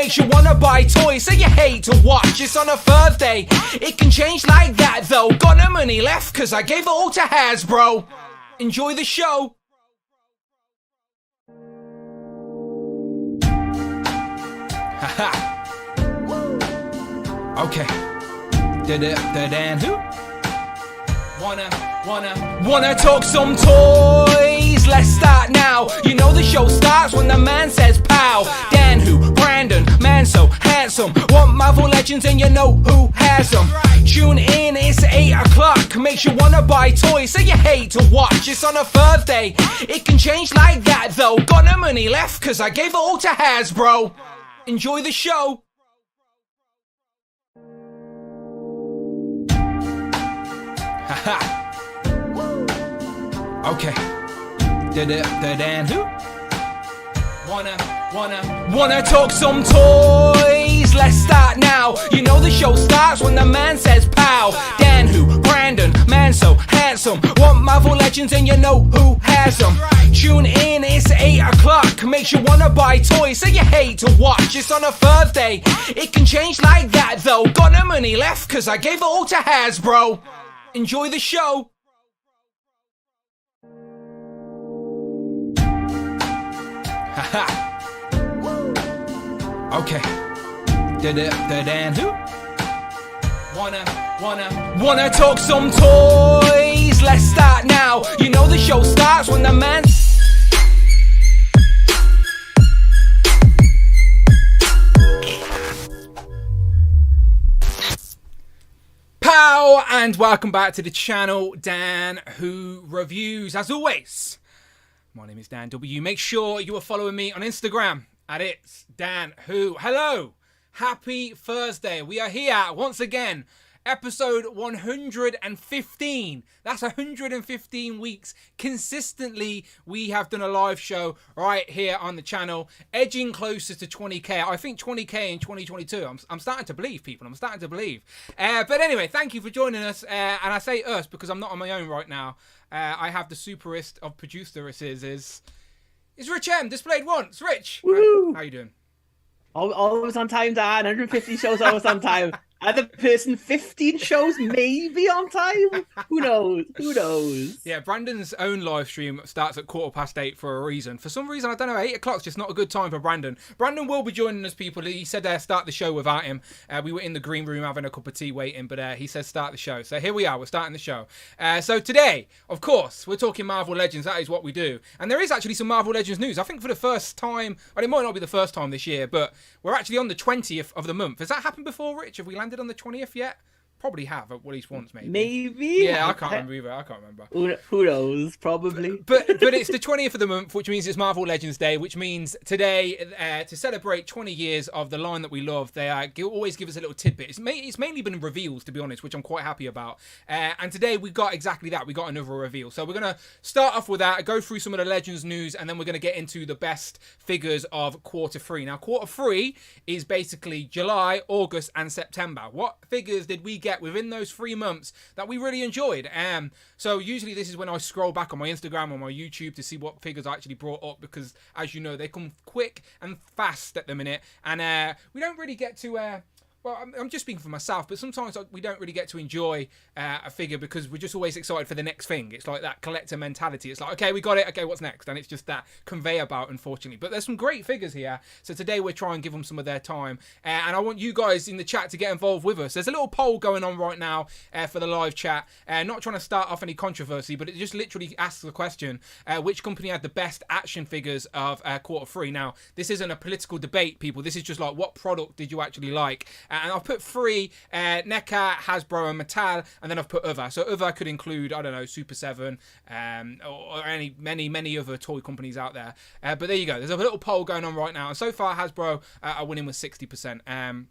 makes you wanna buy toys, so you hate to watch. It's on a Thursday, it can change like that though. Got no money left, cause I gave it all to Hasbro. Enjoy the show. Haha. Okay. Dan who? Wanna talk some toys? Let's start now. You know the show starts when the man says pow. Dan who? Brandon, man so handsome. Want Marvel Legends and you know who has them. Tune in, it's 8 o'clock. Makes you wanna buy toys, so you hate to watch. It's on a Thursday, it can change like that though. Got no money left, cause I gave it all to Hasbro. Enjoy the show. Haha. Okay. Dan who? Wanna talk some toys? Let's start now. You know the show starts when the man says pow. Dan who? Brandon, man so handsome. Want Marvel Legends and you know who has them. Tune in, it's 8 o'clock. Makes you wanna buy toys, so you hate to watch. It's on a Thursday, it can change like that though. Got no money left, cause I gave it all to Hasbro. Enjoy the show. Haha. Okay. Dan who? Wanna talk some toys? Let's start now. You know the show starts when the man. Pow! And welcome back to the channel, Dan Who Reviews. As always, my name is Dan W. Make sure you are following me on Instagram at It's Dan Who. Hello, happy Thursday. We are here once again, episode 115. That's 115 weeks consistently. We have done a live show right here on the channel, edging closer to 20k. I think 20k in 2022. I'm starting to believe, people. I'm starting to believe. But anyway, thank you for joining us. And I say us because I'm not on my own right now. I have the superest of produceresses is Rich M, displayed once. Rich, how you doing? Always on time, Dan. 150 shows, always on time. Other person, 15 shows, maybe on time. Who knows? Who knows? Yeah, Brandon's own live stream starts at 8:15 for a reason. For some reason, I don't know, 8 o'clock's just not a good time for Brandon. Brandon will be joining us, people. He said start the show without him. We were in the green room having a cup of tea waiting, but he said start the show. So here we are, we're starting the show. So today, of course, we're talking Marvel Legends. That is what we do. And there is actually some Marvel Legends news. I think for the first time, well, it might not be the first time this year, but we're actually on the 20th of the month. Has that happened before, Rich? Have we landed on the 20th yet? Probably have, at least once, maybe. Maybe? Yeah, I can't remember either. I can't remember. Who knows? Probably. But it's the 20th of the month, which means it's Marvel Legends Day, which means today, to celebrate 20 years of the line that we love, they always give us a little tidbit. It's mainly been reveals, to be honest, which I'm quite happy about. And today we got exactly that. We got another reveal. So we're going to start off with that, go through some of the Legends news, and then we're going to get into the best figures of Q3. Now, Q3 is basically July, August, and September. What figures did we get within those 3 months that we really enjoyed? So usually this is when I scroll back on my Instagram or my YouTube to see what figures I actually brought up, because as you know, they come quick and fast at the minute, and we don't really get to well, I'm just speaking for myself, but sometimes we don't really get to enjoy a figure because we're just always excited for the next thing. It's like that collector mentality. It's like, okay, we got it. Okay, what's next? And it's just that conveyor belt, unfortunately. But there's some great figures here. So today we're trying to give them some of their time. And I want you guys in the chat to get involved with us. There's a little poll going on right now for the live chat. Not trying to start off any controversy, but it just literally asks the question, which company had the best action figures of Q3? Now, this isn't a political debate, people. This is just like, what product did you actually like? And I've put 3, NECA, Hasbro, and Mattel, and then I've put other. So other could include, I don't know, Super 7, or many other toy companies out there. But there you go. There's a little poll going on right now. And so far, Hasbro are winning with 60%.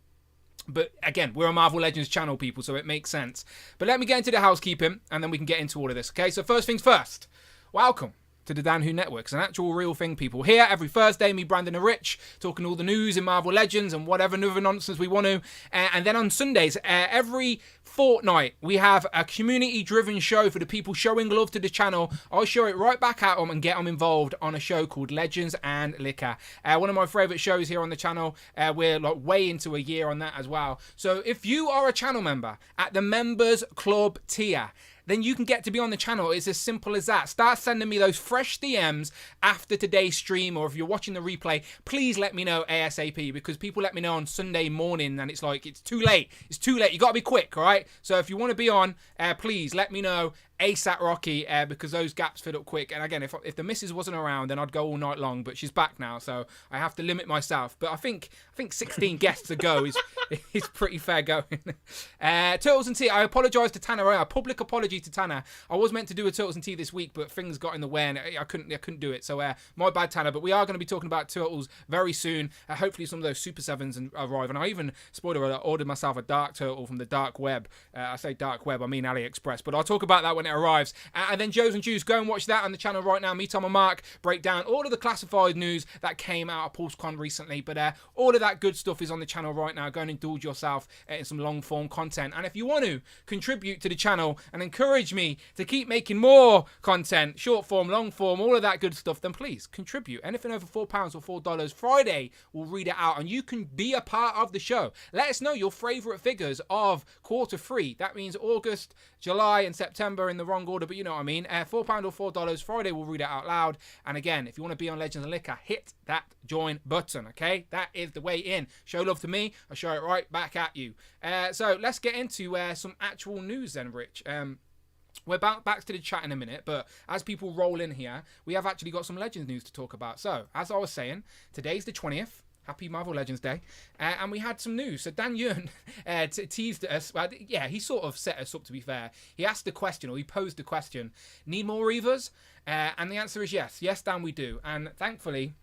But again, we're a Marvel Legends channel, people, so it makes sense. But let me get into the housekeeping, and then we can get into all of this. Okay, so first things first. Welcome to the Dan Who Network. It's an actual real thing, people. Here every Thursday, me, Brandon, and Rich talking all the news in Marvel Legends and whatever other nonsense we want to. And then on Sundays, every fortnight, we have a community-driven show for the people showing love to the channel. I'll show it right back at them and get them involved on a show called Legends and Liquor. One of my favourite shows here on the channel. We're like way into a year on that as well. So if you are a channel member at the Members Club tier, then you can get to be on the channel. It's as simple as that. Start sending me those fresh DMs after today's stream, or if you're watching the replay, please let me know ASAP, because people let me know on Sunday morning and it's like, it's too late. It's too late. You got to be quick, all right? So if you want to be on, please let me know ASAP Rocky, because those gaps fit up quick. And again, if the missus wasn't around, then I'd go all night long, but she's back now, so I have to limit myself. But I think 16 guests to go is pretty fair going. Turtles and Tea, I apologise to Tanner. A public apology to Tanner. I was meant to do a Turtles and Tea this week, but things got in the way and I couldn't do it. So my bad, Tanner. But we are going to be talking about Turtles very soon. Hopefully some of those Super 7s arrive. And I even, spoiler alert, ordered myself a Dark Turtle from the dark web. I say dark web, I mean AliExpress. But I'll talk about that when it arrives. And then Joes and Jews, go and watch that on the channel right now. Me, Tom and Mark break down all of the classified news that came out of PulseCon recently. But all of that good stuff is on the channel right now. Go and indulge yourself in some long form content. And if you want to contribute to the channel and encourage me to keep making more content, short form, long form, all of that good stuff, then please contribute. Anything over £4 or $4, Friday we'll read it out and you can be a part of the show. Let us know your favourite figures of Q3. That means August, July and September in the wrong order, but you know what I mean. £4 or $4, Friday we'll read it out loud. And again, if you want to be on Legends and Liquor, hit that join button, okay? That is the way in. Show love to me, I'll show it right back at you. So let's get into some actual news then, Rich. We're back to the chat in a minute, but as people roll in here, we have actually got some Legends news to talk about. So, as I was saying, today's the 20th. Happy Marvel Legends Day. And we had some news. So Dan Yun teased us. Well, yeah, he sort of set us up, to be fair. He asked the question, or he posed the question, need more Reavers? And the answer is yes. Yes, Dan, we do. And thankfully,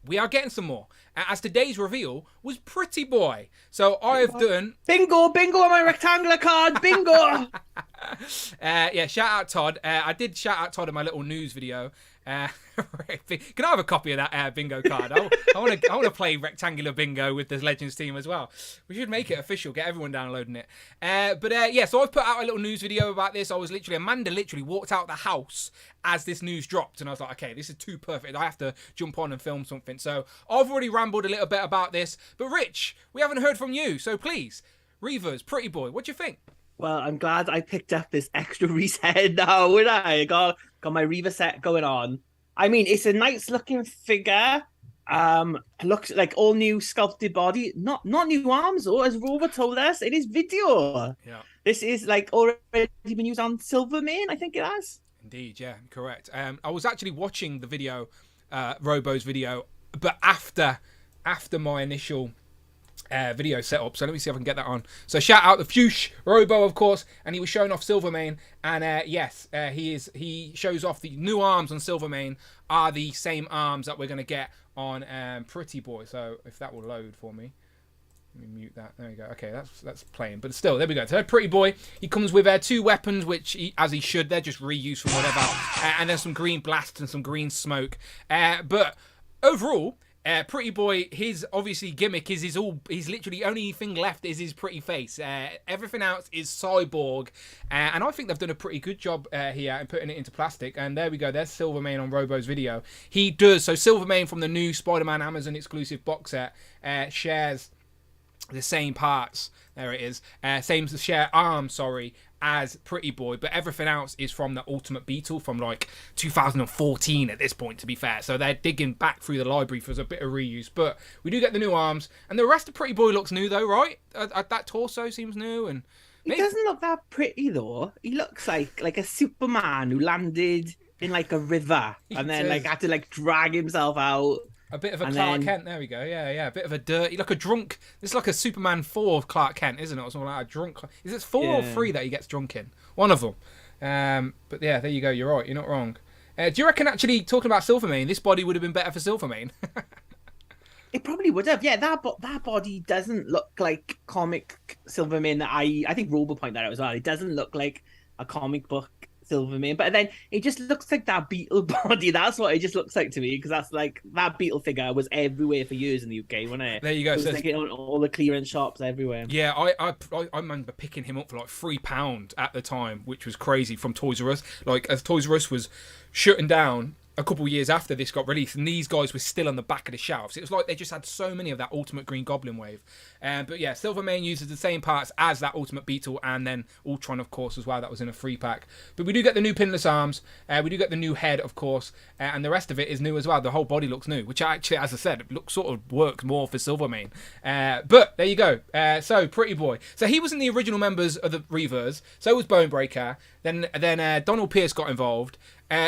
we are getting some more. As today's reveal was Pretty Boy. So I've done... Bingo on my rectangular card. Bingo! Yeah, shout out Todd. I did shout out Todd in my little news video. Can I have a copy of that bingo card? I want to play rectangular bingo with the Legends team as well. We should make it official, get everyone downloading it. Yeah, so I've put out a little news video about this. Amanda literally walked out the house as this news dropped, and I was like, okay, this is too perfect. I have to jump on and film something. So I've already rambled a little bit about this, but Rich, we haven't heard from you, so please, Reavers, Pretty Boy, what do you think? Well, I'm glad I picked up this extra reset now, would I? Got my Reaver set going on. I mean, it's a nice looking figure. Looks like all new sculpted body. Not new arms, though, as Rover told us in his video. Yeah. This is like already been used on Silvermane, I think it has. Indeed, yeah, correct. I was actually watching the video, Robo's video, but after my initial video setup, so let me see if I can get that on. So shout out the Fuchs Robo, of course, and he was showing off Silvermane, and yes, he shows off the new arms on Silvermane are the same arms that we're going to get on Pretty Boy. So if that will load for me, let me mute that. There you go. Okay, that's playing, but still, there we go. So Pretty Boy, he comes with 2 weapons, which as he should, they're just reused from whatever, and then some green blasts and some green smoke. But overall, Pretty Boy, his obviously gimmick is he's literally only thing left is his pretty face. Everything else is cyborg, and I think they've done a pretty good job here in putting it into plastic. And there we go, there's Silvermane on Robo's video. He does, so Silvermane from the new Spider-Man Amazon exclusive box set shares the same parts. There it is. Same share arms, sorry, as Pretty Boy, but everything else is from the Ultimate Beetle from like 2014 at this point, to be fair. So they're digging back through the library for a bit of reuse, but we do get the new arms, and the rest of Pretty Boy looks new though, right? That torso seems new, and he doesn't look that pretty though. He looks like a Superman who landed in like a river and then like had to like drag himself out. A bit of a Clark Kent, there we go. Yeah. A bit of a dirty, like a drunk. This is like a Superman 4 of Clark Kent, isn't it? Or something like a drunk. Is it 4 or 3 that he gets drunk in? One of them. But yeah, there you go. You're right. You're not wrong. Do you reckon, actually, talking about Silvermane, this body would have been better for Silvermane? It probably would have. Yeah, that body doesn't look like comic Silvermane that I think Robo pointed that out as well. It doesn't look like a comic book Silvermane, but then it just looks like that Beetle body. That's what it just looks like to me, because that's like that Beetle figure was everywhere for years in the UK, wasn't it? There you go. It was like in all the clearance shops everywhere. Yeah, I remember picking him up for like £3 at the time, which was crazy, from Toys R Us. Like, as Toys R Us was shutting down a couple of years after this got released, and these guys were still on the back of the shelves. It was like they just had so many of that Ultimate Green Goblin wave. But yeah, Silvermane uses the same parts as that Ultimate Beetle, and then Ultron, of course, as well. That was in a 3-pack. But we do get the new pinless arms. We do get the new head, of course, and the rest of it is new as well. The whole body looks new, which actually, as I said, looks sort of works more for Silvermane. But there you go. So Pretty Boy. So he was in the original members of the Reavers. So was Bonebreaker. Then Donald Pierce got involved.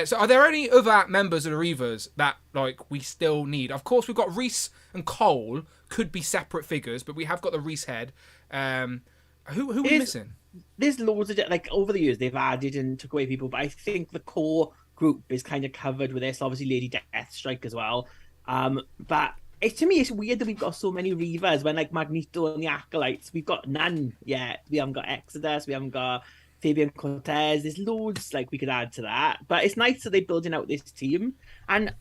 So are there any other members of the Reavers that like we still need? Of course, we've got Reese and Cole, could be separate figures, but we have got the Reese head. Who are we missing? There's loads of, like, over the years they've added and took away people, but I think the core group is kind of covered with this. Obviously, Lady Deathstrike as well. But to me, it's weird that we've got so many Reavers when, like, Magneto and the Acolytes, we've got none yet. We haven't got Exodus, we haven't got Fabian Cortez. There's loads like we could add to that, but it's nice that they're building out this team. And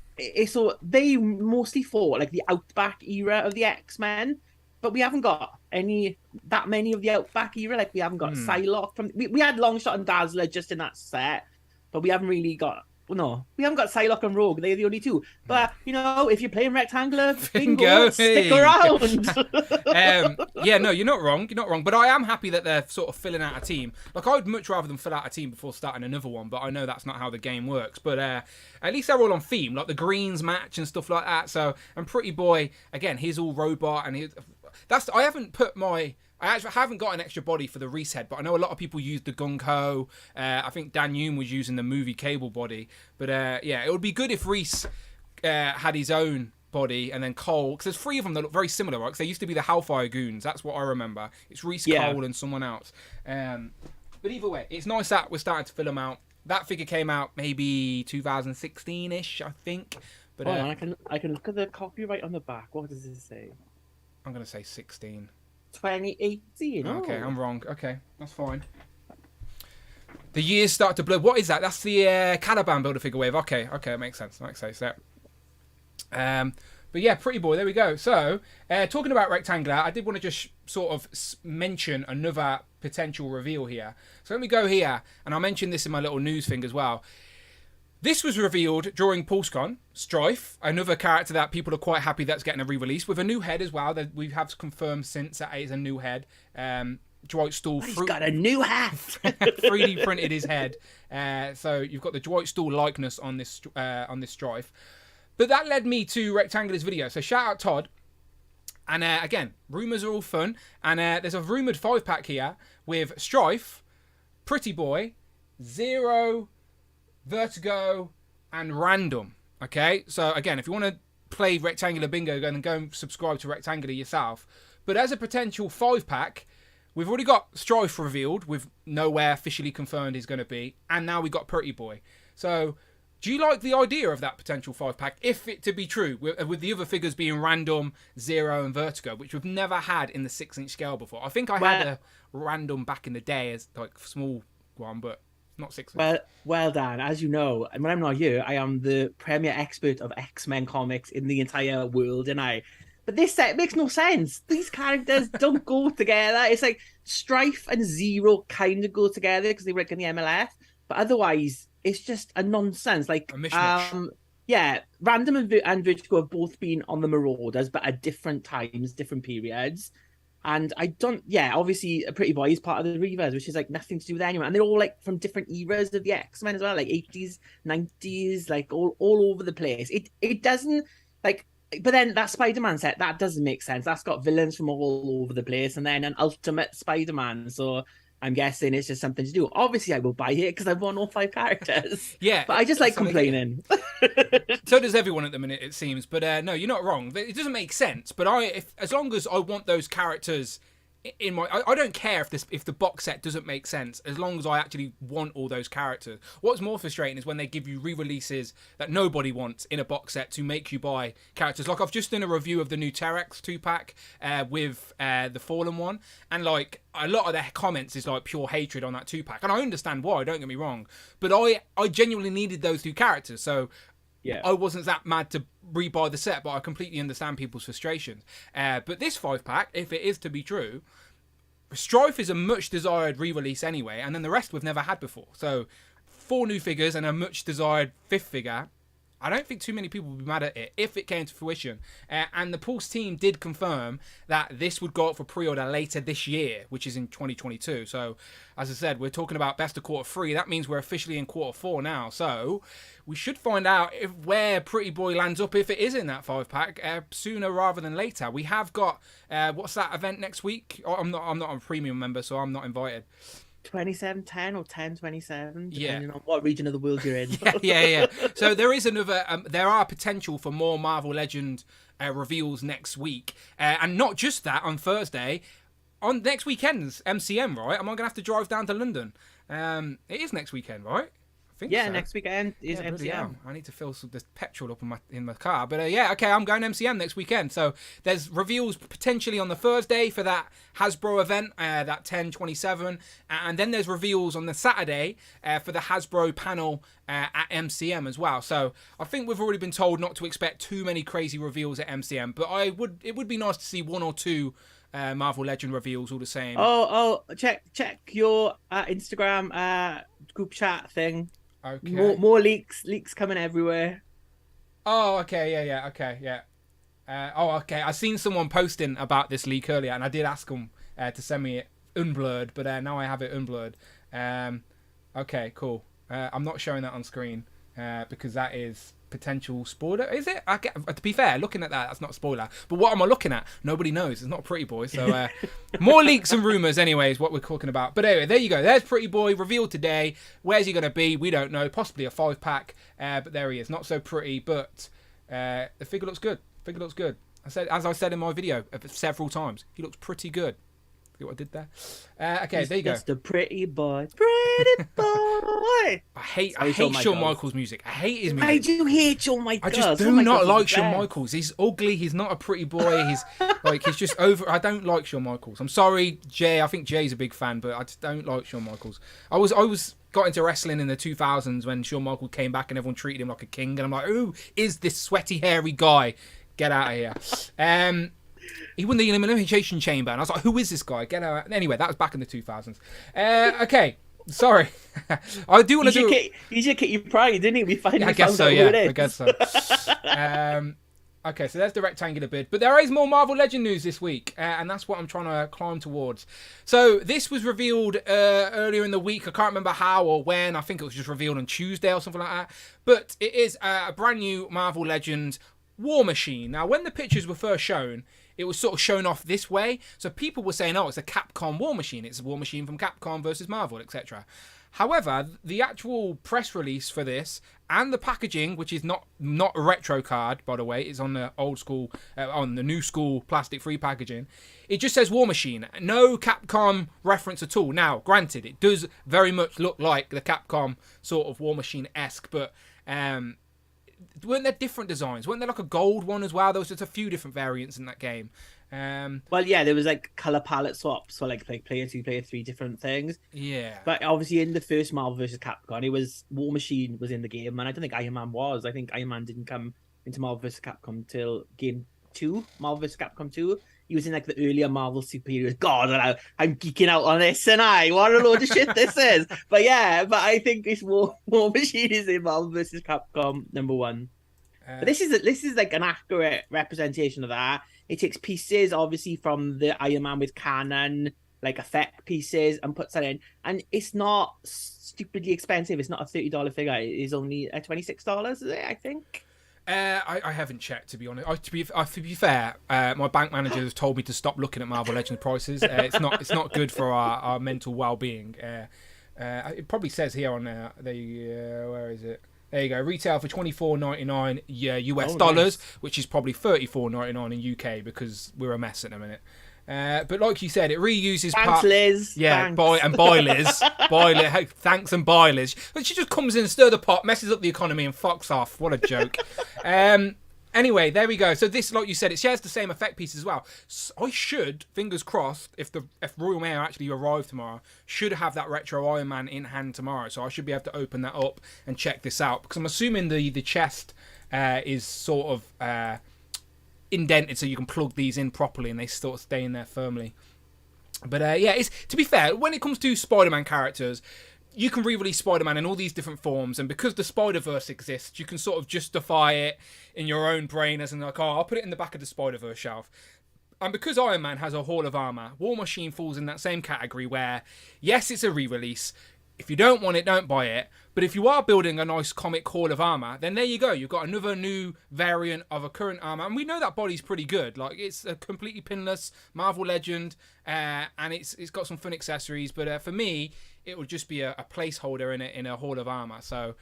so they mostly fought like the Outback era of the X-Men, but we haven't got that many of the Outback era. Like, we haven't got Psylocke from we had Longshot and Dazzler just in that set, but we haven't really got. No, we haven't got Psylocke and Rogue. They're the only two. But, you know, if you're playing Rectangular, bingo, stick around. Yeah, no, you're not wrong. You're not wrong. But I am happy that they're sort of filling out a team. Like, I would much rather them fill out a team before starting another one, but I know that's not how the game works. But at least they're all on theme, like the Greens match and stuff like that. So, and Pretty Boy, again, he's all robot. And I actually haven't got an extra body for the Reese head, but I know a lot of people use the Gung Ho. I think Dan Hume was using the movie Cable body. But yeah, it would be good if Reese had his own body, and then Cole, because there's 3 of them that look very similar, right? Because they used to be the Hellfire Goons. That's what I remember. It's Reese, Cole, and someone else. But either way, it's nice that we're starting to fill them out. That figure came out maybe 2016-ish, I think. But I can look at the copyright on the back. What does it say? I'm going to say 16. 2018. Okay, I'm wrong. Okay, that's fine. The years start to blur. What is that? That's the Caliban Build-A-Figure wave. Okay, it makes sense. But yeah, Pretty Boy, there we go. So, talking about Rectangular, I did want to just sort of mention another potential reveal here. So let me go here, and I'll mention this in my little news thing as well. This was revealed during PulseCon. Strife, another character that people are quite happy that's getting a re-release, with a new head as well. That we have confirmed since that it is a new head. Dwight Stool. He's got a new hat. 3D printed his head. So you've got the Dwight Stool likeness on this Strife. But that led me to Rectangular's video. So shout out Todd. And again, rumours are all fun. And there's a rumoured 5-pack here with Strife, Pretty Boy, Zero, Vertigo, and Random. Okay, so again, if you want to play Rectangular Bingo, go and subscribe to Rectangular yourself. But as a potential 5-pack, we've already got Strife revealed, with nowhere officially confirmed he's going to be, and now we got Pretty Boy. So, do you like the idea of that potential 5-pack, if it to be true, with the other figures being Random, Zero, and Vertigo, which we've never had in the 6-inch scale before? I think I had a Random back in the day as like small one, but not 6. Well, Dan, as you know, when I'm not here, I am the premier expert of X-Men comics in the entire world, but this set makes no sense. These characters don't go together. It's like Strife and Zero kind of go together because they work in the MLS, but otherwise, it's just a nonsense. Like, a mishmash. Yeah, Random and Vertigo have both been on the Marauders, but at different times, different periods. And obviously, Pretty Boy is part of the Reavers, which is like nothing to do with anyone. And they're all like from different eras of the X-Men as well, like 80s, 90s, like all over the place. It doesn't, like, but then that Spider-Man set, that doesn't make sense. That's got villains from all over the place, and then an Ultimate Spider-Man. So I'm guessing it's just something to do. Obviously, I will buy it because I want all 5 characters. Yeah. But I just like complaining. So does everyone at the minute, it seems. But no, you're not wrong. It doesn't make sense. But as long as I want those characters I don't care if the box set doesn't make sense as long as I actually want all those characters. What's more frustrating is when they give you re-releases that nobody wants in a box set to make you buy characters. Like I've just done a review of the new Terex 2-pack with the Fallen one, and like a lot of their comments is like pure hatred on that 2-pack, and I understand why. Don't get me wrong, but I genuinely needed those two characters, so. Yeah. I wasn't that mad to rebuy the set, but I completely understand people's frustrations. But this 5-pack, if it is to be true, Strife is a much desired re-release anyway, and then the rest we've never had before. So 4 new figures and a much desired 5th figure. I don't think too many people would be mad at it if it came to fruition. And the Pulse team did confirm that this would go up for pre-order later this year, which is in 2022. So, as I said, we're talking about best of quarter 3. That means we're officially in quarter 4 now. So, we should find out where Pretty Boy lands up if it is in that 5-pack sooner rather than later. We have got what's that event next week? Oh, I'm not a premium member, so I'm not invited. 2710 or 1027, depending on what region of the world you're in. yeah. So there is another. There are potential for more Marvel Legend reveals next week, and not just that. On Thursday, on next weekend's MCM, right? Am I gonna have to drive down to London? It is next weekend, right? I think so. Next weekend is MCM. I need to fill some this petrol up in my car, but okay, I'm going MCM next weekend. So there's reveals potentially on the Thursday for that Hasbro event, that 1027, and then there's reveals on the Saturday for the Hasbro panel at MCM as well. So I think we've already been told not to expect too many crazy reveals at MCM, but it would be nice to see 1 or 2 Marvel Legend reveals all the same. Check your Instagram group chat thing. Okay. More leaks coming everywhere. Oh, okay, yeah, okay, yeah. Okay. I seen someone posting about this leak earlier, and I did ask them to send me it unblurred, but now I have it unblurred. Okay, cool. I'm not showing that on screen because that is potential spoiler. Is it? To be fair, looking at that's not a spoiler. But what am I looking at? Nobody knows. It's not a Pretty Boy. So more leaks and rumours anyway is what we're talking about. But anyway, there you go. There's Pretty Boy revealed today. Where's he going to be? We don't know. Possibly a 5-pack. But there he is. Not so pretty, but the figure looks good. As I said in my video several times, he looks pretty good. See what I did there? Okay, there you go. Just a pretty boy. Pretty boy. I hate Shawn Michaels' music. I hate his music. I do hate Shawn Michaels. I just do not like Shawn Michaels. He's ugly. He's not a pretty boy. He's just over. I don't like Shawn Michaels. I'm sorry, Jay. I think Jay's a big fan, but I just don't like Shawn Michaels. I was got into wrestling in the 2000s when Shawn Michaels came back and everyone treated him like a king, and I'm like, who is this sweaty, hairy guy? Get out of here. He won the Elimination Chamber, and I was like, who is this guy? Get out. Anyway, that was back in the 2000s. Okay, sorry. I do want to do... You should kick your pride, didn't he? We finally I guess so, yeah. I guess so. Okay, so there's the rectangular bid. But there is more Marvel Legend news this week, and that's what I'm trying to climb towards. So this was revealed earlier in the week. I can't remember how or when. I think it was just revealed on Tuesday or something like that. But it is a brand new Marvel Legend War Machine. Now, when the pictures were first shown, it was sort of shown off this way. So people were saying, oh, it's a Capcom War Machine. It's a War Machine from Capcom versus Marvel, etc. However, the actual press release for this and the packaging, which is not a retro card, by the way, it's on the old school, on the new school plastic-free packaging. It just says War Machine. No Capcom reference at all. Now, granted, it does very much look like the Capcom sort of War Machine-esque, but... weren't there different designs? Weren't there like a gold one as well? There was just a few different variants in that game. Well, yeah, there was like color palette swaps for like player 2, player 3 different things. Yeah. But obviously in the first Marvel vs. Capcom, it was War Machine was in the game, and I don't think Iron Man was. I think Iron Man didn't come into Marvel vs. Capcom till game 2, Marvel vs. Capcom 2. He was in like the earlier Marvel superheroes. God, I'm geeking out on this, and what a load of shit this is. But I think this War Machine is in Marvel vs. Capcom #1. But this is like an accurate representation of that. It takes pieces, obviously, from the Iron Man with canon, like effect pieces, and puts that in. And it's not stupidly expensive. It's not a $30 figure. It is only $26, is it, I think? I haven't checked, to be honest. To be fair, my bank manager has told me to stop looking at Marvel Legends prices. It's not good for our mental well-being. It probably says here on where is it? There you go. Retail for $24.99 US dollars, nice. Which is probably $34.99 in UK because we're a mess at the minute. But like you said, it reuses Thanks, parts. Liz. Yeah, Thanks. Bye, Liz. Bye, Liz. Hey, thanks and bye, Liz. But she just comes in, stir the pot, messes up the economy, and fucks off. What a joke. Anyway, there we go. So this, like you said, it shares the same effect pieces as well. So I should, fingers crossed, if Royal Mail actually arrive tomorrow, should have that retro Iron Man in hand tomorrow. So I should be able to open that up and check this out, because I'm assuming the chest is sort of indented so you can plug these in properly and they sort of stay in there firmly. But yeah, it's, to be fair, when it comes to Spider-Man characters, you can re-release Spider-Man in all these different forms, and because the Spider-Verse exists, you can sort of justify it in your own brain as in like, oh, I'll put it in the back of the Spider-Verse shelf. And because Iron Man has a Hall of Armor, War Machine falls in that same category where, yes, it's a re-release. If you don't want it, don't buy it. But if you are building a nice comic Hall of Armor, then there you go. You've got another new variant of a current armor. And we know that body's pretty good. Like, it's a completely pinless Marvel Legend, and it's got some fun accessories. But for me, it would just be a placeholder in a Hall of Armor. So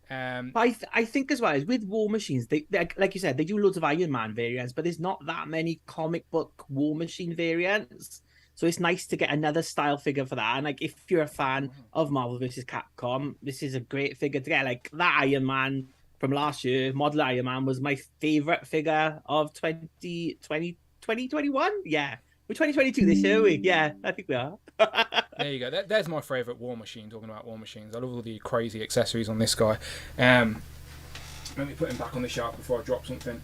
I think as well as with War Machines, they like you said, they do loads of Iron Man variants, but there's not that many comic book War Machine variants. So it's nice to get another style figure for that. And like, if you're a fan of Marvel vs. Capcom, this is a great figure to get. Like that Iron Man from last year, model Iron Man, was my favorite figure of 2021. Yeah, we're 2022 this year. Yeah, I think we are. There you go. There's my favourite War Machine. Talking about War Machines, I love all the crazy accessories on this guy. Let me put him back on the shelf before I drop something.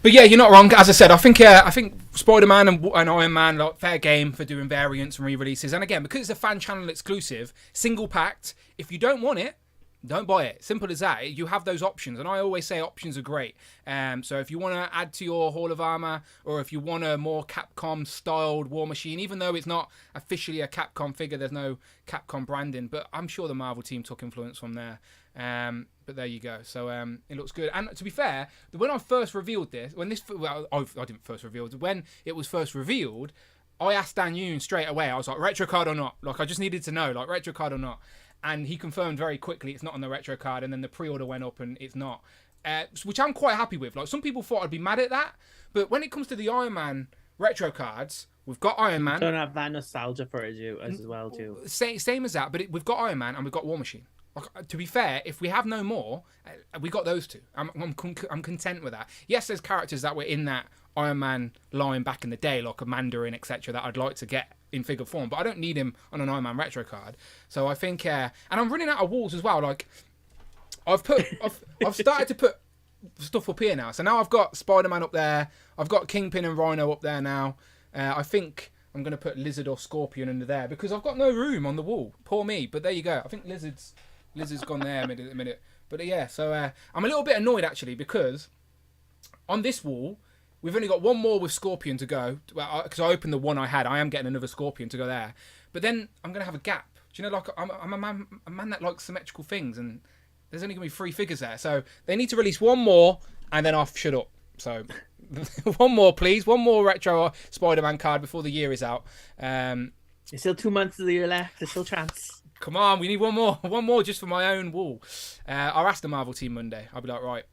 But yeah, you're not wrong. As I said, I think Spider-Man and Iron Man, like, fair game for doing variants and re-releases. And again, because it's a fan channel exclusive, single packed. If you don't want it, don't buy it. Simple as that. You have those options, and I always say options are great. So if you want to add to your Hall of Armor, or if you want a more Capcom-styled War Machine, even though it's not officially a Capcom figure, there's no Capcom branding, but I'm sure the Marvel team took influence from there. But there you go. So it looks good. And to be fair, when I first revealed this, I didn't first reveal it. When it was first revealed, I asked Dan Yoon straight away. I was like, retro card or not? Like, I just needed to know, like, retro card or not? And he confirmed very quickly it's not on the retro card, and then the pre-order went up and it's not. Which I'm quite happy with. Like, some people thought I'd be mad at that, but when it comes to the Iron Man retro cards, we've got Iron Man. Don't have that nostalgia for it as well too. Same as that, but we've got Iron Man and we've got War Machine. Like, to be fair, if we have no more, we got those two. I'm content with that. Yes, there's characters that were in that Iron Man line back in the day, like a Mandarin, etc., that I'd like to get in figure form, but I don't need him on an Iron Man retro card. So I think, and I'm running out of walls as well. Like, I've started to put stuff up here now. So now I've got Spider-Man up there. I've got Kingpin and Rhino up there now. I think I'm going to put Lizard or Scorpion under there because I've got no room on the wall. Poor me. But there you go. I think Lizard's gone there a minute. But yeah, so I'm a little bit annoyed actually because on this wall, we've only got one more with Scorpion to go. Because I opened the one I had. I am getting another Scorpion to go there. But then I'm going to have a gap. Do you know, like, I'm a man that likes symmetrical things, and there's only going to be 3 figures there. So they need to release one more, and then I'll shut up. So one more, please. One more retro Spider-Man card before the year is out. There's still 2 months of the year left. There's still a chance. Come on, we need one more. One more just for my own wall. I'll ask the Marvel team Monday. I'll be like, right,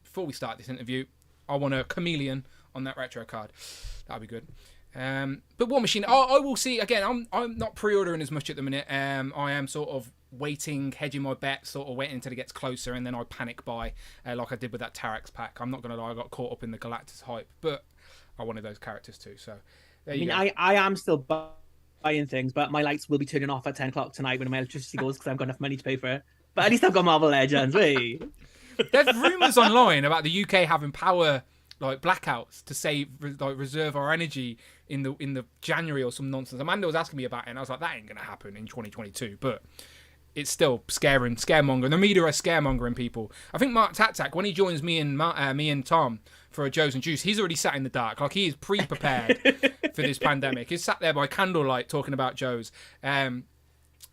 before we start this interview, I want a chameleon on that retro card. That'll be good. But War Machine, I will see. Again, I'm not pre-ordering as much at the minute. I am sort of waiting, hedging my bets, sort of waiting until it gets closer, and then I panic buy, like I did with that Tarax pack. I'm not going to lie, I got caught up in the Galactus hype, but I wanted those characters too. So there you go. I am still buying things, but my lights will be turning off at 10 o'clock tonight when my electricity goes because I've got enough money to pay for it. But at least I've got Marvel Legends. Wait. There's rumours online about the UK having power like blackouts to save, like, reserve our energy in the January or some nonsense. Amanda was asking me about it, and I was like, that ain't gonna happen in 2022. But it's still scaremongering. The media are scaremongering people. I think Mark Tatak, when he joins me and Tom for a Joe's and Juice, he's already sat in the dark. Like, he is pre-prepared for this pandemic. He's sat there by candlelight talking about Joe's.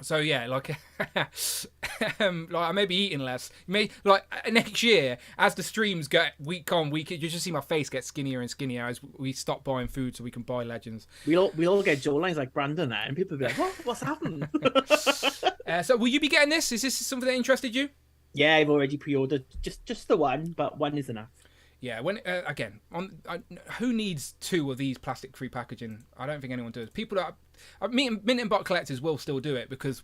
So yeah, like, like I may be eating less. Next year, as the streams get week on week, you just see my face get skinnier and skinnier as we stop buying food so we can buy Legends. We all get jawlines like Brandon there, and people will be like, what's happened? So will you be getting this? Is this something that interested you? Yeah, I've already pre-ordered just the one, but one is enough. Yeah, when again, who needs 2 of these plastic-free packaging? I don't think anyone does. People that mint and box collectors will still do it because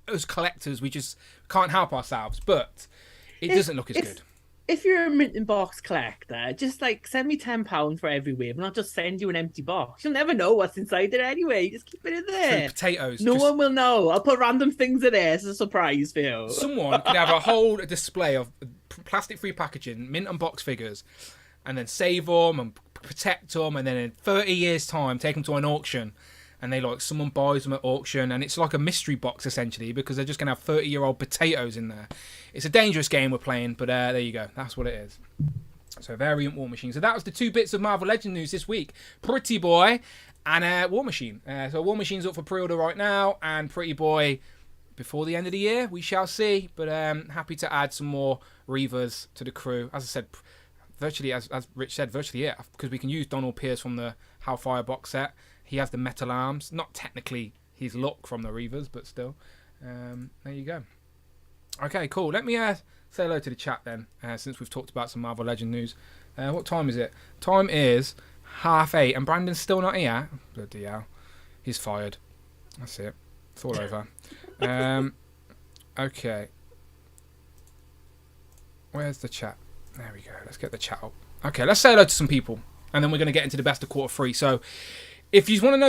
as collectors we just can't help ourselves. But it doesn't look as good. If you're a mint and box collector, just like send me £10 for every wave, and I'll just send you an empty box. You'll never know what's inside it anyway. Just keep it in there. True, potatoes. No one will know. I'll put random things in there as a surprise for you. Someone could have a whole display of plastic-free packaging, mint and box figures, and then save them and protect them, and then in 30 years' time take them to an auction, and someone buys them at auction, and it's like a mystery box essentially because they're just gonna have 30-year-old potatoes in there. It's a dangerous game we're playing, but there you go. That's what it is. So Variant War Machine. So that was the 2 bits of Marvel Legends news this week: Pretty Boy and War Machine. So War Machine's up for pre-order right now, and Pretty Boy before the end of the year. We shall see. But happy to add some more Reavers to the crew. As I said, virtually, as Rich said, virtually because we can use Donald Pierce from the Hellfire box set. He has the metal arms. Not technically his look from the Reavers, but still. There you go. Okay, cool. Let me say hello to the chat then, since we've talked about some Marvel Legends news. What time is it? Time is 8:30, and Brandon's still not here. Bloody hell. He's fired. That's it. It's all over. Okay. Where's the chat? There we go. Let's get the chat up. Okay, let's say hello to some people, and then we're going to get into the best of quarter 3. So, if you want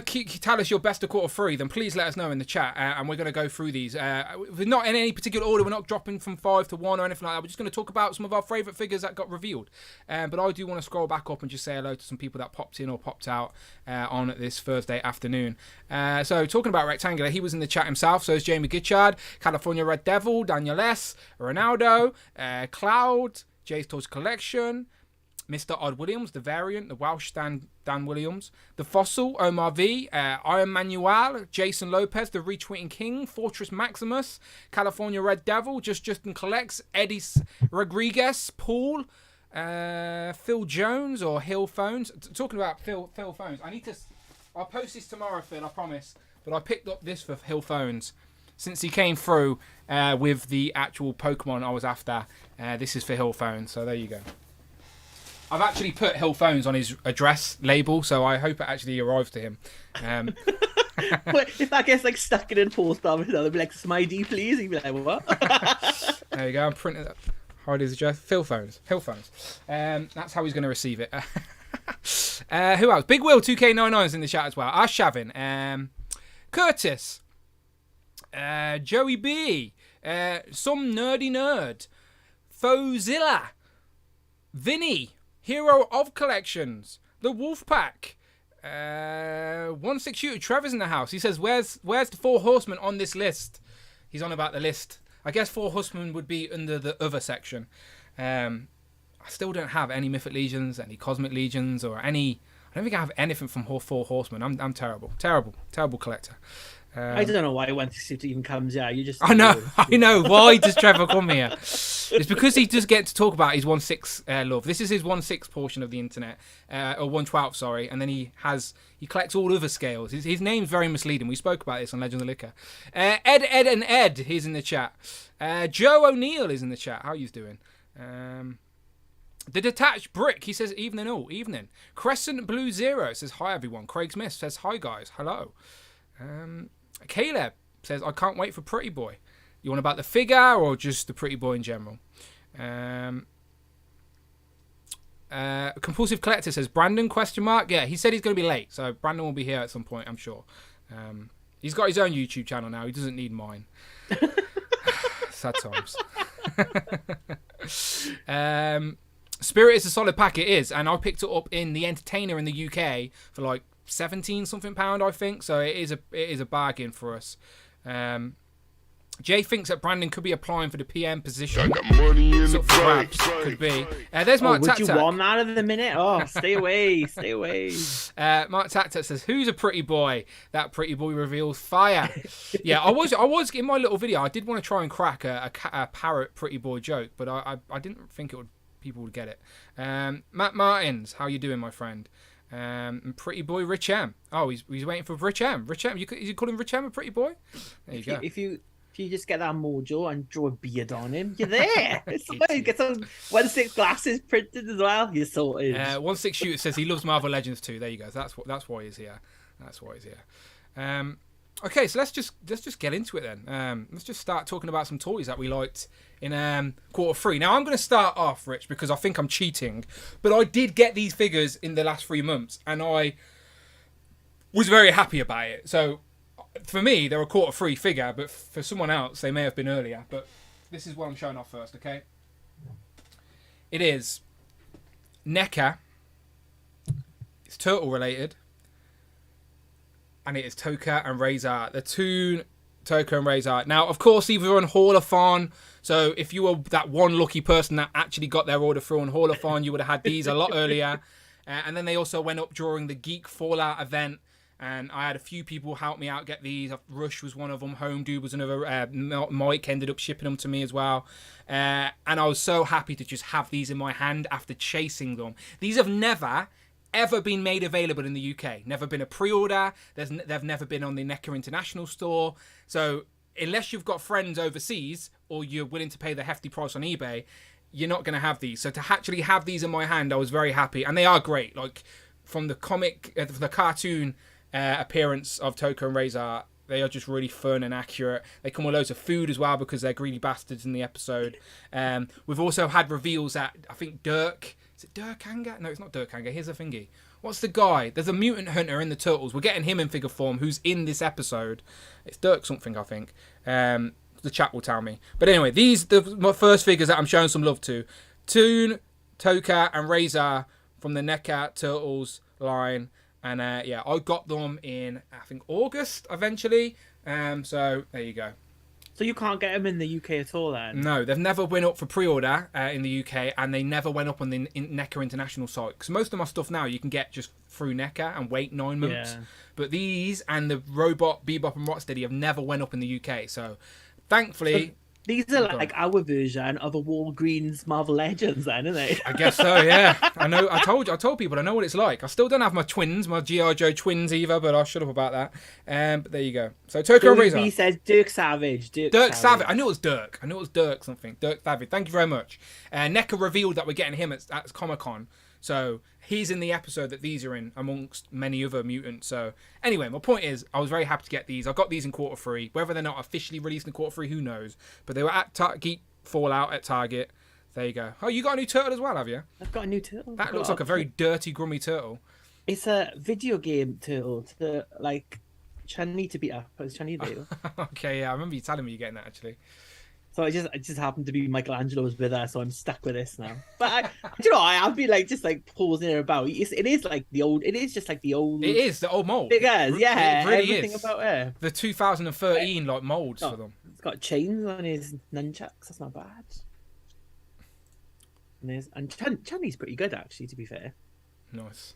to tell us your best of quarter 3, then please let us know in the chat, and we're going to go through these. We're not in any particular order. We're not dropping from 5 to 1 or anything like that. We're just going to talk about some of our favourite figures that got revealed. But I do want to scroll back up and just say hello to some people that popped in or popped out on this Thursday afternoon. So talking about Rectangular, he was in the chat himself. So is Jamie Gitchard, California Red Devil, Daniel S, Ronaldo, Cloud, Jay's Toys Collection, Mr. Odd Williams, the Variant, the Welsh Dan Williams, the Fossil, Omar V, Iron Manuel, Jason Lopez, the Retweeting King, Fortress Maximus, California Red Devil, Justin Collects, Eddie Rodriguez, Paul, Phil Jones, or Hill Phones. Talking about Phil Phones, I'll post this tomorrow, Phil, I promise. But I picked up this for Hill Phones since he came through with the actual Pokemon I was after. This is for Hill Phones, so there you go. I've actually put Hill Phones on his address label, so I hope it actually arrives to him. If that gets stuck in a post office, they'll be like, "Some ID, please." He'd be like, "What?" There you go. I'm printing it. Hide his address. Hill Phones. That's how he's going to receive it. Who else? Big Will 2K99 is in the chat as well. Ash Shavin. Curtis. Joey B. Some nerdy nerd. Fozilla. Vinny. Hero of Collections, the Wolfpack, 16 Shooter Trevor's in the house. He says, where's the 4 horsemen on this list? He's on about the list. I guess 4 horsemen would be under the other section. I still don't have any Mythic Legions, any Cosmic Legions, or any... I don't think I have anything from 4 horsemen. I'm terrible collector. I don't know why when this even comes out. You just... I know. Why does Trevor come here? It's because he does get to talk about his 1/6 love. This is his 1/6 portion of the internet, or 1/12, sorry. And then he collects all other scales. His name's very misleading. We spoke about this on Legends of Liquor. Ed, he's in the chat. Joe O'Neill is in the chat. How you doing? The Detached Brick, he says, evening all, evening. Crescent Blue Zero says, hi everyone. Craig Smith says, hi guys, hello. Caleb says, I can't wait for Pretty Boy. You want about the figure or just the Pretty Boy in general? Compulsive Collector says, Brandon, question mark? Yeah, he said he's going to be late, so Brandon will be here at some point, I'm sure. He's got his own YouTube channel now. He doesn't need mine. Sad times. Spirit is a solid pack, it is, and I picked it up in the Entertainer in the UK for like 17 something pound, I think. So it is a bargain for us. Jay thinks that Brandon could be applying for the PM position. I got money in the bank. Could be. There's Mark Would Tatak. you want that at the minute? Oh, stay away, stay away. Mark Tatak says, "Who's a pretty boy?" That Pretty Boy reveals fire. Yeah, I was in my little video. I did want to try and crack a parrot Pretty Boy joke, but I didn't think people would get it. Matt Martins, how you doing, my friend? And Pretty Boy Rich M. Oh, he's waiting for Rich M. Rich M. You call him Rich M a Pretty Boy? There you go. If you just get that mojo and draw a beard on him, you're there. Get some 1/6 glasses printed as well. You're sorted. 1/6 Shooter says he loves Marvel Legends too. There you go. That's why he's here. That's why he's here. Okay, so let's just get into it then. Let's just start talking about some toys that we liked in quarter 3. Now I'm going to start off, Rich, because I think I'm cheating, but I did get these figures in the last 3 months, and I was very happy about it. So for me, they're a quarter 3 figure, but for someone else, they may have been earlier. But this is what I'm showing off first, okay? It is NECA. It's turtle related. And it is Toka and Razor. The two Toka and Razor. Now, of course, these were on Haulathon. So if you were that one lucky person that actually got their order through on Haulathon, you would have had these a lot earlier. And then they also went up during the Geek Fallout event. And I had a few people help me out get these. Rush was one of them. Home Dude was another. Mike ended up shipping them to me as well. And I was so happy to just have these in my hand after chasing them. These have never ever been made available in the UK. Never been a pre-order. They've never been on the NECA International store. So unless you've got friends overseas or you're willing to pay the hefty price on eBay, you're not going to have these. So to actually have these in my hand, I was very happy. And they are great. Like from the comic, the cartoon appearance of Toka and Razor, they are just really fun and accurate. They come with loads of food as well because they're greedy bastards in the episode. We've also had reveals that I think Dirk... Is it Dirk Hanger? No, it's not Dirk Hanger. Here's a thingy. What's the guy? There's a mutant hunter in the Turtles. We're getting him in figure form who's in this episode. It's Dirk something, I think. The chat will tell me. But anyway, these my first figures that I'm showing some love to. Toon, Toka, and Razor from the NECA Turtles line. And yeah, I got them in, I think, August eventually. So there you go. So you can't get them in the UK at all then? No, they've never went up for pre-order in the UK, and they never went up on the NECA International site. Because most of my stuff now you can get just through NECA and wait 9 months. Yeah. But these and the Robot, Bebop and Rocksteady have never went up in the UK. So thankfully... So these are like our version of a Walgreens Marvel Legends then, aren't they? I guess so, yeah. I know. I told people I know what it's like. I still don't have my twins, my G.I. Joe twins either, but I'll shut up about that. But there you go. So Toka and Razor. He says Dirk Savage. Dirk Savage. I knew it was Dirk. Dirk something. Dirk Savage. Thank you very much. NECA revealed that we're getting him at Comic-Con. So he's in the episode that these are in, amongst many other mutants. So anyway, my point is, I was very happy to get these. I got these in quarter 3. Whether they're not officially released in quarter 3, who knows? But they were at Geek Fallout at Target. There you go. Oh, you got a new turtle as well, have you? I've got a new turtle. That looks like a very dirty, grummy turtle. It's a video game turtle to like Chun-Li to beat up. It's Chun-Li to Okay, yeah, I remember you telling me you're getting that actually. So it just happened to be Michelangelo's with her, so I'm stuck with this now. But I've been like just like pausing it about. It is like the old. It is just like the old. It is the old mold. Figures, yeah. It really everything is. about it. The 2013 like molds for them. It's got chains on his nunchucks. That's not bad. And Chun-Li's pretty good actually, to be fair. Nice.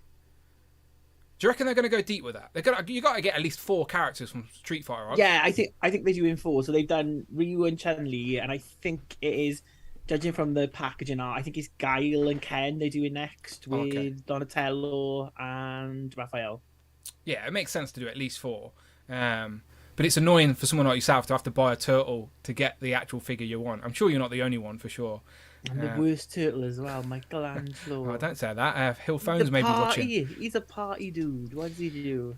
Do you reckon they're going to go deep with that? You got to get at least 4 characters from Street Fighter, right? Yeah, I think they're doing 4. So they've done Ryu and Chun-Li, and I think it is, judging from the packaging art, I think it's Guile and Ken they're doing next with Donatello and Raphael. Yeah, it makes sense to do at least 4. But it's annoying for someone like yourself to have to buy a turtle to get the actual figure you want. I'm sure you're not the only one, for sure. And the worst turtle as well, Michelangelo. Oh, don't say that. Hill Phones may be watching. He's a party dude. What does he do?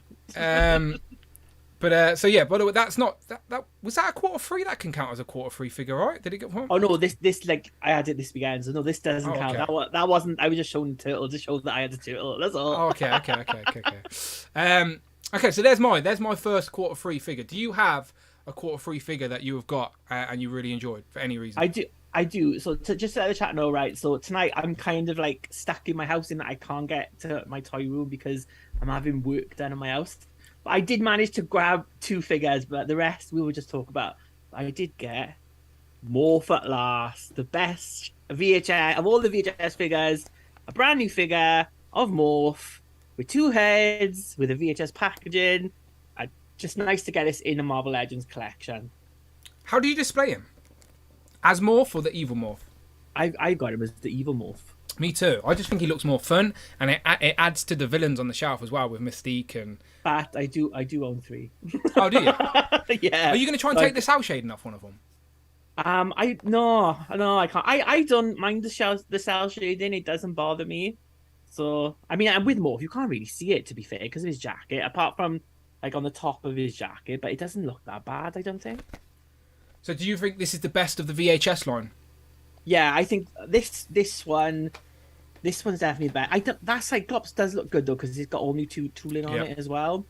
But so yeah, but that's not that was that a quarter 3? That can count as a quarter 3 figure, right? Did it get one? Oh no, this like I had it this weekend, so no, this doesn't count. Okay. That wasn't. I was just showing the turtle. Just shows that I had the turtle. That's all. Oh, okay. Okay, so there's my first quarter 3 figure. Do you have a quarter 3 figure that you have got and you really enjoyed for any reason? I do. So just to let the chat know, right? So tonight I'm kind of like stuck in my house in that I can't get to my toy room because I'm having work done in my house. But I did manage to grab 2 figures, but the rest we will just talk about. I did get Morph at last, the best VHS of all the VHS figures, a brand new figure of Morph with 2 heads with a VHS packaging. Just nice to get this in a Marvel Legends collection. How do you display him? As Morph or the evil Morph? I got him as the evil Morph. Me too. I just think he looks more fun, and it adds to the villains on the shelf as well with Mystique and. But I do own 3. Oh, do you? Yeah. Are you going to try and take the cell shading off one of them? I no, I can't. I don't mind the cell shading. It doesn't bother me. So I mean, with Morph, you can't really see it, to be fair, because of his jacket. Apart from like on the top of his jacket, but it doesn't look that bad, I don't think. So do you think this is the best of the VHS line? Yeah, I think this one's definitely better. That Cyclops does look good though, because it's got all new tooling on it as well.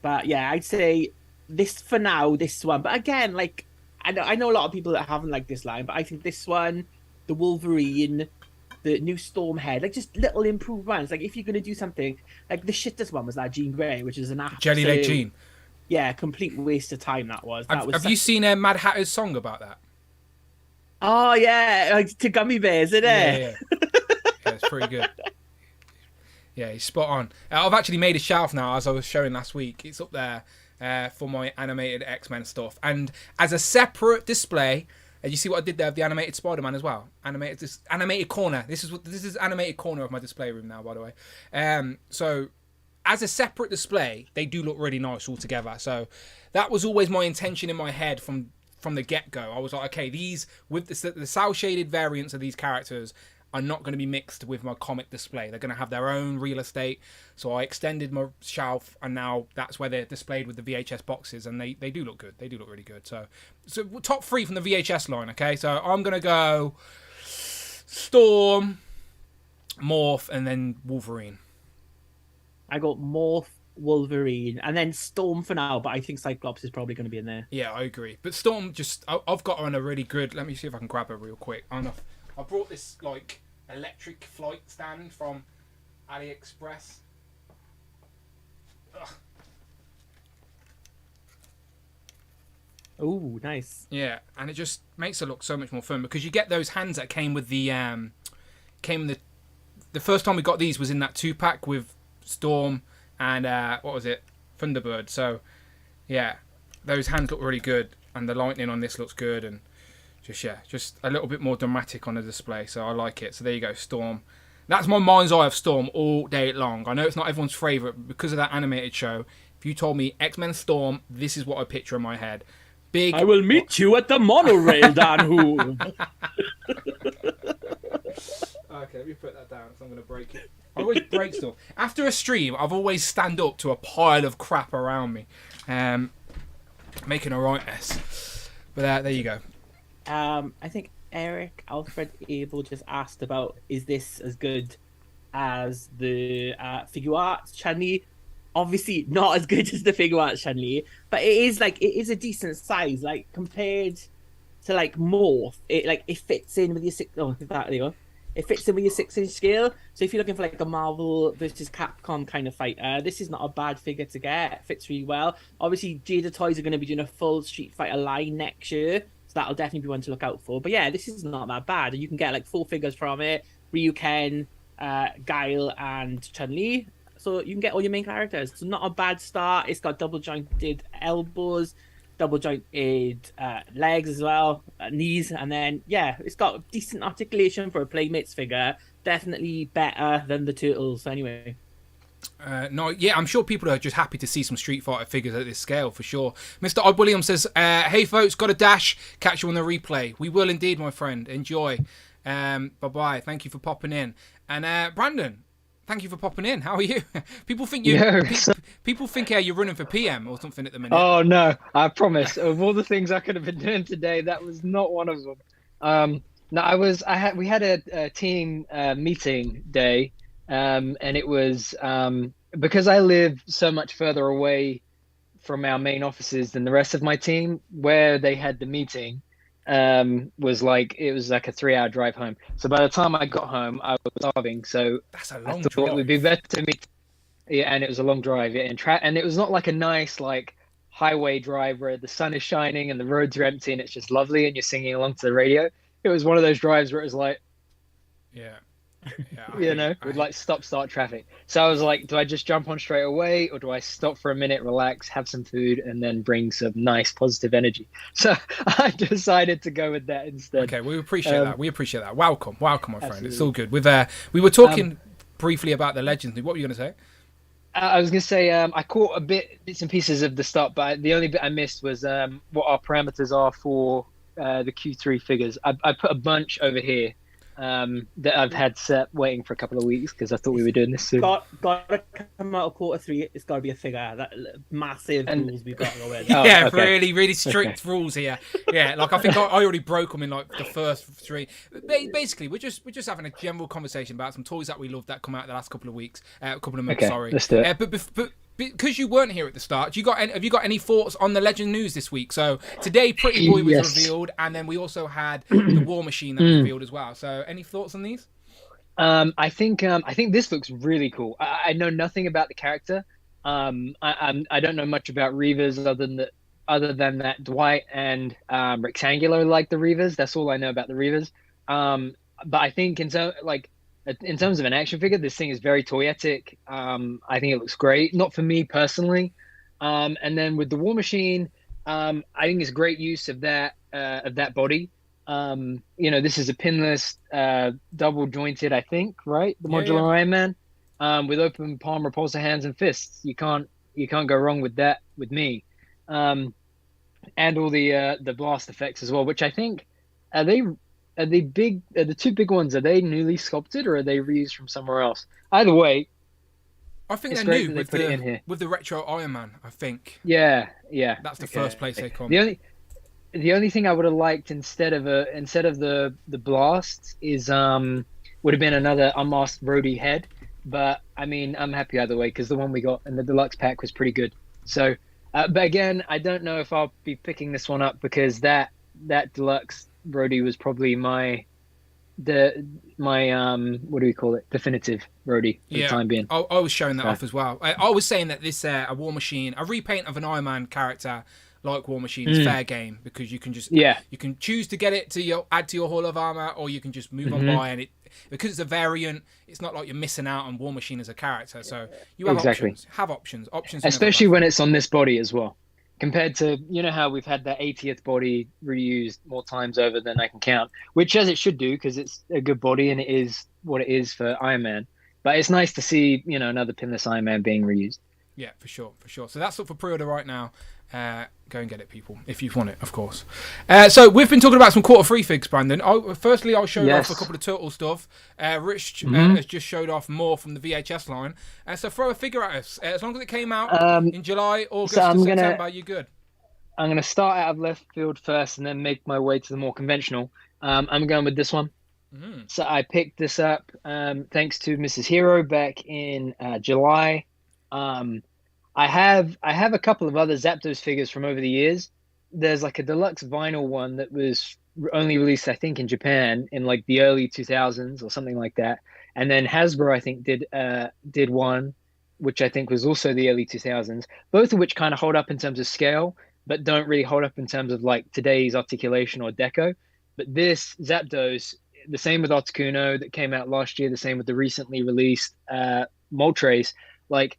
But yeah, I'd say this for now. This one, but again, like I know a lot of people that haven't liked this line, but I think this one, the Wolverine, the new Stormhead, like just little improvements. Like if you're gonna do something, like the shittest one was that Jean Grey, which is an absolute Jelly Leg Jean. Yeah, complete waste of time that was. Have you seen Mad Hatter's song about that? Oh yeah, like to gummy bears, isn't it? Yeah, it's pretty good. Yeah, he's spot on. I've actually made a shelf now, as I was showing last week. It's up there for my animated X-Men stuff, and as a separate display. You see what I did there with the animated Spider-Man as well? Animated corner. This is animated corner of my display room now, by the way. So as a separate display, they do look really nice all together. So that was always my intention in my head from the get-go. I was like, okay, these with the cel shaded variants of these characters are not going to be mixed with my comic display. They're going to have their own real estate. So I extended my shelf, and now that's where they're displayed with the VHS boxes, and they do look good. They do look really good. So top 3 from the VHS line, okay? So I'm going to go Storm, Morph, and then Wolverine. I got Morph, Wolverine, and then Storm for now, but I think Cyclops is probably going to be in there. Yeah, I agree. But Storm, I've got her on a really good... Let me see if I can grab her real quick. I brought this like electric flight stand from AliExpress. Oh, nice. Yeah, and it just makes it look so much more fun because you get those hands that came with the first time we got these was in that 2-pack with Storm and what was it, Thunderbird. So yeah, those hands look really good, and the lightning on this looks good, and just a little bit more dramatic on the display, so I like it. So there you go, Storm. That's my mind's eye of Storm all day long. I know it's not everyone's favourite, but because of that animated show, if you told me X-Men Storm, this is what I picture in my head. Big. I will meet you at the monorail, Dan. Okay, let me put that down, because I'm going to break it. I always break stuff. After a stream, I've always stand up to a pile of crap around me, making a right mess. But there you go. I think Eric Alfred Abel just asked about, is this as good as the figure arts Chun-Li? Obviously not as good as the figure arts Chun-Li, but it is a decent size, like compared to like Morph. It fits in with your it fits in with your 6-inch scale. So if you're looking for like a Marvel versus Capcom kind of fighter, this is not a bad figure to get. It fits really well. Obviously, Jada Toys are going to be doing a full Street Fighter line next year, so that'll definitely be one to look out for. But yeah, this is not that bad. You can get like 4 figures from it: Ryu, Ken, Guile, and Chun-Li. So you can get all your main characters. So not a bad start. It's got double jointed elbows, double jointed legs as well, knees, and then yeah, it's got decent articulation for a Playmates figure. Definitely better than the Turtles anyway. No, yeah, I'm sure people are just happy to see some Street Fighter figures at this scale for sure. Mr. Odd Williams says, "Hey folks, got a dash. Catch you on the replay. We will indeed, my friend. Enjoy. Bye bye. Thank you for popping in." And Brandon, thank you for popping in. How are you? People think people think you're running for PM or something at the minute. Oh no, I promise. Of all the things I could have been doing today, that was not one of them. No, we had a team meeting day, and it was because I live so much further away from our main offices than the rest of my team. Where they had the meeting was like a 3-hour drive home. So by the time I got home, I was starving. So that's a long I thought it would be better to meet. Yeah, and it was a long drive. Yeah, and it was not like a nice like highway drive where the sun is shining and the roads are empty and it's just lovely and you're singing along to the radio. It was one of those drives where it was like, yeah, With like stop-start traffic. So I was like, do I just jump on straight away, or do I stop for a minute, relax, have some food, and then bring some nice positive energy? So I decided to go with that instead. Okay, we appreciate that. We appreciate that. Welcome, my friend. Absolutely. It's all good. We were talking briefly about the Legends. What were you going to say? I was going to say I caught bits and pieces of the start, but the only bit I missed was what our parameters are for the Q3 figures. I put a bunch over here that I've had set waiting for a couple of weeks because I thought we were doing this soon. Got to come out of Q3. It's got to be a figure. That massive rules we've got to go with. Yeah, okay. Really strict rules here. Yeah, like I think I already broke them in like the first 3. Basically, we're just having a general conversation about some toys that we love that come out the last couple of weeks, couple of months. Okay, sorry. Let's do it. But because you weren't here at the start, have you got any thoughts on the Legend news this week? So today, Pretty Boy was revealed, and then we also had the War Machine that was revealed as well. So any thoughts on these? I think this looks really cool. I know nothing about the character. I don't know much about Reavers other than that Dwight and Rectangular like the Reavers. That's all I know about the Reavers. But I think in terms of an action figure, this thing is very toyetic. I think it looks great. Not for me personally. And then with the War Machine, I think it's great use of that body. This is a pinless, double jointed, I think, right? The modular Iron Man, with open palm repulsor hands and fists. You can't go wrong with that with me. And all the blast effects as well, which I think are the 2 big ones, are they newly sculpted or are they reused from somewhere else? Either way, I think they're new with the retro Iron Man, I think. Yeah. That's the first place they come. The only thing I would have liked instead of the blast is would have been another unmasked Rhodey head, but I mean I'm happy either way because the one we got in the deluxe pack was pretty good. So, but again, I don't know if I'll be picking this one up because that deluxe Rhodey was probably my what do we call it, definitive Rhodey for the time being. I was showing that off as well. I was saying that this a War Machine, a repaint of an Iron Man character like War Machine is fair game because you can just you can choose to get it to add to your Hall of Armor, or you can just move on by, and because it's a variant, it's not like you're missing out on War Machine as a character. So you have options. Especially when it's on this body as well. Compared to, how we've had that 80th body reused more times over than I can count, which as it should do because it's a good body and it is what it is for Iron Man. But it's nice to see, another pinless Iron Man being reused. Yeah, for sure. So that's up for pre-order right now. Go and get it, people, if you want it, of course. So we've been talking about some Q3 figs, Brandon. Firstly, I'll show off a couple of Turtle stuff. Rich has just showed off more from the VHS line. So throw a figure at us. As long as it came out in July, August, or September, you're good. I'm going to start out of left field first and then make my way to the more conventional. I'm going with this one. So I picked this up thanks to Mrs. Hero back in July. I have a couple of other Zapdos figures from over the years. There's like a deluxe vinyl one that was only released, I think, in Japan in like the early 2000s or something like that. And then Hasbro, I think, did one, which I think was also the early 2000s, both of which kind of hold up in terms of scale, but don't really hold up in terms of like today's articulation or deco. But this Zapdos, the same with Articuno that came out last year, the same with the recently released Moltres, like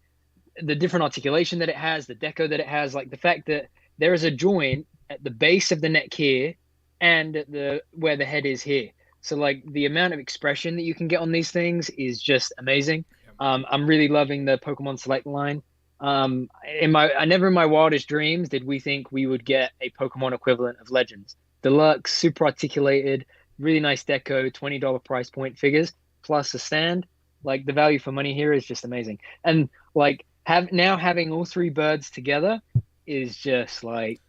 the different articulation that it has, the deco that it has, like the fact that there is a joint at the base of the neck here and at where the head is here. So like the amount of expression that you can get on these things is just amazing. I'm really loving the Pokemon Select line. Never in my wildest dreams did we think we would get a Pokemon equivalent of Legends. Deluxe, super articulated, really nice deco, $20 price point figures, plus a stand. Like the value for money here is just amazing. And like having all 3 birds together is just like,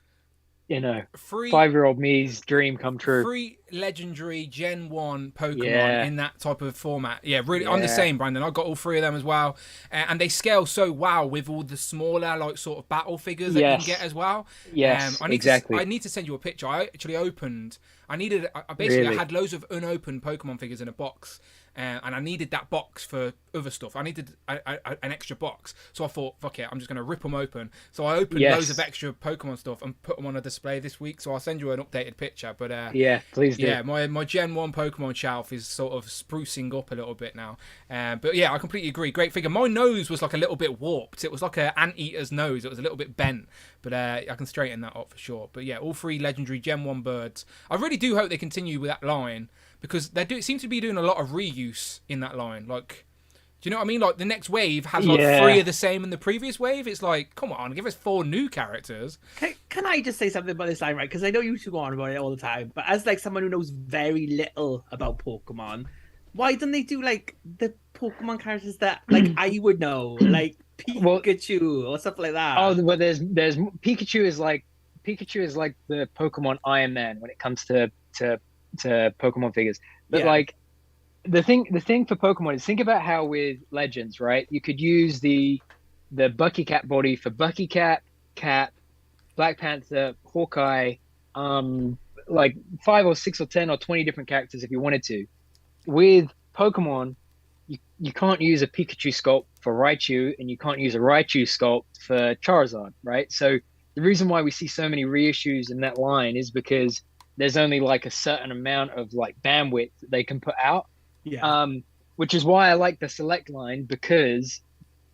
5-year-old me's dream come true. 3 legendary Gen 1 Pokemon in that type of format. Yeah, really. I'm the same, Brandon. I got all 3 of them as well. And they scale so well with all the smaller, like, sort of battle figures that you can get as well. Yes, I need to send you a picture. I actually opened... I had loads of unopened Pokemon figures in a box. and I needed that box for other stuff. I needed an extra box, so I thought, fuck it, I'm just going to rip them open. So I opened loads of extra Pokemon stuff and put them on a display this week. So I'll send you an updated picture. But yeah, please do. Yeah, my Gen 1 Pokemon shelf is sort of sprucing up a little bit now. But yeah, I completely agree. Great figure. My nose was like a little bit warped. It was like an anteater's nose. It was a little bit bent. But I can straighten that up for sure. But yeah, all 3 legendary Gen 1 birds. I really do hope they continue with that line, because they seem to be doing a lot of reuse in that line. Like, do you know what I mean? Like, the next wave has like 3 of the same in the previous wave. It's like, come on, give us 4 new characters. Can I just say something about this line, right? Because I know you two go on about it all the time, but as like someone who knows very little about Pokemon, why don't they do like the Pokemon characters that like I would know, like Pikachu or stuff like that? Oh, well, there's Pikachu is like the Pokemon Iron Man when it comes to Pokemon figures. But like the thing for Pokemon is, think about how with Legends, right? You could use the Bucky Cat body for Bucky Cat, Black Panther, Hawkeye, like 5 or 6 or 10 or 20 different characters if you wanted to. With Pokemon, you can't use a Pikachu sculpt for Raichu, and you can't use a Raichu sculpt for Charizard, right? So the reason why we see so many reissues in that line is because there's only like a certain amount of like bandwidth that they can put out. Yeah. Which is why I like the Select line, because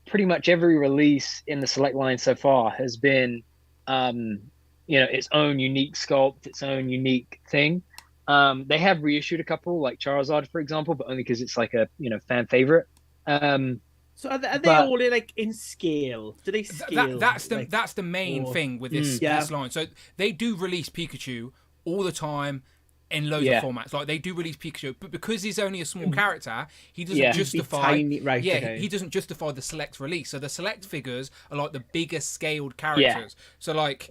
pretty much every release in the Select line so far has been, its own unique sculpt, its own unique thing. They have reissued a couple, like Charizard, for example, but only because it's like a fan favorite. So are they all like in scale? Do they scale? That's the main thing with this line. So they do release Pikachu all the time in loads of formats. Like, they do release Pikachu, but because he's only a small character, he doesn't justify. He doesn't justify the Select release. So the Select figures are like the biggest scaled characters. So like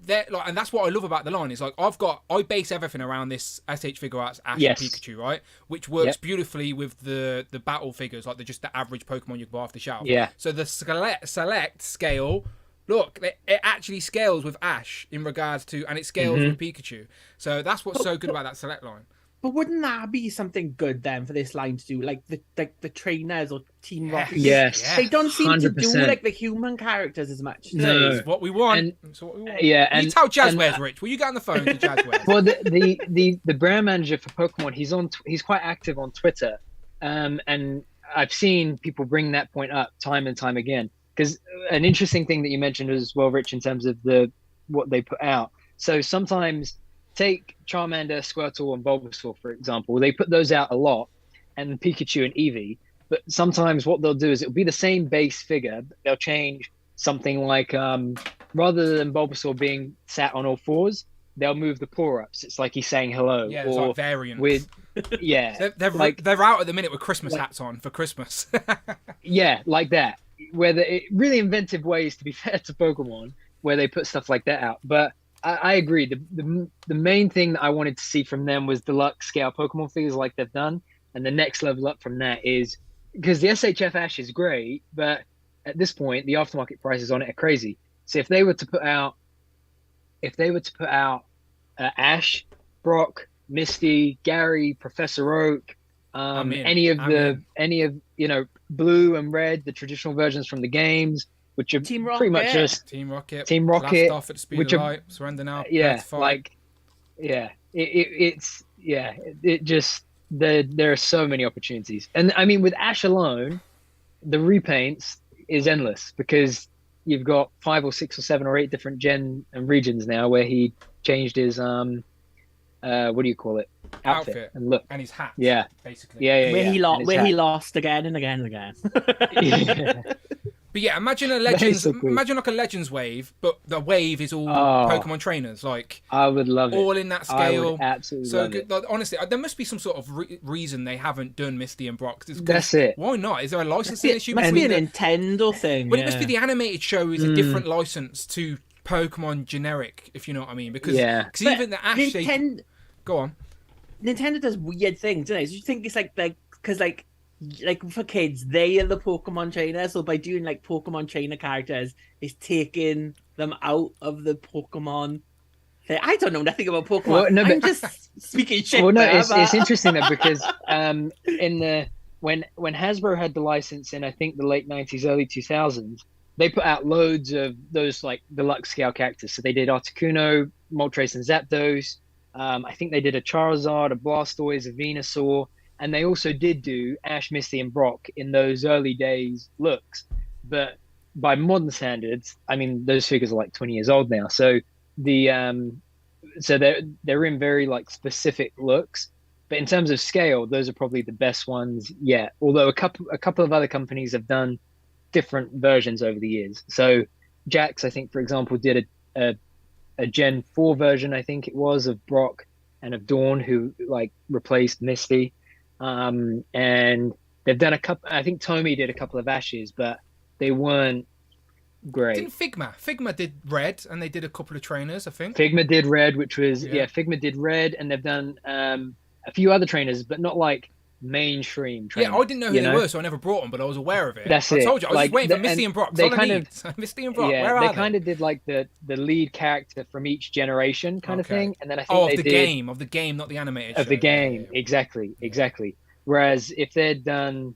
they're like, and that's what I love about the line. Is like I base everything around this SH Figure Arts Ash and Pikachu, right? Which works beautifully with the battle figures, like just the average Pokemon you can buy off the shelf. Yeah. So the Select scale, look, it actually scales with Ash in regards to, and it scales with Pikachu. So that's what's so good about that Select line. But wouldn't that be something good then for this line to do, like the trainers or Team Rocket? Yes, they don't seem 100%. To do like the human characters as much. No, it's what we want. It's what we want. Yeah, and you tell Jazzwares, Rich. Will you get on the phone to Jazzwares? Well, the brand manager for Pokemon, he's quite active on Twitter, and I've seen people bring that point up time and time again. Because an interesting thing that you mentioned as well, Rich, in terms of what they put out. So sometimes, take Charmander, Squirtle, and Bulbasaur, for example. They put those out a lot, and Pikachu and Eevee. But sometimes what they'll do is it'll be the same base figure, but they'll change something like, rather than Bulbasaur being sat on all fours, they'll move the paw-ups. It's like he's saying hello. Yeah, it's like variants. They're out at the minute with Christmas hats on for Christmas. Yeah, like that. Where really inventive ways, to be fair to Pokemon, where they put stuff like that out. But I agree. The main thing that I wanted to see from them was deluxe scale Pokemon figures like they've done. And the next level up from that is, because the SHF Ash is great, but at this point, the aftermarket prices on it are crazy. So if they were to put out Ash, Brock, Misty, Gary, Professor Oak, any of Blue and Red, the traditional versions from the games, which are pretty much just Team Rocket, Blast off at the speed of light, surrender now. There are so many opportunities, and I mean with Ash alone, the repaints is endless, because you've got 5 or 6 or 7 or 8 different gen and regions now where he changed his what do you call it? Outfit and look, and his hat. Yeah, basically. Where he lost again and again and again. Yeah. But yeah, imagine a Legends, imagine like a Legends wave, but the wave is all Pokemon trainers. Like, I would love all it. In that scale. I would absolutely so love good. it. Like, honestly, there must be some sort of reason they haven't done Misty and Brock. That's it. Why not? Is there a licensing issue? Must be a Nintendo thing. But it must be the animated show is a different license to Pokemon generic, if you know what I mean. Because even the Ash, go on. Nintendo does weird things, don't they? So you think it's like because like for kids, they are the Pokemon trainers. So by doing like Pokemon trainer characters, it's taking them out of the Pokemon I don't know nothing about Pokemon. Well, no, I'm but- just speaking shit. Well, no, there, it's interesting though because when Hasbro had the license in I think the late 90s, early 2000s, they put out loads of those like deluxe scale characters. So they did Articuno, Moltres, and Zapdos. I think they did a Charizard, a Blastoise, a Venusaur, and they also did do Ash, Misty, and Brock in those early days looks. But by modern standards, I mean those figures are like 20 years old now. So they're in very like specific looks. But in terms of scale, those are probably the best ones yet. Although a couple of other companies have done different versions over the years. So Jax, I think, for example, did a Gen 4 version, I think it was, of Brock and of Dawn, who like replaced Misty. And they've done a couple. I think Tomy did a couple of Ashes, but they weren't great. Didn't Figma did red, and they did a couple of trainers, I think. Figma did red, which was Figma did red, and they've done a few other trainers, but not like mainstream trainers. Yeah, I didn't know who they were, so I never brought them, but I was aware of it. That's I told you, I was like, just waiting for Misty and Brock. They kind of Misty and Brock. Yeah, where are they kind of did like the lead character from each generation kind of thing, and then I think of the game, not the animated of show. the game. Yeah. Exactly. Whereas if they'd done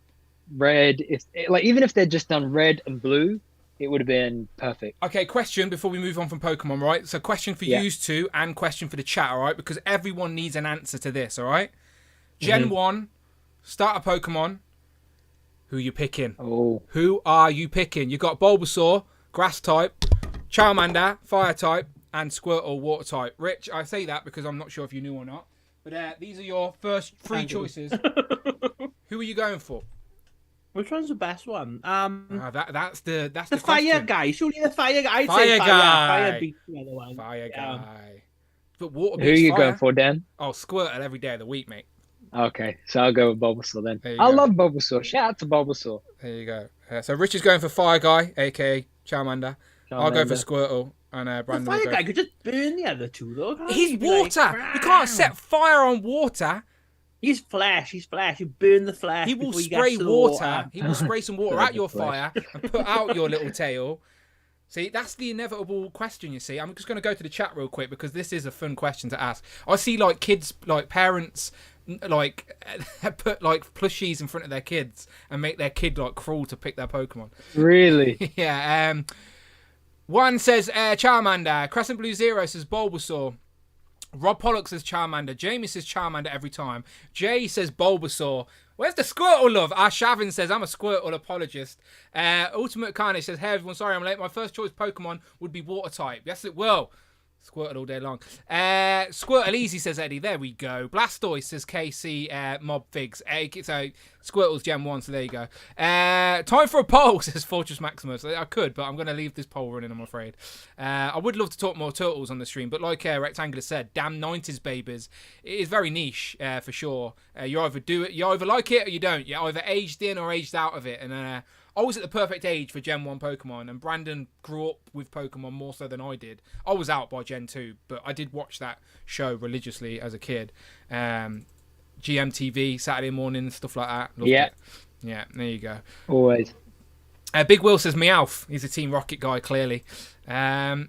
red, even if they'd just done red and blue, it would have been perfect. Okay, question before we move on from Pokemon, right? So question for you two and question for the chat, all right? Because everyone needs an answer to this, all right? Gen 1, start a Pokemon. Who you picking? Oh. Who are you picking? You got Bulbasaur, Grass type, Charmander, Fire type, and Squirtle, Water type. Rich, I say that because I'm not sure if you knew or not. But these are your first three choices. Who are you going for? Which one's the best one? That's the the fire question. guy. Surely the fire guy. I'd Fire say guy. Fire beats the other one. Fire guy. But water Who are beats you fire. going for, Dan? Oh, Squirtle every day of the week, mate. Okay, so I'll go with Bulbasaur then. There you I go. love Bulbasaur. Shout out to Bulbasaur. There you go. So Rich is going for Fire Guy, aka Charmander. I'll go for Squirtle, and The Brandon will fire go. guy could just burn the other two, though. Can't He's he? Be water. like, You can't set fire on water. He's flesh. You burn the flesh. He will before you get spray to the water. He will spray some water at your Flesh. fire and put out your little tail. See, that's the inevitable question, you see. I'm just going to go to the chat real quick because this is a fun question to ask. I see, like, kids, like, parents, like, put, like, plushies in front of their kids and make their kid, like, crawl to pick their Pokemon. Really? Yeah, one says Charmander. Crescent Blue Zero says Bulbasaur. Rob Pollock says Charmander. Jamie says Charmander every time. Jay says Bulbasaur. Where's the Squirtle love? Shavin says, I'm a Squirtle apologist. Ultimate Carnage says, hey everyone, sorry I'm late. My first choice Pokemon would be Water type. Yes, it will. Squirtle all day long. Squirtle Easy says Eddie. There we go. Blastoise says KC Mob Figs. So Squirtle's Gen 1, so there you go. Time for a poll, says Fortress Maximus. I could, but I'm going to leave this poll running, I'm afraid. I would love to talk more Turtles on the stream, but like Rectangular said, damn 90s babies. It is very niche, for sure. You either like it or you don't. You're either aged in or aged out of it. And I was at the perfect age for Gen 1 Pokemon, and Brandon grew up with Pokemon more so than I did. I was out by Gen 2, but I did watch that show religiously as a kid. GMTV, Saturday morning, stuff like that. Loved it. Yeah, there you go. Always. Big Will says Meowth. He's a Team Rocket guy, clearly. Shout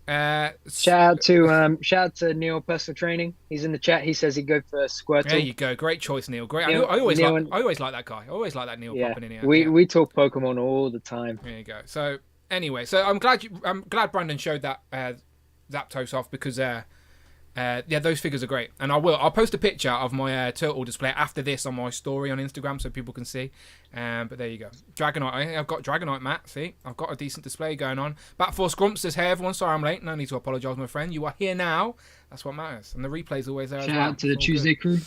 out to Neil Personal Training. He's in the chat. He says he'd go for Squirtle. There you go. Great choice, Neil. Great. Neil, I always like that guy. I always like that Neil popping in here. We talk Pokemon all the time. There you go. So anyway, I'm glad Brandon showed that Zapdos off because those figures are great, and I'll post a picture of my turtle display after this on my story on Instagram so people can see. But there you go. Dragonite. I've got Dragonite, Matt. See, I've got a decent display going on. Batforce Grump says, hey everyone, sorry I'm late. No need to apologise, my friend. You are here now. That's what matters. And the replay's always there. Shout out to the Tuesday crew.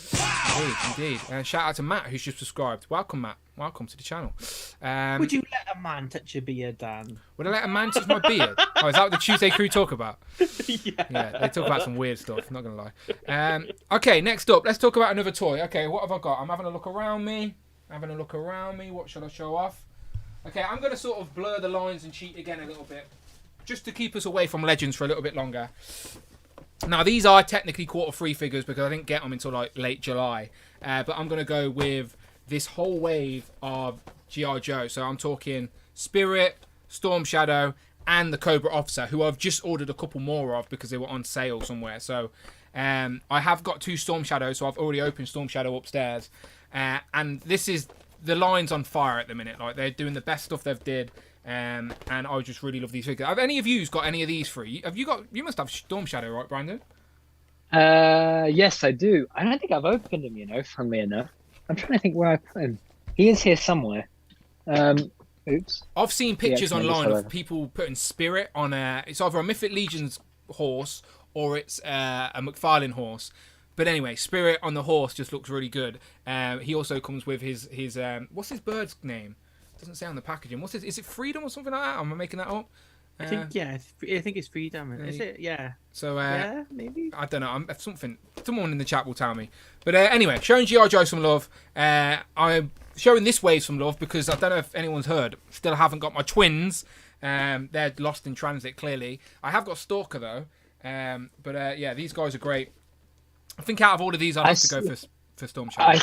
Indeed. Shout out to Matt, who's just subscribed. Welcome, Matt. Welcome to the channel. Would you let a man touch your beard, Dan? Would I let a man touch my beard? Oh, is that what the Tuesday crew talk about? Yeah, they talk about some weird stuff, not going to lie. Okay, next up, let's talk about another toy. Okay, what have I got? I'm having a look around me. What should I show off? Okay, I'm going to sort of blur the lines and cheat again a little bit, just to keep us away from Legends for a little bit longer. Now, these are technically quarter-free figures because I didn't get them until like late July. But I'm going to go with this whole wave of G.I. Joe. So I'm talking Spirit, Storm Shadow, and the Cobra Officer, who I've just ordered a couple more of because they were on sale somewhere. So I have got 2 Storm Shadows, so I've already opened Storm Shadow upstairs. And this is, the line's on fire at the minute. Like, they're doing the best stuff they've did. And I just really love these figures. Have any of you got any of these free? You must have Storm Shadow, right, Brandon? Yes, I do. I don't think I've opened him, funnily enough. I'm trying to think where I put him. He is here somewhere. Oops. I've seen pictures online of people putting Spirit on it's either a Mythic Legion's horse or it's a McFarlane horse. But anyway, Spirit on the horse just looks really good. He also comes with his what's his bird's name? Doesn't say on the packaging. Is it Freedom or something like that? Am I making that up? I think it's Freedom. Is it? Yeah. So yeah, maybe. I don't know. Someone in the chat will tell me. But anyway, showing G.I. Joe some love. I'm showing this wave some love because I don't know if anyone's heard. Still haven't got my twins. They're lost in transit clearly. I have got Stalker though. But yeah, these guys are great. I think out of all of these, I'd have to go for Storm Shadow.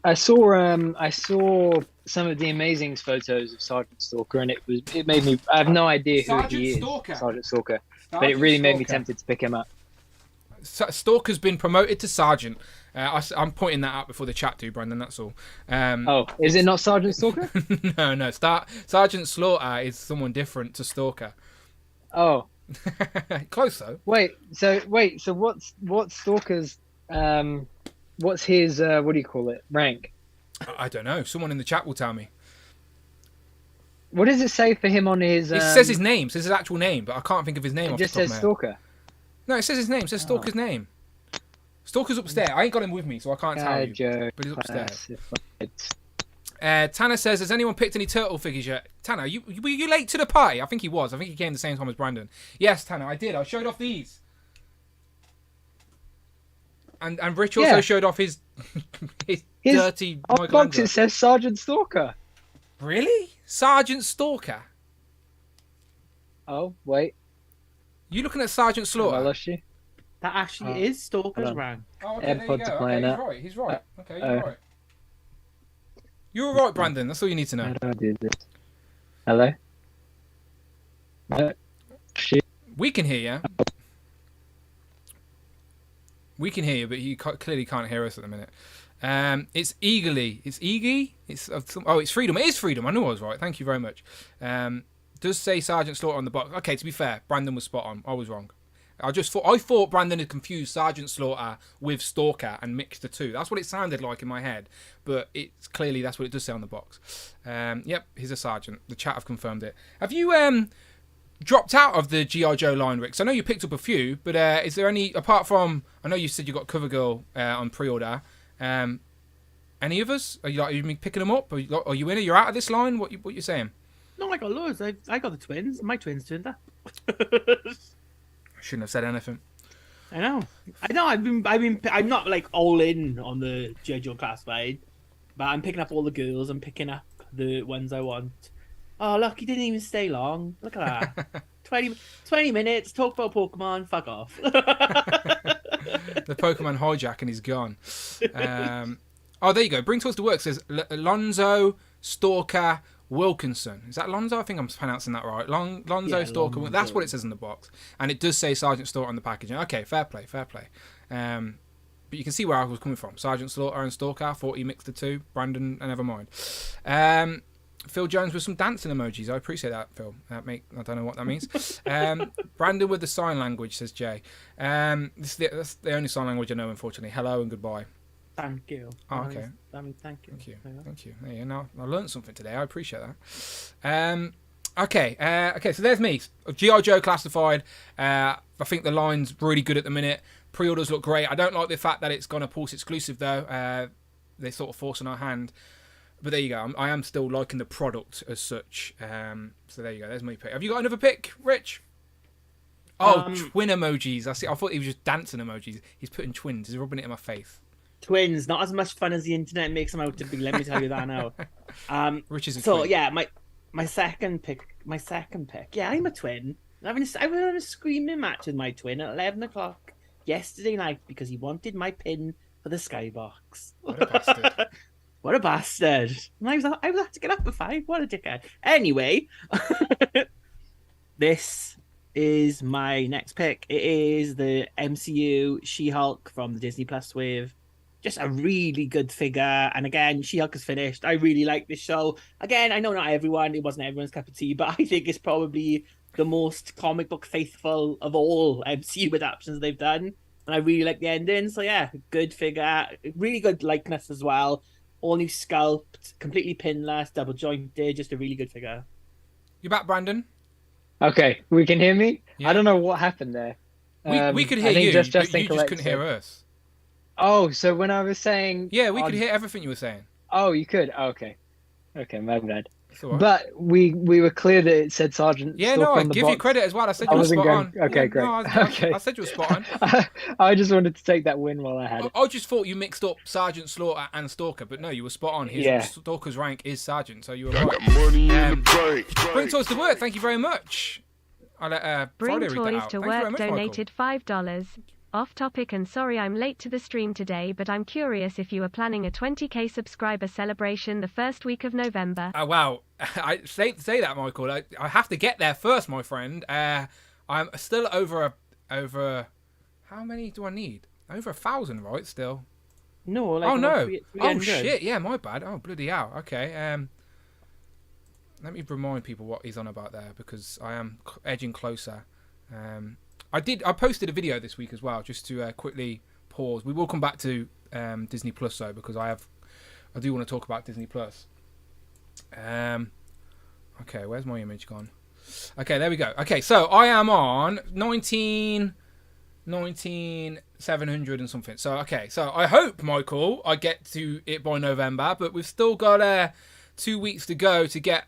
I saw some of the Amazings photos of Sergeant Stalker, and it made me. I have no idea who he is, Sergeant Stalker, but it really made me tempted to pick him up. Stalker's been promoted to Sergeant. I'm pointing that out before the chat too, Brandon. That's all. Is it not Sergeant Stalker? No. Sergeant Slaughter is someone different to Stalker. Oh, close though. Wait. So what's Stalker's? What's his, what do you call it, rank? I don't know. Someone in the chat will tell me. What does it say for him on his... It says his name. It says his actual name, but I can't think of his name off the top of my head. It just says Stalker. No, it says his name. It says Stalker's name. Stalker's upstairs. I ain't got him with me, so I can't tell you. But he's upstairs. Tanner says, has anyone picked any Turtle figures yet? Tanner, were you late to the party? I think he was. I think he came the same time as Brandon. Yes, Tanner, I did. I showed off these. And Rich also showed off his dirty Michelangelo. Box it says Sergeant Stalker. Really? Sergeant Stalker? Oh, wait. You looking at Sergeant Slaughter? I lost you. That actually is Stalker's rank. Oh, okay, there you go. Okay, he's right. Okay, you're right. You're right, Brandon. That's all you need to know. How do I do this? Hello? No. Shit. We can hear you. We can hear you, but you clearly can't hear us at the minute. It's Eagerly. It's Eagy? It's Freedom. It is Freedom. I knew I was right. Thank you very much. Does say Sergeant Slaughter on the box. Okay, to be fair, Brandon was spot on. I was wrong. I thought Brandon had confused Sergeant Slaughter with Stalker and mixed the two. That's what it sounded like in my head, but it's clearly that's what it does say on the box. Yep, he's a sergeant. The chat have confirmed it. Have you dropped out of the G.I. Joe line, Rick? So I know you picked up a few, but is there any, apart from, I know you said you got CoverGirl on pre-order, any of us? Are you picking them up? Are you in? Are you out of this line? What you saying? No, I got loads. I got the twins. My twins turned up. I shouldn't have said anything. I know. I'm not like all in on the G.I. Joe classified, but I'm picking up all the girls. I'm picking up the ones I want. Oh, look, he didn't even stay long. Look at that. 20 minutes, talk about Pokemon, fuck off. The Pokemon hijack and he's gone. Oh, there you go. Bring Toys to Work says Lonzo, Stalker, Wilkinson. Is that Lonzo? I think I'm pronouncing that right. Lonzo, yeah, Stalker. Lonzo. That's what it says in the box. And it does say Sergeant Slaughter on the packaging. Okay, fair play. But you can see where I was coming from. Sergeant Slaughter and Stalker. Thought he mixed the two. Brandon, never mind. Phil Jones with some dancing emojis. I appreciate that, Phil. I don't know what that means. Brandon with the sign language, says Jay. That's the only sign language I know, unfortunately. Hello and goodbye. Thank you. Oh, okay. Thank you. Thank you. There you go. Now I learned something today. I appreciate that. Okay. So there's me. G.I. Joe classified. I think the line's really good at the minute. Pre-orders look great. I don't like the fact that it's gone a Pulse exclusive though. They're sort of forcing our hand. But there you go. I am still liking the product as such. So there you go. There's my pick. Have you got another pick, Rich? Oh, twin emojis. I see. I thought he was just dancing emojis. He's putting twins. He's rubbing it in my face. Twins, not as much fun as the internet makes them out to be. Let me tell you that now. Rich is a so twin. Yeah, my second pick. Yeah, I'm a twin. I was having a screaming match with my twin at 11 o'clock yesterday night because he wanted my pin for the skybox. What a bastard. What a bastard. And I was had to get up at 5. What a dickhead. Anyway, this is my next pick. It is the MCU She-Hulk from the Disney Plus wave. Just a really good figure. And again, She-Hulk is finished. I really like this show. Again, I know not everyone, it wasn't everyone's cup of tea, but I think it's probably the most comic book faithful of all MCU adaptations they've done. And I really like the ending. So yeah, good figure. Really good likeness as well. All new sculpt, completely pinless, double jointed. Just a really good figure. You back, Brandon? Okay, we can hear me. Yeah. I don't know what happened there. We could hear I think you, Just but you just Collect couldn't hear us. Oh, so when I was saying... Yeah, we could hear everything you were saying. Oh, you could? Oh, okay. Okay, my bad. Right. But we were clear that it said Sergeant Yeah, Stalker no, I on the give box. you credit as well. I said you were spot on. Okay, Yeah, great. No, Okay. I said you were spot on. I just wanted to take that win while I had it. I just thought you mixed up Sergeant Slaughter and Stalker, but no, you were spot on. His Stalker's rank is Sergeant, so you were right. Bring Toys to Work, thank you very much. I'll let Bring Friday read that Toys out. to Thank you very Work much, donated $5. Off topic and sorry I'm late to the stream today, but I'm curious if you are planning a 20k subscriber celebration the first week of November. Oh, wow. I say that, Michael. I have to get there first, my friend. I'm still over... How many do I need? Over 1,000, right, still? No, like oh, no. 300. Oh, shit. Yeah, my bad. Oh, bloody hell. Okay. Let me remind people what he's on about there, because I am edging closer. I posted a video this week as well, just to quickly pause. We will come back to Disney Plus though, because I do want to talk about Disney Plus. Okay, where's my image gone? Okay, there we go. Okay, so I am on 19,700 and something. So okay, so I hope, Michael, I get to it by November, but we've still got 2 weeks to go to get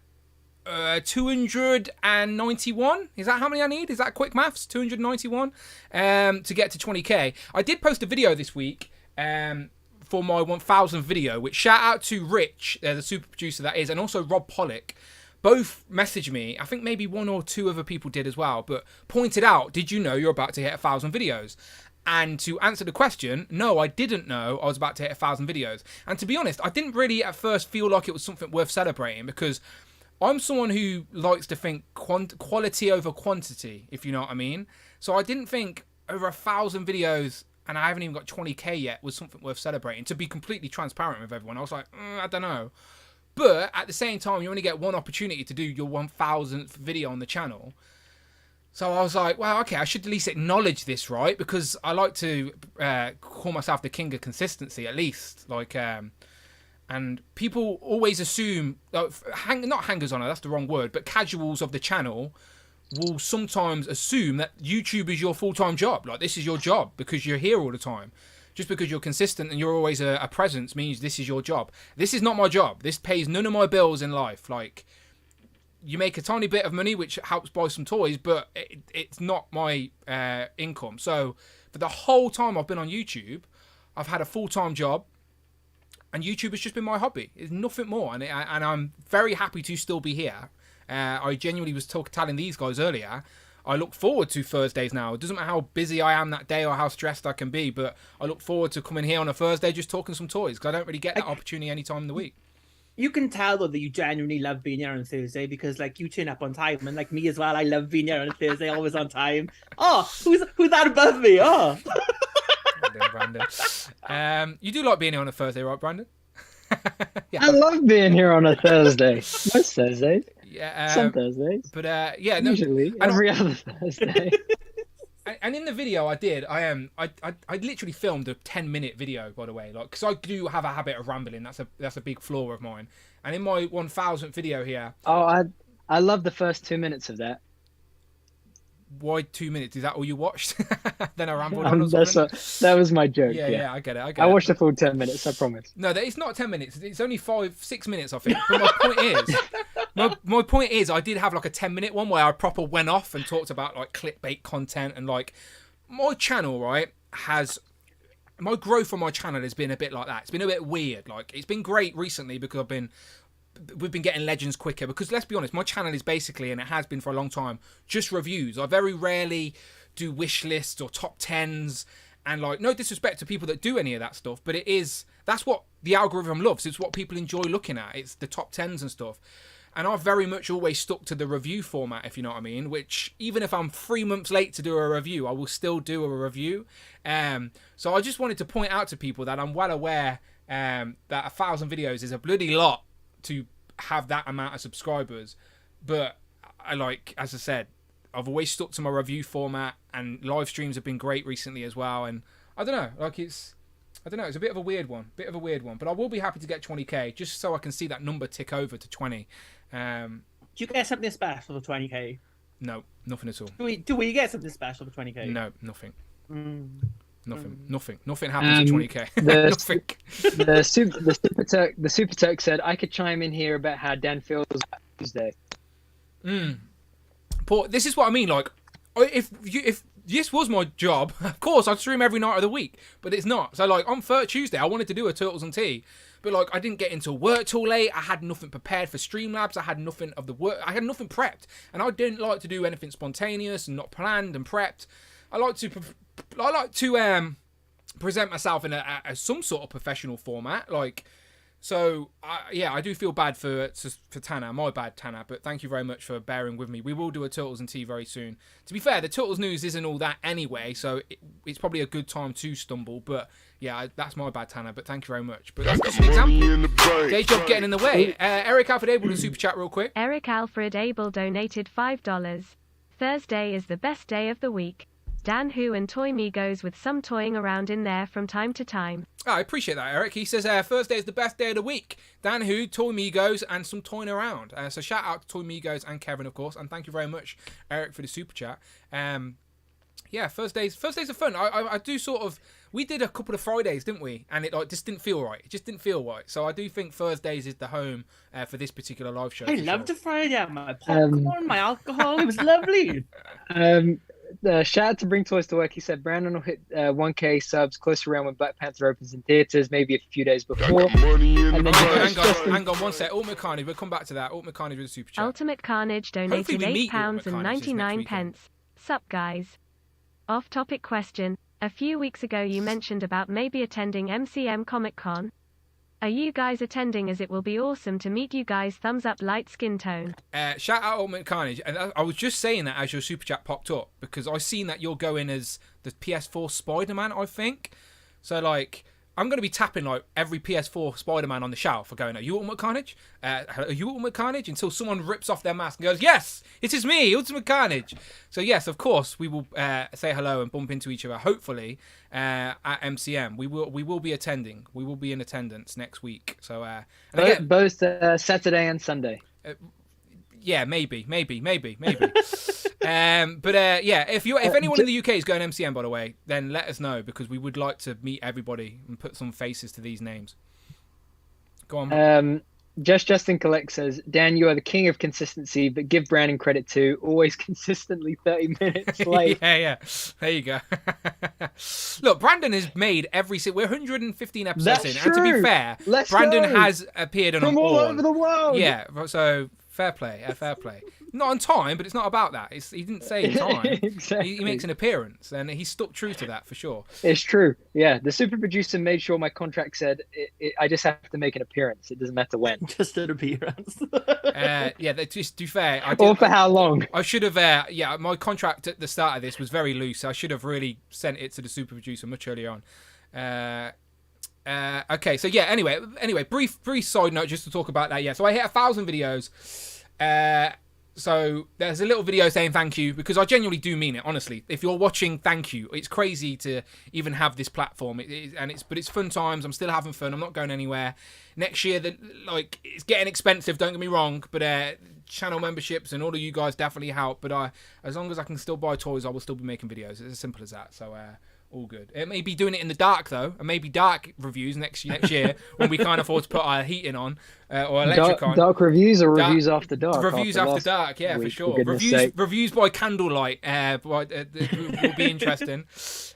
291. Is that how many I need? Is that quick maths? 291 to get to 20k. I did post a video this week for my 1000 video, which shout out to Rich, the super producer that is, and also Rob Pollock. Both messaged me. I think maybe one or two other people did as well, but pointed out, did you know you're about to hit 1,000 videos? And to answer the question, no, I didn't know I was about to hit 1,000 videos. And to be honest, I didn't really at first feel like it was something worth celebrating, because I'm someone who likes to think quality over quantity, if you know what I mean. So I didn't think over 1,000 videos, and I haven't even got 20k yet, was something worth celebrating. To be completely transparent with everyone, I was like, I don't know. But at the same time, you only get one opportunity to do your 1,000th video on the channel. So I was like, well, okay, I should at least acknowledge this, right? Because I like to call myself the king of consistency, at least. Like, and people always assume, not hangers on, that's the wrong word, but casuals of the channel will sometimes assume that YouTube is your full-time job. Like, this is your job because you're here all the time. Just because you're consistent and you're always a presence means this is your job. This is not my job. This pays none of my bills in life. Like, you make a tiny bit of money, which helps buy some toys, but it's not my income. So for the whole time I've been on YouTube, I've had a full-time job, and YouTube has just been my hobby. It's nothing more, and I'm very happy to still be here. I genuinely was telling these guys earlier, I look forward to Thursdays now. It doesn't matter how busy I am that day or how stressed I can be, but I look forward to coming here on a Thursday just talking some toys, because I don't really get that opportunity any time in the week. You can tell, though, that you genuinely love being here on a Thursday, because, like, you turn up on time, and, like, me as well, I love being here on a Thursday, always on time. Oh, who's that above me? Oh. Brandon. You do like being here on a Thursday, right, Brandon? Yeah. I love being here on a Thursday. Most Thursdays. Yeah, some Thursdays. But yeah, usually every other Thursday. And in the video I literally filmed a 10-minute video, by the way, like, because I do have a habit of rambling. That's a big flaw of mine. And in my 1000th video here, I love the first 2 minutes of that. Why 2 minutes? Is that all you watched? Then I rambled on. That was my joke. Yeah, I get it. I watched the full 10 minutes. I promise. No, it's not 10 minutes. It's only 6 minutes, I think. But my point is, I did have like a 10-minute one where I proper went off and talked about like clickbait content, and like my channel, right, my growth on my channel has been a bit like that. It's been a bit weird. Like, it's been great recently because we've been getting legends quicker, because let's be honest, my channel is basically, and it has been for a long time, just reviews. I very rarely do wish lists or top 10s, and like, no disrespect to people that do any of that stuff, but that's what the algorithm loves. It's what people enjoy looking at. It's the top 10s and stuff. And I've very much always stuck to the review format, if you know what I mean, which even if I'm 3 months late to do a review, I will still do a review. So I just wanted to point out to people that I'm well aware that 1,000 videos is a bloody lot to have that amount of subscribers. But as I said, I've always stuck to my review format, and live streams have been great recently as well. And I don't know, it's a bit of a weird one, but I will be happy to get 20k just so I can see that number tick over to 20. Do you get something special for 20k? No, nothing at all. Do we get something special for 20k? No, nothing. Nothing happens at 20k. Nothing. The Super Turk said, I could chime in here about how Dan feels about Tuesday. Paul, this is what I mean. Like, if this was my job, of course I'd stream every night of the week, but it's not. So like on Tuesday, I wanted to do a Turtles and Tea, but like I didn't get into work till late. I had nothing prepared for Streamlabs. I had nothing of the work. I had nothing prepped, and I didn't like to do anything spontaneous and not planned and prepped. I like to present myself in some sort of professional format, like. So, I do feel bad for Tanner, my bad, Tanner, but thank you very much for bearing with me. We will do a Turtles and Tea very soon. To be fair, the Turtles news isn't all that anyway, so it's probably a good time to stumble, but yeah, that's my bad, Tanner, but thank you very much. But that's just an example. Day job getting in the way. Eric Alfred Abel to super chat real quick. Eric Alfred Abel donated $5. Thursday is the best day of the week. Dan Who and Toy Migos with some toying around in there from time to time. Oh, I appreciate that, Eric. He says Thursday is the best day of the week. Dan Who, Toy Migos, and some toying around. So shout out to Toy Migos and Kevin, of course, and thank you very much, Eric, for the super chat. Thursdays are fun. I do sort of. We did a couple of Fridays, didn't we? And it just didn't feel right. It just didn't feel right. So I do think Thursdays is the home for this particular live show. I loved a Friday. I had my popcorn, my alcohol. It was lovely. Shout out to Bring Toys to Work. He said Brandon will hit 1K subs close around when Black Panther opens in theaters, maybe a few days before. And then hang on one sec. Ultimate Carnage, we'll come back to that. Ultimate Carnage with a super chat. Ultimate Carnage donated £8.99. Sup, guys? Off-topic question. A few weeks ago you mentioned about maybe attending MCM Comic Con. Are you guys attending, as it will be awesome to meet you guys? Thumbs up, light skin tone. Shout out Ultimate Carnage. And I was just saying that as your super chat popped up, because I've seen that you're going as the PS4 Spider-Man, I think. So, like, I'm going to be tapping, like, every PS4 Spider-Man on the shelf for going, are you Ultimate Carnage? Are you Ultimate Carnage? Until someone rips off their mask and goes, yes, it is me, Ultimate Carnage. So, yes, of course, we will say hello and bump into each other, hopefully, at MCM. We will be attending. We will be in attendance next week. So, and again, both Saturday and Sunday. Yeah, maybe. But if anyone in the UK is going MCM, by the way, then let us know, because we would like to meet everybody and put some faces to these names. Go on. Justin Collect says, Dan, you are the king of consistency, but give Brandon credit too. Always consistently 30 minutes late. yeah. There you go. Look, Brandon has made we're 115 episodes That's in, true. and to be fair, Brandon has appeared on from all over the world. Yeah, so fair play. Not on time, but it's not about that. He didn't say time. Exactly. He makes an appearance, and he stuck true to that for sure. It's true. Yeah, the super producer made sure my contract said I just have to make an appearance. It doesn't matter when. Just an appearance. To be fair, or for how long? I should have. My contract at the start of this was very loose. I should have really sent it to the super producer much earlier on. Okay, so yeah. Anyway, brief side note just to talk about that. Yeah, so I hit 1,000 videos. So there's a little video saying thank you, because I genuinely do mean it, honestly. If you're watching, thank you. It's crazy to even have this platform, but it's fun times. I'm still having fun. I'm not going anywhere. Next year, it's getting expensive. Don't get me wrong, but channel memberships and all of you guys definitely help. But as long as I can still buy toys, I will still be making videos. It's as simple as that. So. All good. It may be doing it in the dark though, and maybe dark reviews next year when we can't afford to put our heating on or electric on. Dark reviews or reviews after dark? Reviews after dark, yeah, for sure. Reviews by candlelight will be interesting.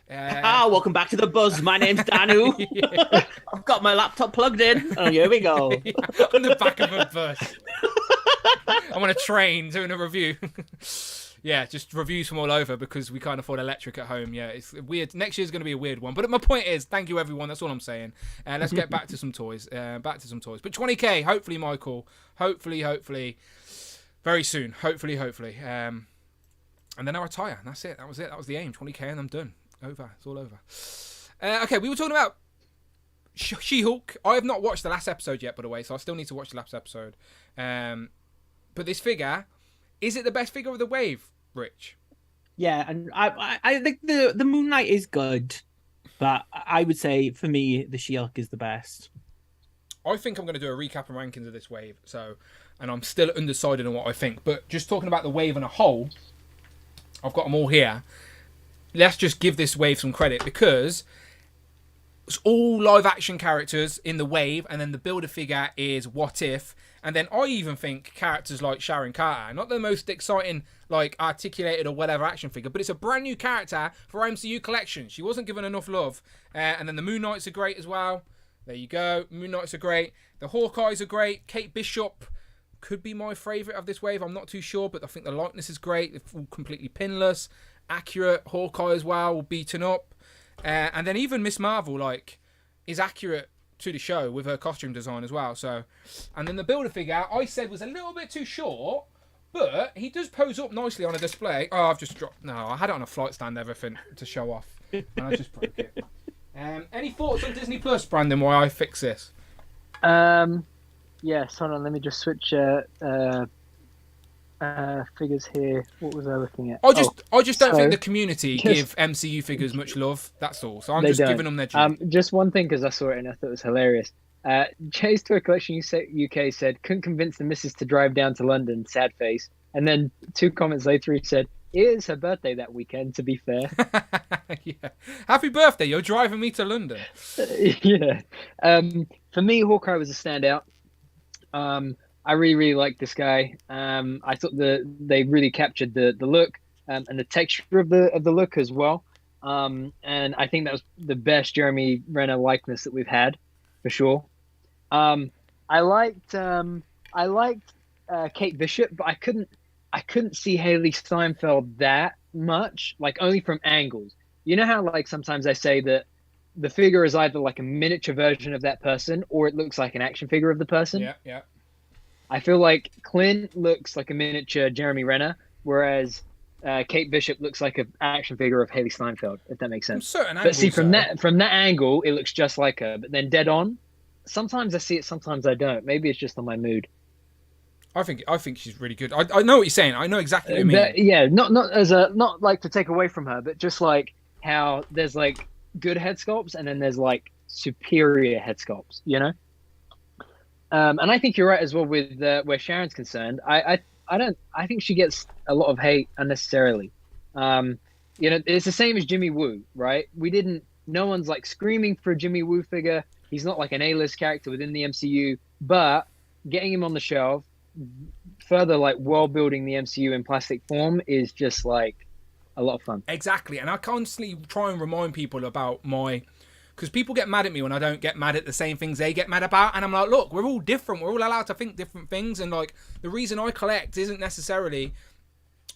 Welcome back to the buzz. My name's Danu. Yeah. I've got my laptop plugged in. Oh, here we go. On the back of a bus. I'm on a train doing a review. Yeah, just reviews from all over because we can't afford electric at home. Yeah, it's weird. Next year's going to be a weird one. But my point is, thank you everyone. That's all I'm saying. Let's get back to some toys. But 20k, hopefully, Michael. Hopefully, very soon. Hopefully. And then I retire. That's it. That was it. That was the aim. 20k and I'm done. Over. It's all over. Okay, we were talking about She-Hulk. I have not watched the last episode yet, by the way, so I still need to watch the last episode. But this figure, is it the best figure of the wave, Rich? Yeah, and I think the Moon Knight is good, but I would say for me the She-Hulk is the best. I think I'm going to do a recap and rankings of this wave, and I'm still undecided on what I think. But just talking about the wave on a whole, I've got them all here. Let's just give this wave some credit because it's all live action characters in the wave, and then the builder figure is What If, and then I even think characters like Sharon Carter, not the most exciting, like articulated or whatever action figure, but it's a brand new character for MCU collection. She wasn't given enough love, and then the Moon Knights are great as well. There you go, Moon Knights are great. The Hawkeyes are great. Kate Bishop could be my favourite of this wave. I'm not too sure, but I think the likeness is great. They're all completely pinless, accurate. Hawkeye as well, beaten up. And then even Miss Marvel, is accurate to the show with her costume design as well. So, and then the builder figure, I said was a little bit too short, but he does pose up nicely on a display. Oh, I've just dropped. No, I had it on a flight stand, everything to show off, and I just broke it. Any thoughts on Disney Plus, Brandon? Why I fix this? Yes. Hold on. Let me just switch figures here. What was I looking at? I just don't think the community give MCU figures much love. That's all. So I'm just giving them their due. Just one thing, because I saw it and I thought it was hilarious. Jay's Toy Collection UK said, couldn't convince the missus to drive down to London, sad face. And then 2 comments later he said, it is her birthday that weekend, to be fair. Yeah. Happy birthday, you're driving me to London. Yeah. For me, Hawkeye was a standout. I really liked this guy. I thought they really captured the look and the texture of the look as well. And I think that was the best Jeremy Renner likeness that we've had, for sure. I liked Kate Bishop, but I couldn't see Haley Steinfeld that much, only from angles. You know how sometimes I say that the figure is either a miniature version of that person or it looks like an action figure of the person. Yeah. I feel like Clint looks like a miniature Jeremy Renner, whereas Kate Bishop looks like an action figure of Haley Steinfeld, if that makes sense. But see, from that angle, it looks just like her. But then dead on, sometimes I see it, sometimes I don't. Maybe it's just on my mood. I think she's really good. I know what you're saying. I know exactly what you mean. Yeah, not to take away from her, but just how there's good head sculpts and then there's superior head sculpts, you know. And I think you're right as well with where Sharon's concerned. I think she gets a lot of hate unnecessarily. It's the same as Jimmy Woo, right? No one's screaming for a Jimmy Woo figure. He's not an A-list character within the MCU, but getting him on the shelf, further world building the MCU in plastic form is just a lot of fun. Exactly, and I constantly try and remind people about because people get mad at me when I don't get mad at the same things they get mad about, and I'm like, look, we're all different. We're all allowed to think different things, and the reason I collect isn't necessarily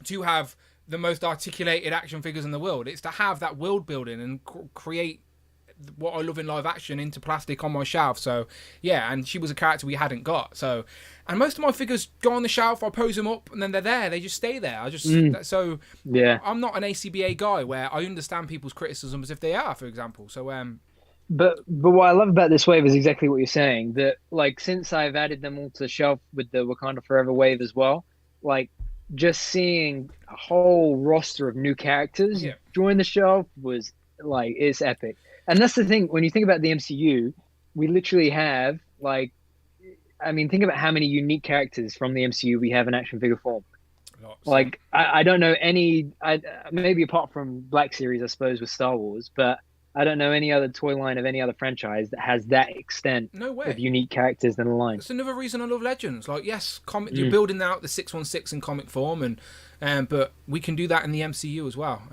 to have the most articulated action figures in the world. It's to have that world building and create what I love in live action into plastic on my shelf. So yeah, and she was a character we hadn't got. So, and most of my figures go on the shelf. I pose them up, and then they're there. They just stay there. So yeah, I'm not an ACBA guy where I understand people's criticisms if they are, for example. So But what I love about this wave is exactly what you're saying. That since I've added them all to the shelf with the Wakanda Forever wave as well, just seeing a whole roster of new characters join the shelf was it's epic. And that's the thing, when you think about the MCU, we literally have think about how many unique characters from the MCU we have in action figure form. Lots. I don't know any, maybe apart from Black Series, I suppose, with Star Wars, but I don't know any other toy line of any other franchise that has that extent of unique characters in a line. That's another reason I love Legends. You're building out the 616 in comic form, but we can do that in the MCU as well.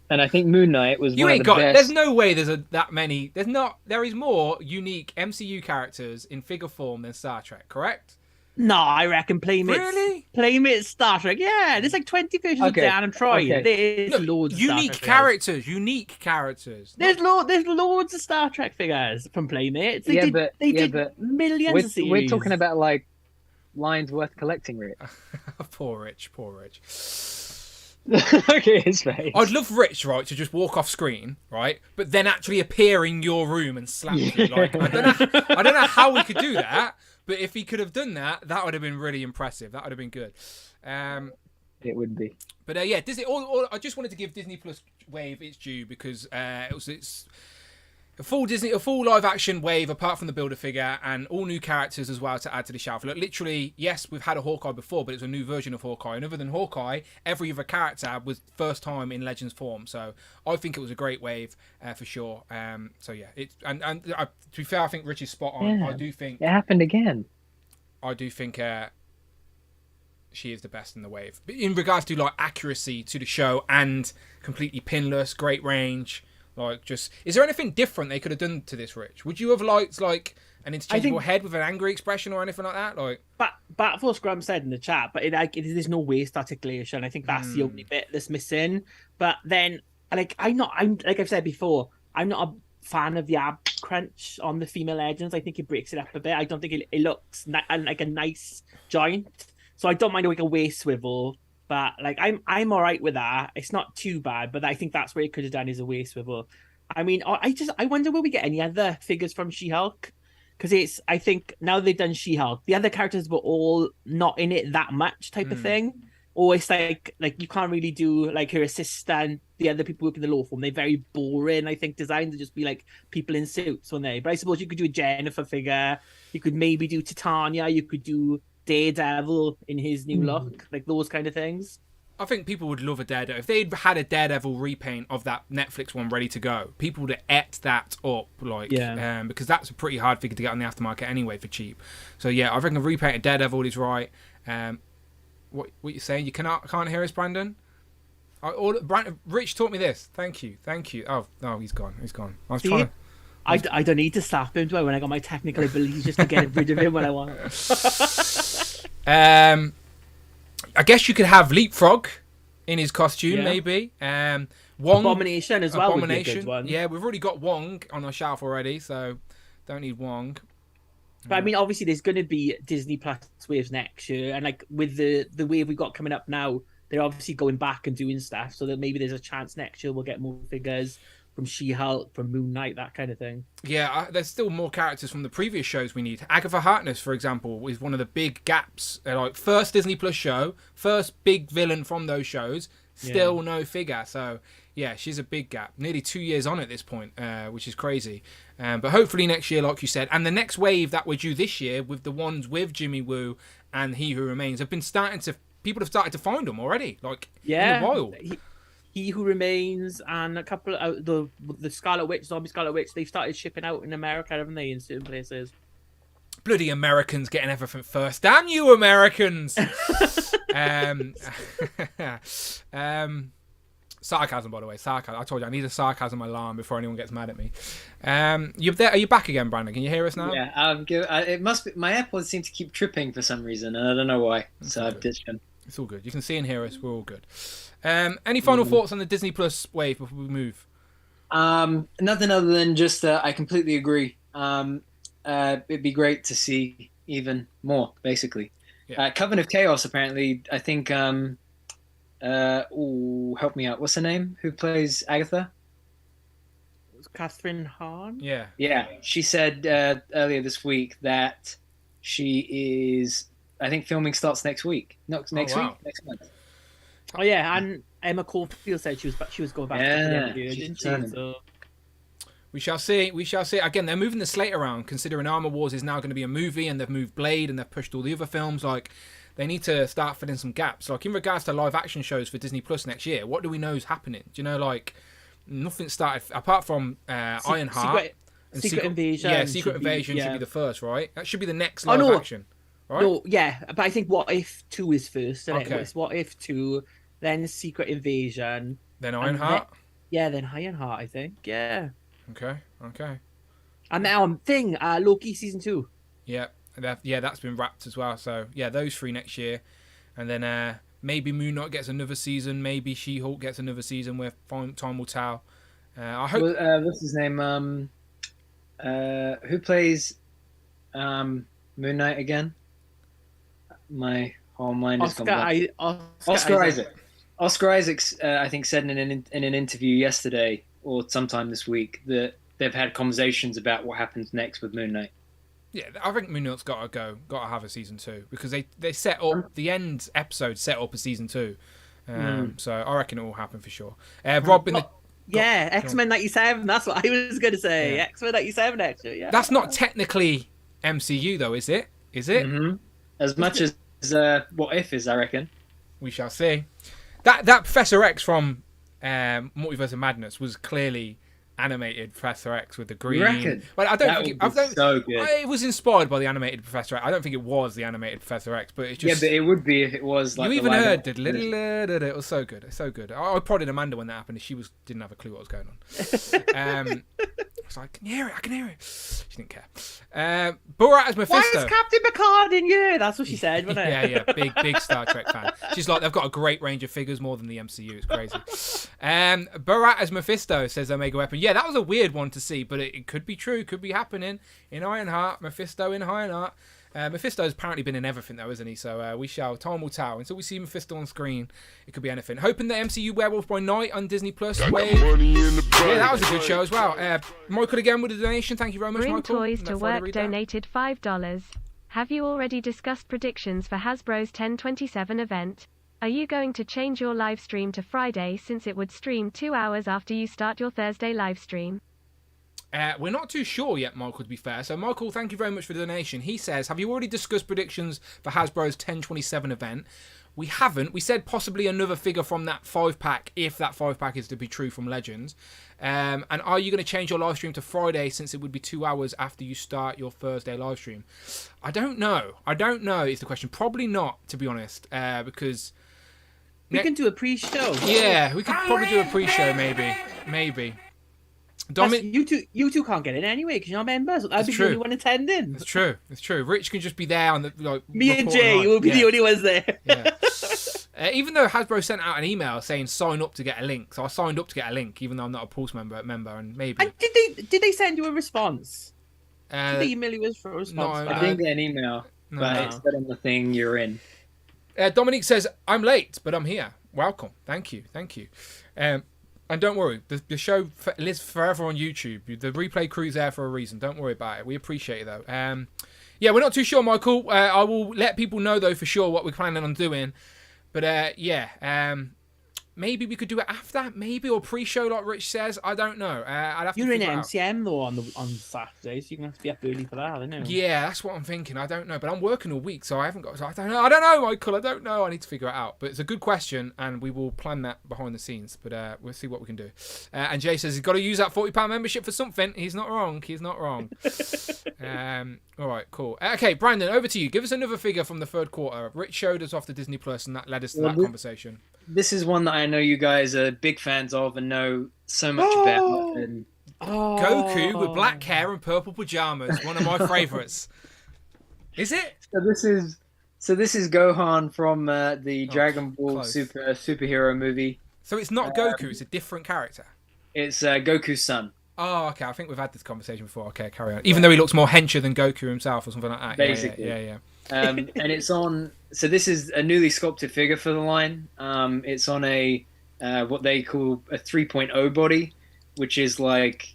And I think Moon Knight was one of the best. There's no way there's that many. There is more unique MCU characters in figure form than Star Trek, correct? No, I reckon Playmates. Really? Playmates Star Trek. Yeah, there's like 20 versions of Dan and Troy. Okay. There's loads of unique Star Trek figures. unique characters. There's loads of Star Trek figures from Playmates. They did millions of series. We're talking about like lines worth collecting, Rich. Poor Rich. Okay, his face. I'd love Rich, right, to just walk off screen, right, but then actually appear in your room and slap you. Like, I don't know how we could do that, but if he could have done that, that would have been really impressive. That would have been good. It would be. But yeah, Disney. I just wanted to give Disney Plus Wave its due because it's a full live action wave apart from the Builder figure and all new characters as well to add to the shelf. Look, literally, yes, we've had a Hawkeye before, but it's a new version of Hawkeye. And other than Hawkeye, every other character was first time in Legends form. So I think it was a great wave for sure. So yeah, to be fair, I think Rich is spot on. Yeah, I do think it happened again. I do think she is the best in the wave. But in regards to like accuracy to the show and completely pinless, great range. Like, just is there anything different they could have done to this, Rich? Would you have liked like an interchangeable head with an angry expression or anything like that? Like, Battle Scrum said in the chat, but there's no waist articulation. I think that's the only bit that's missing. But then, I'm like I've said before, I'm not a fan of the ab crunch on the female legends. I think it breaks it up a bit. I don't think it looks like a nice joint. So I don't mind like a waist swivel. But like I'm all right with that. It's not too bad, but I think that's what it could have done is a waist swivel. I mean, I wonder will we get any other figures from She-Hulk? Because I think now they've done She-Hulk, the other characters were all not in it that much type of thing. Or it's like you can't really do like her assistant, the other people working the law firm. They're very boring. I think designed to just be like people in suits, weren't they? But I suppose you could do a Jennifer figure. You could maybe do Titania. You could do Daredevil in his new look, like those kind of things. I think people would love a Daredevil. If they'd had a Daredevil repaint of that Netflix one ready to go, people would have ate that up, like, because that's a pretty hard figure to get on the aftermarket anyway for cheap. So yeah, I reckon a repainted Daredevil is right. What you saying? You can't hear us, Brandon? Rich taught me this. Thank you. Oh, he's gone. I was trying. I don't need to slap him, do I? When I got my technical abilities just to get rid of him when I want. I guess you could have Leapfrog in his costume, maybe. Wong, Abomination as well. Abomination. Would be a good one. Yeah, we've already got Wong on our shelf already, so don't need Wong. But I mean, obviously, there's going to be Disney Plus waves next year, and like with the wave we've got coming up now, they're obviously going back and doing stuff, so that maybe there's a chance next year we'll get more figures from She-Hulk, from Moon Knight, that kind of thing. Yeah, there's still more characters from the previous shows we need. Agatha Harkness, for example, is one of the big gaps. Like, first Disney Plus show, first big villain from those shows, still no figure. So, yeah, she's a big gap. Nearly 2 years on at this point, which is crazy. But hopefully next year, like you said, and the next wave that we're due this year with the ones with Jimmy Woo and He Who Remains have been people have started to find them already, like, in the wild. He Who Remains and a couple of the Scarlet Witch, Zombie Scarlet Witch, they've started shipping out in America, haven't they, in certain places? Bloody Americans getting everything first. Damn you, Americans! Sarcasm, by the way. Sarcasm. I told you I need a sarcasm alarm before anyone gets mad at me. You there? Are you back again, Brandon? Can you hear us now? Yeah, it must be my AirPods seem to keep tripping for some reason, and I don't know why. So I've ditched them. It's all good. You can see and hear us. We're all good. Any final thoughts on the Disney Plus wave before we move? Nothing other than just I completely agree. It'd be great to see even more, basically. Yeah. Coven of Chaos, apparently, I think... help me out. What's her name? Who plays Agatha? Catherine Hahn? Yeah. Yeah. She said earlier this week that she is... I think filming starts next week. Next week? Next month. Oh yeah, and Emma Caulfield said she was going back to the interview, didn't she? So... We shall see. Again, they're moving the slate around, considering Armor Wars is now going to be a movie, and they've moved Blade, and they've pushed all the other films. Like, they need to start filling some gaps. Like, in regards to live action shows for Disney Plus next year, what do we know is happening? Do you know, like, nothing started apart from Ironheart. Secret Invasion. Yeah, Secret Invasion should be the first, right? That should be the next live action. Right? No, yeah, but I think What If 2 is first. Okay. It's What If 2, then Secret Invasion. Then Ironheart? Then Ironheart, I think. Yeah. Okay. And now Loki season 2. Yeah. that's been wrapped as well. So yeah, those 3 next year, and then maybe Moon Knight gets another season. Maybe She-Hulk gets another season. Where time will tell. I hope. What's his name? Who plays Moon Knight again? My whole mind is gone. Oscar Isaac. Oscar Isaac, I think, said in an interview yesterday or sometime this week that they've had conversations about what happens next with Moon Knight. Yeah, I think Moon Knight's got to have a season 2 because they set up the end episode set up a season 2. So I reckon it will happen for sure. Rob in the. Yeah, X-Men 97. That's what I was going to say. Yeah. X-Men 97 extra. Yeah. That's not technically MCU though, is it? Is it? Mm-hmm. As much as What If is, I reckon. We shall see. That Professor X from Multiverse of Madness was clearly animated Professor X with the green. You reckon? Well, I don't think so good. It was inspired by the animated Professor X. I don't think it was the animated Professor X, but it's just. Yeah, but it would be if it was. Like you even heard it. It was so good. It's so good. I prodded Amanda when that happened, and she didn't have a clue what was going on. I was like, I can hear it. She didn't care. Borat as Mephisto. Why is Captain Picard in you? That's what she said, wasn't it? Yeah. Big Star Trek fan. She's like, they've got a great range of figures, more than the MCU. It's crazy. Borat as Mephisto, says Omega Weapon. Yeah, that was a weird one to see, but it could be true. Could be happening in Ironheart. Mephisto in Ironheart. Mephisto's apparently been in everything though, isn't he? So time will tell. Until we see Mephisto on screen, it could be anything. Hoping that MCU Werewolf by Night on Disney Plus. Yeah, that was a good show as well. Michael again with a donation. Thank you very much, Bring Michael. Toys to Work donated $5. Have you already discussed predictions for Hasbro's 10/27 event? Are you going to change your live stream to Friday since it would stream 2 hours after you start your Thursday live stream? We're not too sure yet, Michael, to be fair. So, Michael, thank you very much for the donation. He says, have you already discussed predictions for Hasbro's 10/27 event? We haven't. We said possibly another figure from that 5-pack, if that 5-pack is to be true from Legends. And are you going to change your live stream to Friday since it would be 2 hours after you start your Thursday live stream? I don't know. Is the question. Probably not, to be honest, because... We can do a pre-show. Yeah, we could probably do a pre-show, maybe. You two can't get in anyway because you're not members. I'd be the only one attending. It's true. Rich can just be there on the Me and Jay will be the only ones there. Yeah. Even though Hasbro sent out an email saying sign up to get a link, so I signed up to get a link, even though I'm not a Pulse member, and maybe. And did they send you a response? Did they email you for a response? No, I didn't get an email, but it's on the thing you're in. Dominique says, I'm late, but I'm here. Welcome. Thank you. And don't worry, the show lives forever on YouTube. The replay crew's there for a reason. Don't worry about it. We appreciate it, though. Yeah, we're not too sure, Michael. I will let people know, though, for sure what we're planning on doing. But, maybe we could do it after, or pre-show, like Rich says. I don't know. I'd have to You're in figure MCM, though, on Saturday, so you're going to have to be up early for that, isn't it? Yeah, that's what I'm thinking. I don't know. But I'm working all week, so I haven't got... So I don't know, Michael. I don't know. I need to figure it out. But it's a good question, and we will plan that behind the scenes. But we'll see what we can do. And Jay says he's got to use that £40 membership for something. He's not wrong. All right, cool. Okay, Brandon, over to you. Give us another figure from the third quarter. Rich showed us off the Disney Plus, and that led us to that conversation. This is one that I know you guys are big fans of and know so much about. And... Goku with black hair and purple pajamas, one of my favourites. Is it? So this is Gohan from the Dragon Ball superhero movie. So it's not Goku; it's a different character. It's Goku's son. Oh, okay. I think we've had this conversation before. Okay, carry on. Even though he looks more hencher than Goku himself or something like that. Basically, yeah. And it's on. So this is a newly sculpted figure for the line. It's on a what they call a 3.0 body, which is like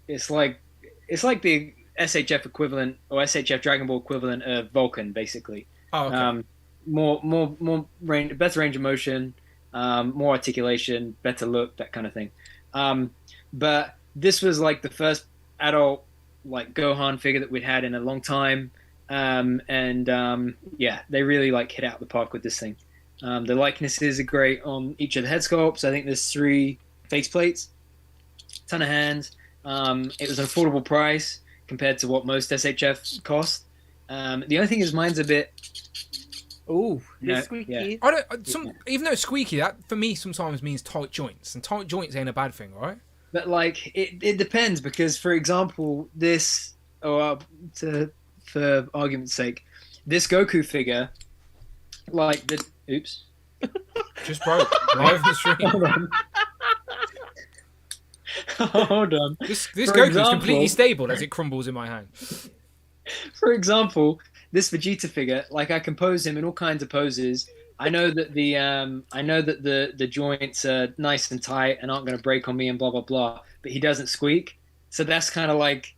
it's like the SHF equivalent or SHF Dragon Ball equivalent of Vulcan, basically. Oh, okay. More range, better range of motion, more articulation, better look, that kind of thing. But this was like the first adult like Gohan figure that we'd had in a long time. Yeah, they really like hit out the park with this thing. The likenesses are great on each of the head sculpts. I think there's 3 face plates, ton of hands. It was an affordable price compared to what most SHF cost. The only thing is mine's a bit... Oh, squeaky. Yeah. Even though it's squeaky, that for me sometimes means tight joints, and tight joints ain't a bad thing, right? But like it depends because, for example, this to for argument's sake, this Goku figure, like the oops, just broke live on the stream. Hold on. This Goku is completely stable as it crumbles in my hand. For example, this Vegeta figure, like I can pose him in all kinds of poses. I know that the joints are nice and tight and aren't going to break on me and blah blah blah. But he doesn't squeak, so that's kind of like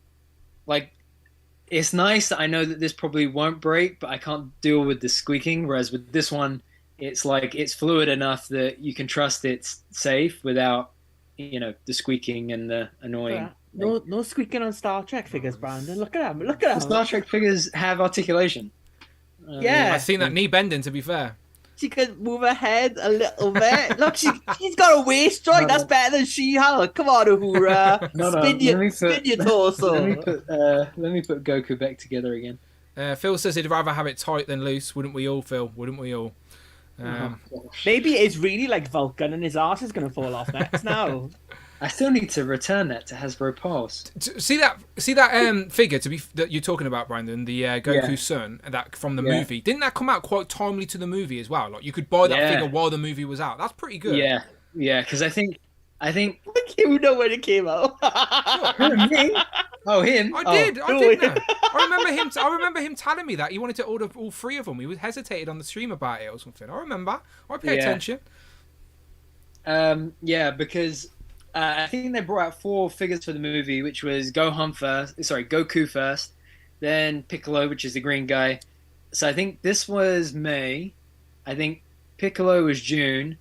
it's nice that I know that this probably won't break, but I can't deal with the squeaking. Whereas with this one, it's like it's fluid enough that you can trust it's safe without, the squeaking and the annoying. No squeaking on Star Trek figures, Brandon. Look at them. Look at them. Star Trek figures have articulation. Yeah, I've seen that knee bending. To be fair, she can move her head a little bit. Look, she's got a waist joint. That's better than She-Hulk. Come on, Uhura. Spin your torso. Let me put Goku back together again. Phil says he'd rather have it tight than loose. Wouldn't we all, Phil? Wouldn't we all? Maybe it's really like Vulcan and his arse is going to fall off next now. I still need to return that to Hasbro Pulse. See that figure that you're talking about, Brandon, the Goku son, that from the movie. Didn't that come out quite timely to the movie as well? Like you could buy that figure while the movie was out. That's pretty good. Yeah, because I think you know when it came out. Me? Oh, him? I did know. I remember him telling me that he wanted to order all three of them. He hesitated on the stream about it or something. I remember. I pay attention. Because I think they brought out 4 figures for the movie, which was Goku first, then Piccolo, which is the green guy. So I think this was May. I think Piccolo was June.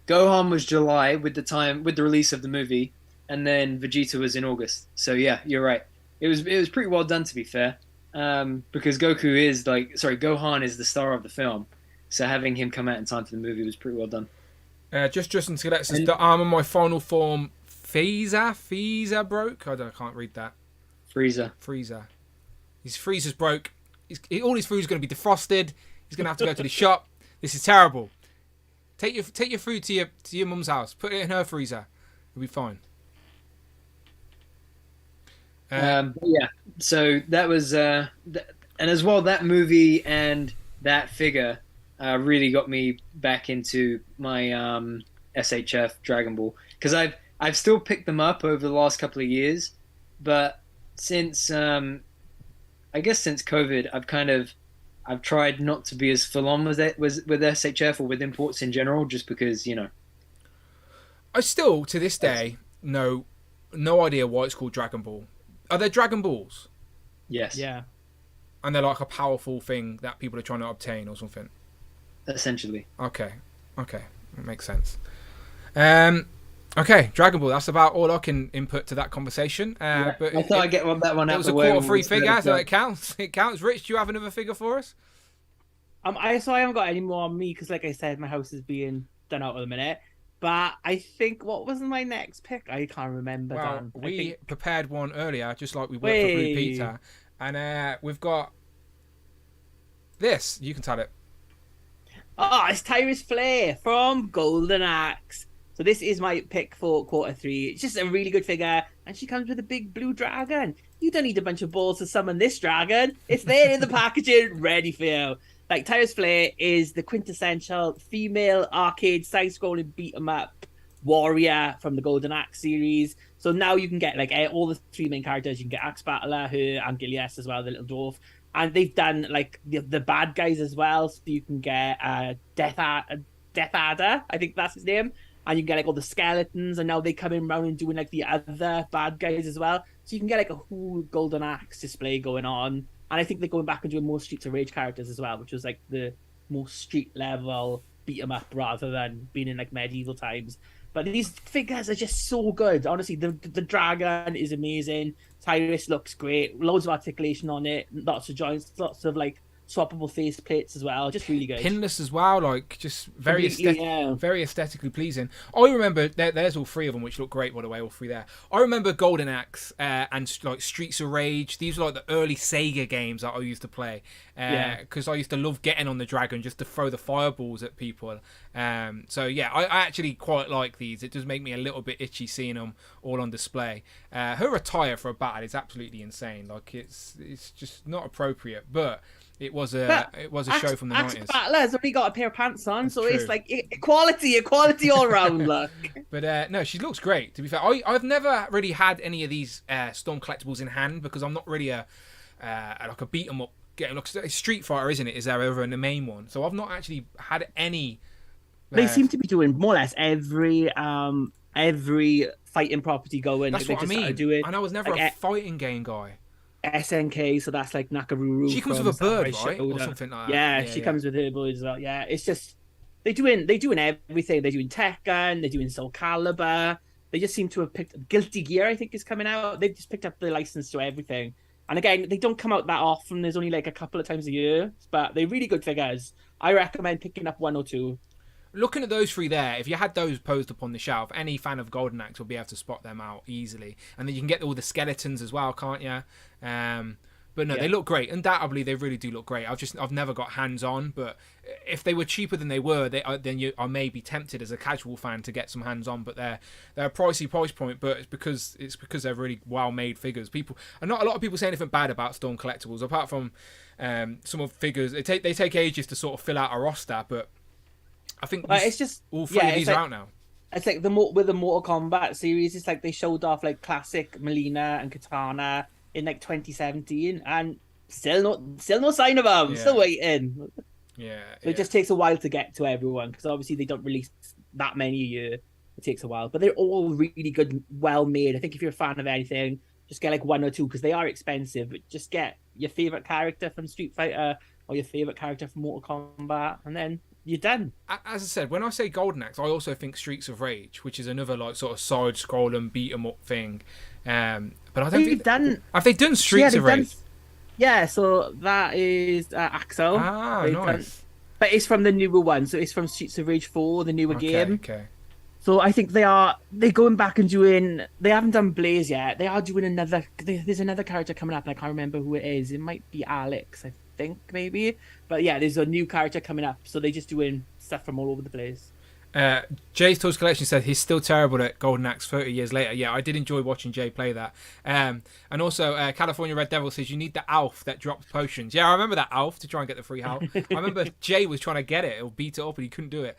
Gohan was July with the release of the movie, and then Vegeta was in August. So yeah, you're right. It was pretty well done, to be fair, because Gohan is the star of the film, so having him come out in time for the movie was pretty well done. Justin Skeleton says the arm on my final form Frieza broke. I can't read that. Frieza. His freezer's broke. All his food's going to be defrosted. He's going to have to go to the shop. This is terrible. Take your food to your mum's house. Put it in her freezer. It'll be fine. So that was and as well, that movie and that figure really got me back into my SHF Dragon Ball, because I've still picked them up over the last couple of years, but since COVID, I've tried not to be as full on with SHF or with imports in general, just because I still to this day no idea why it's called Dragon Ball. Are there Dragon Balls? Yes. Yeah. And they're like a powerful thing that people are trying to obtain or something. Essentially. Okay, that makes sense. Okay, Dragon Ball. That's about all I can input to that conversation. But I thought I'd get that one out of the way. It was a quarter free figure, so it counts. It counts. Rich, do you have another figure for us? I haven't got any more on me because, like I said, my house is being done out at the minute. But I think, what was my next pick? I can't remember. Well, Dan. we prepared one earlier, just like we worked for Blue Peter, and we've got this. You can tell it. Oh, it's Tyrus Flare from Golden Axe. So this is my pick for quarter 3. It's just a really good figure, and she comes with a big blue dragon. You don't need a bunch of balls to summon this dragon. It's there in the packaging, ready for you. Like, Tyrus Flare is the quintessential female arcade side-scrolling beat-em-up warrior from the Golden Axe series. So now you can get like all the 3 main characters. You can get Axe Battler, her, and Gilius as well, the little dwarf. And they've done like the bad guys as well. So you can get Death Adder, I think that's his name. And you can get like all the skeletons, and now they come in around and doing like the other bad guys as well. So you can get like a whole Golden Axe display going on. And I think they're going back and doing more Streets of Rage characters as well, which was like the more street level beat 'em up rather than being in like medieval times. But these figures are just so good. Honestly, the dragon is amazing. Tyrus looks great. Loads of articulation on it. Lots of joints. Lots of like swappable face plates as well. Just really good. Pinless as well, like just very Yeah. very aesthetically pleasing. I remember there's all three of them, which look great, by the way, all three there. I remember Golden Axe and like Streets of Rage. These were like the early Sega games that I used to play because I used to love getting on the dragon just to throw the fireballs at people. So yeah, I actually quite like these. It does make me a little bit itchy seeing them all on display. Her attire for a battle is absolutely insane. Like it's just not appropriate, but it was a show from the 90s. Battler's only got a pair of pants on, so it's like equality all round. Look. But no, she looks great. To be fair, I've never really had any of these Storm collectibles in hand because I'm not really a beat 'em up game. Look, Street Fighter, isn't it? Is there ever the main one? So I've not actually had any. They seem to be doing more or less every fighting property going. That's what I mean. And I was never a fighting game guy. SNK, so that's like Nakaruru. She comes with a bird, right? Or something like that. Yeah, she comes with her bird as well. Yeah, it's just they're doing everything. They're doing Tekken, they're doing Soul Calibur. They just seem to have picked Guilty Gear, I think, is coming out. They've just picked up the license to everything. And again, they don't come out that often. There's only like a couple of times a year, but they're really good figures. I recommend picking up one or two. Looking at those three there, if you had those posed up on the shelf, any fan of Golden Axe will be able to spot them out easily. And then you can get all the skeletons as well, can't you? But no, they look great. Undoubtedly, they really do look great. I've never got hands on, but if they were cheaper than they were, I may be tempted as a casual fan to get some hands on. But they're a pricey price point. But it's because they're really well made figures. And not a lot of people say anything bad about Storm collectibles, apart from some of figures. They take ages to sort of fill out a roster, but I think it's just all three of these are out now. It's like with the Mortal Kombat series, it's like they showed off like classic Melina and Katana in like 2017, and still no sign of them. Still waiting. So it just takes a while to get to everyone because obviously they don't release that many a year. It takes a while, but they're all really good, well made. I think if you're a fan of anything, just get like one or two because they are expensive. But just get your favorite character from Street Fighter or your favorite character from Mortal Kombat, and then you're done. As I said, when I say Golden Axe, I also think Streets of Rage, which is another like sort of side scroll and beat 'em up thing. But I don't think have they done Streets of Rage? Yeah, so that is Axel. Nice. But it's from the newer one, so it's from Streets of Rage 4, the newer game. Okay. So I think they're going back and doing. They haven't done Blaze yet. They are doing another. There's another character coming up, and I can't remember who it is. It might be Alex, I think, maybe. But yeah, there's a new character coming up, so they're just doing stuff from all over the place. Jay's Toys Collection said he's still terrible at Golden Axe 30 years later. Yeah, I did enjoy watching Jay play that. And also, California Red Devil says you need the Alf that drops potions. Yeah, I remember that Alf to try and get the free health. I remember Jay was trying to get it or beat it up and he couldn't do it.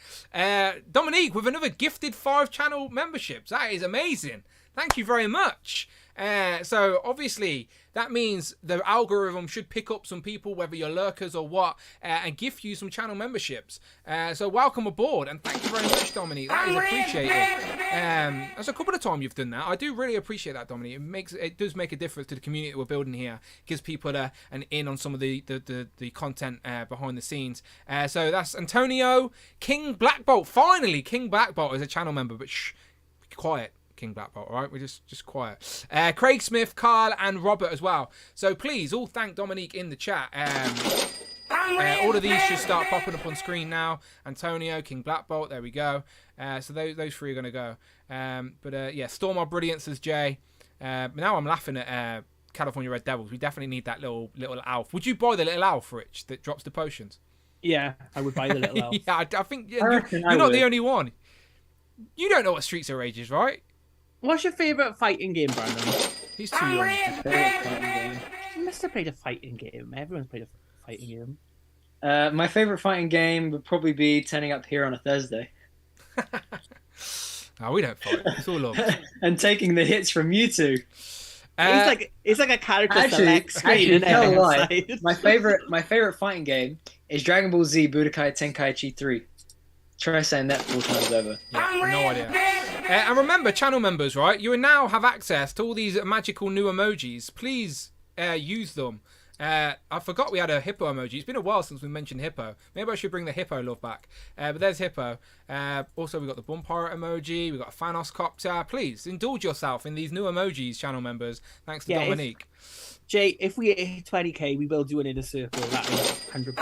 Dominique with another gifted 5-channel memberships. That is amazing. Thank you very much. So obviously that means the algorithm should pick up some people, whether you're lurkers or what, and gift you some channel memberships. So welcome aboard, and thank you very much, Dominique. That is appreciated. That's a couple of times you've done that. I do really appreciate that, Dominique. It does make a difference to the community that we're building here. It gives people an in on some of the content behind the scenes. So that's Antonio King Black Bolt. Finally, King Black Bolt is a channel member, but shh, be quiet. King Black Bolt, all right? We're just quiet. Craig Smith, Carl, and Robert as well. So please, all thank Dominique in the chat. All of these should start popping up on screen now. Antonio, King Black Bolt, there we go. So those three are going to go. But yeah, Storm Our Brilliance as Jay. Now I'm laughing at California Red Devils. We definitely need that little Alf. Would you buy the little Alf, Rich, that drops the potions? Yeah, I would buy the little Alf. Yeah, I think you're not the only one. You don't know what Streets of Rage is, right? What's your favourite fighting game, Brandon? He's too young. You must have played a fighting game. Everyone's played a fighting game. My favourite fighting game would probably be turning up here on a Thursday. No, we don't fight. It's all love. And taking the hits from you two. It's like a character select screen. My favorite fighting game is Dragon Ball Z Budokai Tenkaichi 3. Try saying that 4 times over. Yeah, no idea. And remember, channel members, right? You now have access to all these magical new emojis. Please use them. I forgot we had a hippo emoji. It's been a while since we mentioned hippo. Maybe I should bring the hippo love back. But there's hippo. Also, we got the bum pirate emoji. We got a Thanos copter. Please indulge yourself in these new emojis, channel members. Thanks to Dominique. Jay, if we hit 20k, we will do an inner circle. That is 100%.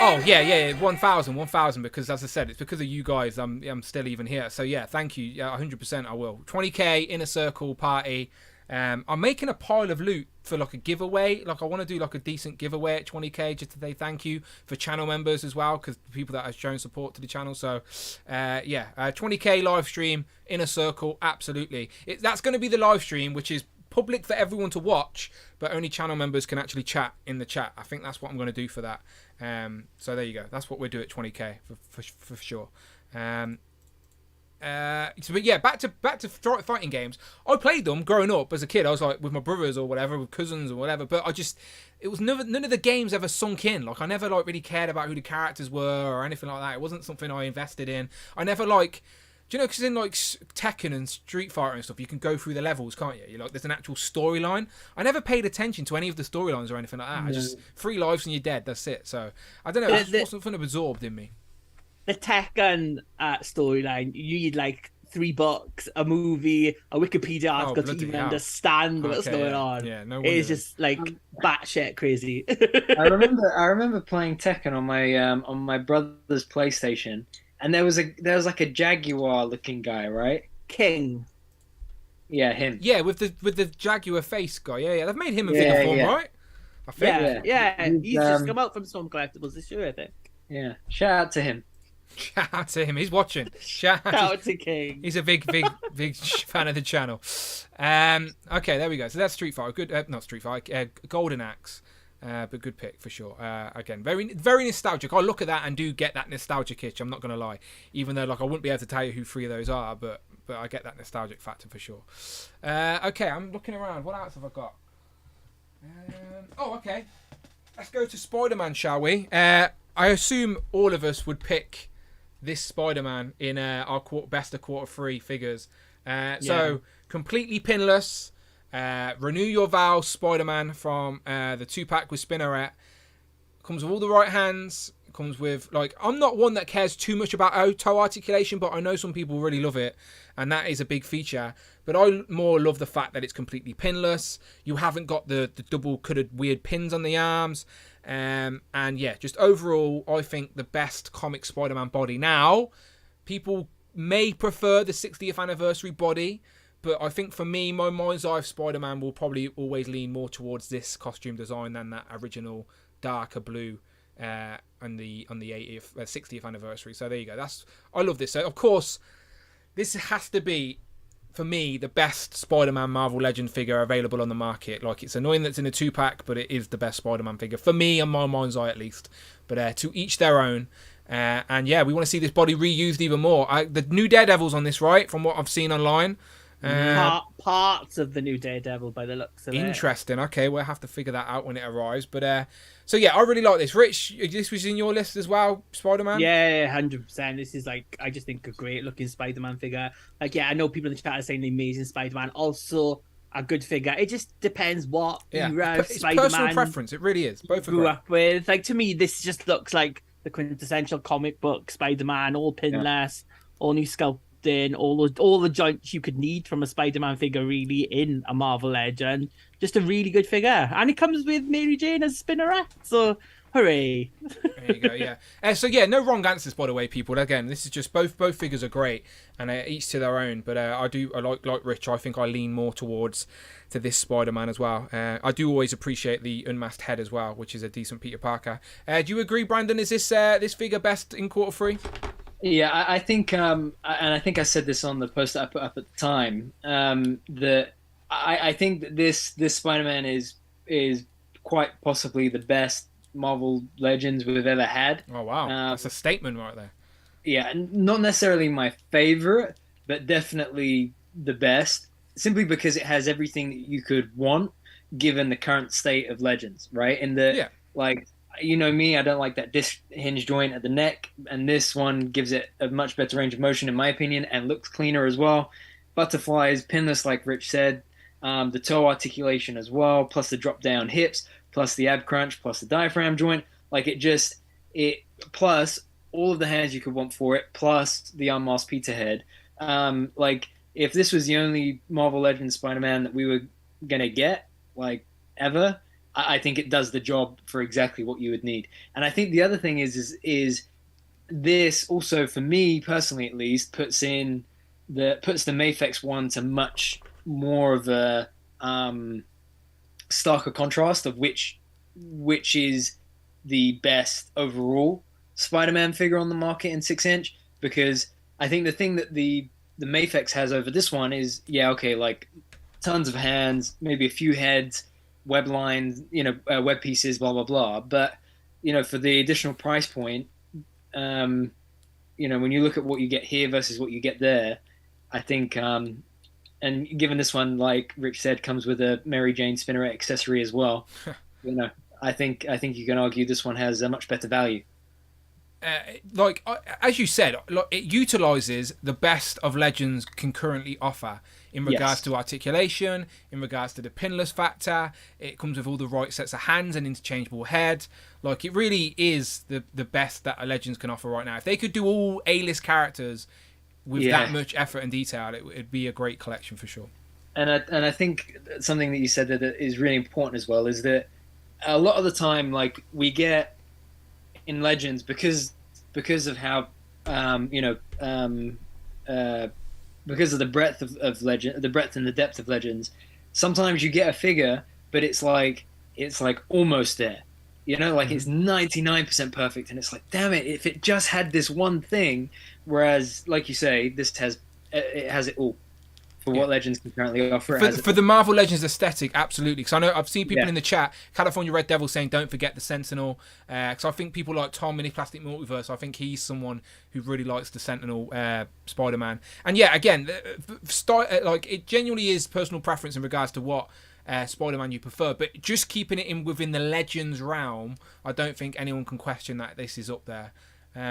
Oh yeah, 1,000. Because as I said, it's because of you guys. I'm still even here. So yeah, thank you. Yeah, 100%. I will. 20k inner circle party. I'm making a pile of loot for like a giveaway. Like I want to do like a decent giveaway at 20k just to say thank you for channel members as well, because people that have shown support to the channel. So 20k live stream inner circle, absolutely. That's going to be the live stream, which is public for everyone to watch, but only channel members can actually chat in the chat. I think that's what I'm going to do for that. So there you go. That's what we'll do at 20k for sure. But yeah, back to fighting games. I played them growing up as a kid. I was like with my brothers or whatever, with cousins or whatever. But it was none of the games ever sunk in. Like I never like really cared about who the characters were or anything like that. It wasn't something I invested in. I never like. Do you know, because in like Tekken and Street Fighter and stuff, you can go through the levels, can't you? There's an actual storyline. I never paid attention to any of the storylines or anything like that. No. I just 3 lives and you're dead. That's it. So I don't know. It wasn't something absorbed in me. The Tekken storyline, you need like 3 books, a movie, a Wikipedia article to even understand what's going on. Yeah, no. It's just like batshit crazy. I remember playing Tekken on my brother's PlayStation. And there was like a jaguar looking guy, right? King. Yeah, him. Yeah, with the jaguar face guy. Yeah. They've made him a figure form, right? I think. Yeah. He's just come out from some collectibles this year, I think. Yeah. Shout out to him. Shout out to him. He's watching. Shout out to King. He's a big fan of the channel. Okay, there we go. So that's Street Fighter. Good, not Street Fighter. Golden Axe. But good pick for sure. Again, very very nostalgic. I look at that and do get that nostalgic itch. I'm not gonna lie, even though like I wouldn't be able to tell you who 3 of those are, but I get that nostalgic factor for sure. Okay, I'm looking around. What else have I got? Okay. Let's go to Spider-Man, shall we? I assume all of us would pick this Spider-Man in our best of quarter 3 figures. So completely pinless. Renew Your Vows Spider-Man from the 2-pack with Spinneret. Comes with all the right hands. Comes with, like, I'm not one that cares too much about toe articulation, but I know some people really love it, and that is a big feature. But I more love the fact that it's completely pinless. You haven't got the double-cutted weird pins on the arms. And yeah, just overall, I think the best comic Spider-Man body. Now, people may prefer the 60th anniversary body, but I think for me, my mind's eye of Spider-Man will probably always lean more towards this costume design than that original darker blue on the 60th anniversary. So there you go. I love this. So of course, this has to be, for me, the best Spider-Man Marvel Legends figure available on the market. Like, it's annoying that it's in a 2-pack, but it is the best Spider-Man figure for me, on my mind's eye at least. But to each their own. And yeah, we want to see this body reused even more. The new Daredevil's on this, right? From what I've seen online. Parts of the new Daredevil by the looks of it. Interesting. Okay, we'll have to figure that out when it arrives. But so yeah, I really like this. Rich, this was in your list as well, Spider-Man? Yeah, 100%. This is like, I just think a great looking Spider-Man figure. Like, yeah, I know people in the chat are saying the amazing Spider-Man. Also a good figure. It just depends what era it's Spider-Man personal preference. It really is. Both grew up with. Like, to me, this just looks like the quintessential comic book Spider-Man, all pinless, all new sculpt. All the joints you could need from a Spider-Man figure, really, in a Marvel Legend. Just a really good figure, and it comes with Mary Jane as Spinneret. So, hooray! There you go. Yeah. So yeah, no wrong answers, by the way, people. Again, this is just both figures are great, and each to their own. But I like Rich. I think I lean more towards to this Spider-Man as well. I do always appreciate the unmasked head as well, which is a decent Peter Parker. Do you agree, Brandon? Is this figure best in quarter 3? Yeah, I think, and I think I said this on the post that I put up at the time, that I think that this Spider-Man is quite possibly the best Marvel Legends we've ever had. Oh, wow. That's a statement right there. Yeah, not necessarily my favorite, but definitely the best, simply because it has everything that you could want, given the current state of Legends, right? Like, you know me, I don't like that disc hinge joint at the neck, and this one gives it a much better range of motion, in my opinion, and looks cleaner as well. Butterflies, pinless, like Rich said, the toe articulation as well, plus the drop-down hips, plus the ab crunch, plus the diaphragm joint. Like it plus all of the hands you could want for it, plus the unmasked Peter head. Like if this was the only Marvel Legends Spider-Man that we were gonna get, like ever, I think it does the job for exactly what you would need. And I think the other thing is this also, for me personally at least, puts the Mafex one to much more of a starker contrast of which is the best overall Spider-Man figure on the market in 6-inch, because I think the thing that the Mafex has over this one is, like tons of hands, maybe a few heads, web lines, web pieces, blah, blah, blah. But, for the additional price point, when you look at what you get here versus what you get there, I think, and given this one, like Rich said, comes with a Mary Jane spinneret accessory as well, I think you can argue this one has a much better value. As you said, it utilizes the best of Legends can currently offer in regards to articulation, in regards to the pinless factor. It comes with all the right sets of hands and interchangeable head. Like, it really is the best that a Legends can offer right now. If they could do all A-list characters with that much effort and detail, it'd be a great collection for sure. And I think something that you said that is really important as well is that a lot of the time, like, we get in Legends, because of how because of the breadth of Legend, the breadth and the depth of Legends, sometimes you get a figure, but it's like almost there, it's 99% perfect, and it's like, damn it, if it just had this one thing. Whereas, like you say, this has it all. For what Legends can currently offer. For the Marvel Legends aesthetic, absolutely. Because I know I've seen people in the chat, California Red Devil, saying don't forget the Sentinel. Because I think people like Tom in his Plastic Multiverse, I think he's someone who really likes the Sentinel Spider-Man. And yeah, again, it genuinely is personal preference in regards to what Spider-Man you prefer. But just keeping it within the Legends realm, I don't think anyone can question that this is up there.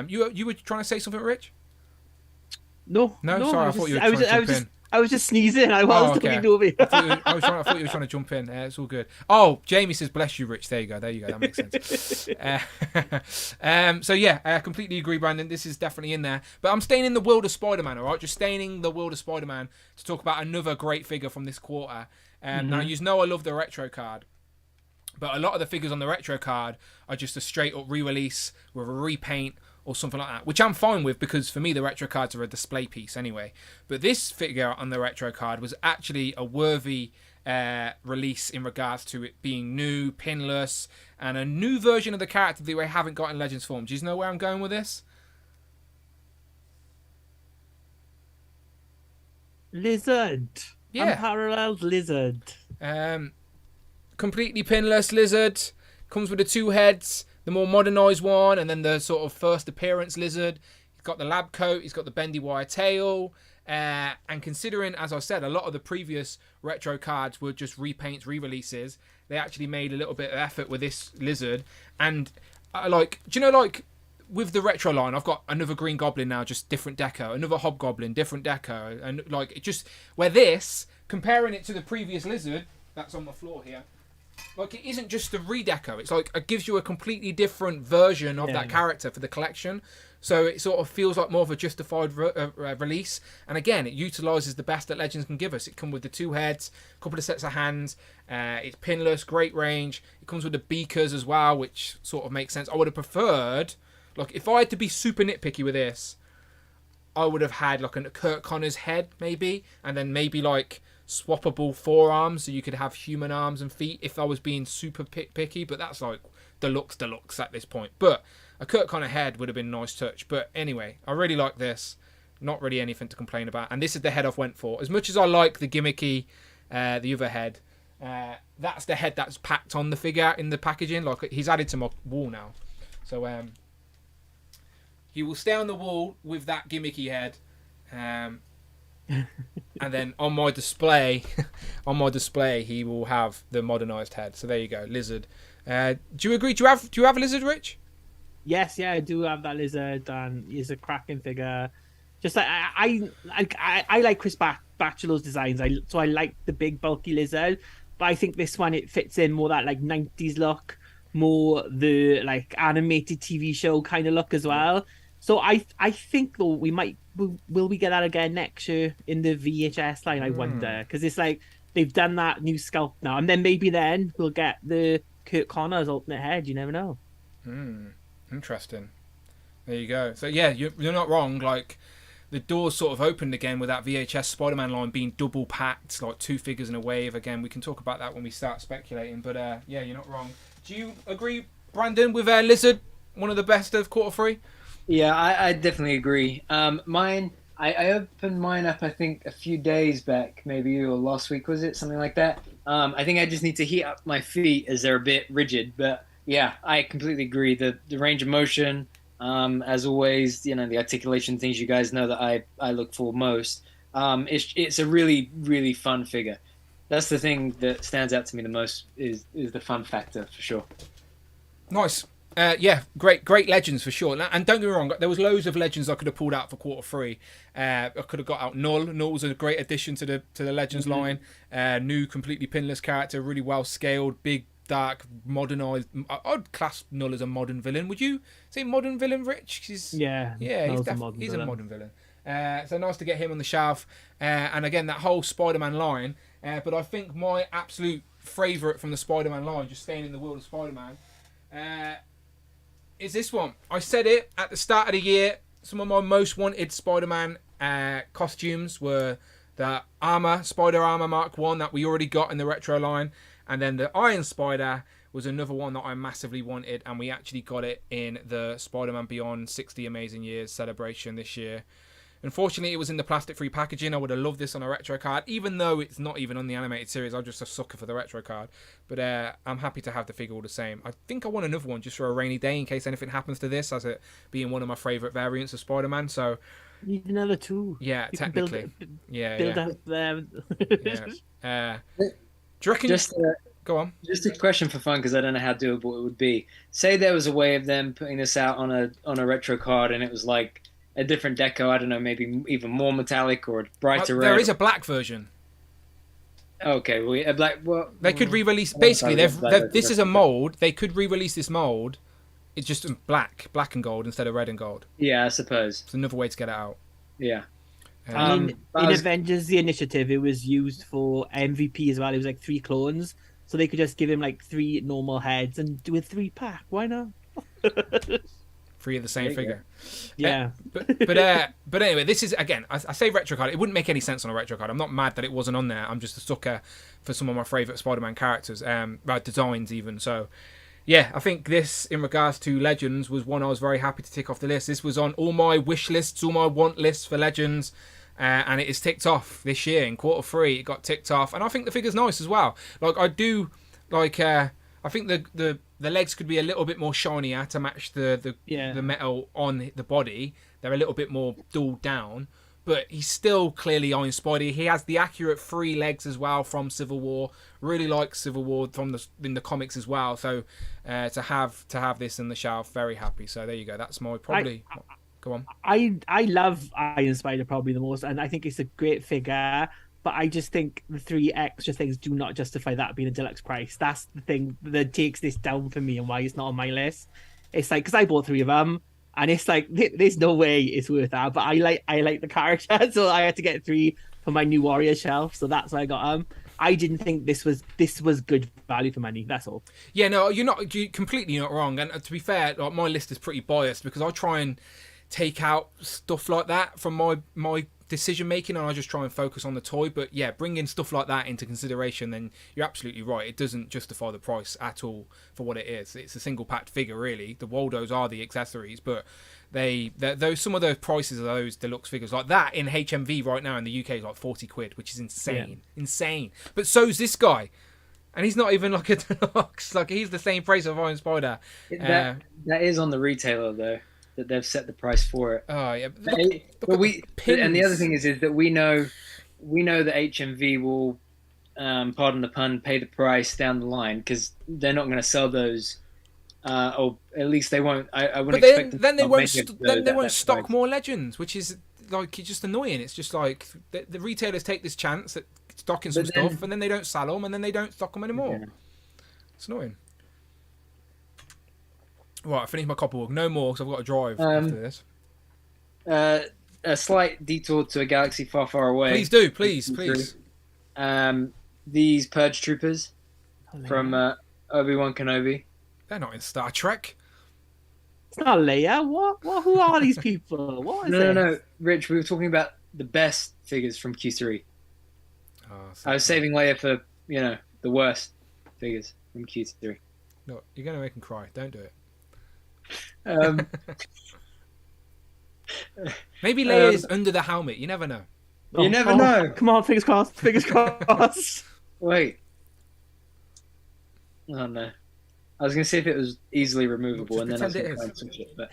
You were trying to say something, Rich? No. Sorry, I thought you were trying to jump in. I was just sneezing. I was looking over here. I thought you were trying to jump in. It's all good. Oh, Jamie says, bless you, Rich. There you go. That makes sense. I completely agree, Brandon. This is definitely in there. But I'm staying in the world of Spider-Man, all right? Just staying in the world of Spider-Man to talk about another great figure from this quarter. Now, you know I love the retro card. But a lot of the figures on the retro card are just a straight-up re-release with a repaint or something like that, which I'm fine with, because for me the retro cards are a display piece anyway. But this figure on the retro card was actually a worthy release in regards to it being new, pinless, and a new version of the character that we haven't got in Legends form. Do you know where I'm going with this? Lizard. Yeah. Unparalleled Lizard. Completely pinless Lizard. Comes with the two heads. The more modernised one, and then the sort of first appearance Lizard. He's got the lab coat, he's got the bendy wire tail, and considering, as I said, a lot of the previous retro cards were just repaints, re-releases, they actually made a little bit of effort with this Lizard. And with the retro line, I've got another Green Goblin now, just different deco, another Hobgoblin, different deco, and it just, where this, comparing it to the previous Lizard, that's on the floor here, it isn't just a redeco. It's it gives you a completely different version of that character for the collection. So it sort of feels like more of a justified release. And again, it utilises the best that Legends can give us. It comes with the two heads, a couple of sets of hands. It's pinless, great range. It comes with the beakers as well, which sort of makes sense. I would have preferred, if I had to be super nitpicky with this, I would have had a Kurt Connor's head maybe, and then maybe swappable forearms so you could have human arms and feet if I was being super picky, but that's deluxe at this point. But a Kurt Connor head would have been a nice touch. But anyway, I really like this. Not really anything to complain about. And this is the head I've went for. As much as I like the gimmicky, the other head, that's the head that's packed on the figure in the packaging. He's added to my wall now. So he will stay on the wall with that gimmicky head. And then on my display, he will have the modernized head. So there you go, Lizard. Do you agree? Do you have a Lizard, Rich? Yes, I do have that Lizard, and he's a cracking figure. Just I like Chris Bachalo's designs. I like the big bulky Lizard, but I think this one, it fits in more that like 90s look, more the like animated TV show kind of look as well. So I think though will we get that again next year in the VHS line? I wonder, because it's like they've done that new sculpt now, and then maybe then we'll get the Kurt Connor's alternate head. You never know. Interesting. There you go. So yeah, you're not wrong. Like the doors sort of opened again with that VHS Spider-Man line being double packed, like 2 figures in a wave. Again, we can talk about that when we start speculating. But yeah, you're not wrong. Do you agree, Brandon, with Lizard, one of the best of Q3? Yeah, I definitely agree. Mine, I opened mine up, I think, a few days back, maybe, or last week, was it? Something like that. I think I just need to heat up my feet as they're a bit rigid. But yeah, I completely agree. The range of motion, as always, the articulation things you guys know that I look for most. It's a really, really fun figure. That's the thing that stands out to me the most is the fun factor, for sure. Nice. Yeah, great Legends for sure. And don't get me wrong, there was loads of Legends I could have pulled out for Q3. I could have got out Null. Null was a great addition to the Legends line. New, completely pinless character, really well scaled, big, dark, modernized. I'd class Null as a modern villain. Would you say modern villain, Rich? He's a modern villain. So nice to get him on the shelf. And again, that whole Spider-Man line. But I think my absolute favourite from the Spider-Man line, just staying in the world of Spider-Man, is this one. I said it at the start of the year. Some of my most wanted Spider-Man costumes were the Spider Armor Mark 1 that we already got in the retro line, and then the Iron Spider was another one that I massively wanted, and we actually got it in the Spider-Man Beyond 60 Amazing Years celebration this year. Unfortunately, it was in the plastic-free packaging. I would have loved this on a retro card, even though it's not even on the animated series. I'm just a sucker for the retro card. But I'm happy to have the figure all the same. I think I want another one just for a rainy day in case anything happens to this, as it being one of my favourite variants of Spider-Man. So need another 2. Yeah, you technically. Build up them. Yeah. Do you reckon... Go on. Just a question for fun, because I don't know how doable it would be. Say there was a way of them putting this out on a retro card, and it was like a different deco, I don't know, maybe even more metallic or brighter red. There is a black version. Okay, well, a black. Well, they could re-release. Basically, this is a mold. They could re-release this mold. It's just in black and gold instead of red and gold. Yeah, I suppose. It's another way to get it out. Yeah. In Avengers: The Initiative, it was used for MVP as well. It was like 3 clones, so they could just give him like 3 normal heads and do a 3-pack. Why not? 3 of the same figure. Yeah. But anyway, this is, again, I say retro card. It wouldn't make any sense on a retro card. I'm not mad that it wasn't on there. I'm just a sucker for some of my favourite Spider-Man characters, designs even. So, yeah, I think this, in regards to Legends, was one I was very happy to tick off the list. This was on all my wish lists, all my want lists for Legends, and it is ticked off this year in Q3. It got ticked off, and I think the figure's nice as well. Like, I do, like, I think the legs could be a little bit more shinier to match the metal on the body. They're a little bit more dulled down, but he's still clearly Iron Spidey. He has the accurate 3 legs as well from Civil War. Really like Civil War in the comics as well. So to have this in the shelf, very happy. So there you go. That's my probably. Go on. I love Iron Spider probably the most, and I think it's a great figure. But I just think the 3 extra things do not justify that being a deluxe price. That's the thing that takes this down for me and why it's not on my list. It's like, because I bought 3 of them, and it's like, there's no way it's worth that. But I like the character, so I had to get 3 for my new Warrior shelf. So that's why I got them. I didn't think this was good value for money. That's all. Yeah, no, you're completely not wrong. And to be fair, like, my list is pretty biased because I try and take out stuff like that from my decision making, and I just try and focus on the toy. But yeah, bringing stuff like that into consideration, then you're absolutely right. It doesn't justify the price at all for what it is. It's a single packed figure, really. The Waldos are the accessories, but those some of those prices of those deluxe figures like that in HMV right now in the UK is like 40 quid, which is insane. But so's this guy, and he's not even like a deluxe. Like, he's the same price of Iron Spider. That is on the retailer though, that they've set the price for it. Oh yeah, and the other thing is that we know that HMV will, pardon the pun, pay the price down the line because they're not going to sell those, or at least they won't. I wouldn't expect them. Then they won't stock more Legends, which is like, it's just annoying. It's just like the retailers take this chance that stocking some stuff, and then they don't sell them, and then they don't stock them anymore. Yeah. It's annoying. Right, I finished my copperwood. No more, because I've got to drive after this. A slight detour to a galaxy far, far away. Please do, please. These Purge Troopers from Obi-Wan Kenobi. They're not in Star Trek. It's not Leia. What? Who are these people? What is No. Rich, we were talking about the best figures from Q3. I was saving Leia for, the worst figures from Q3. No, you're going to make him cry. Don't do it. Maybe Leia's under the helmet. You never know. You never know. Come on, fingers crossed. Fingers crossed. Wait. Oh no. I was going to see if it was easily removable, and then I was going to find some shit, but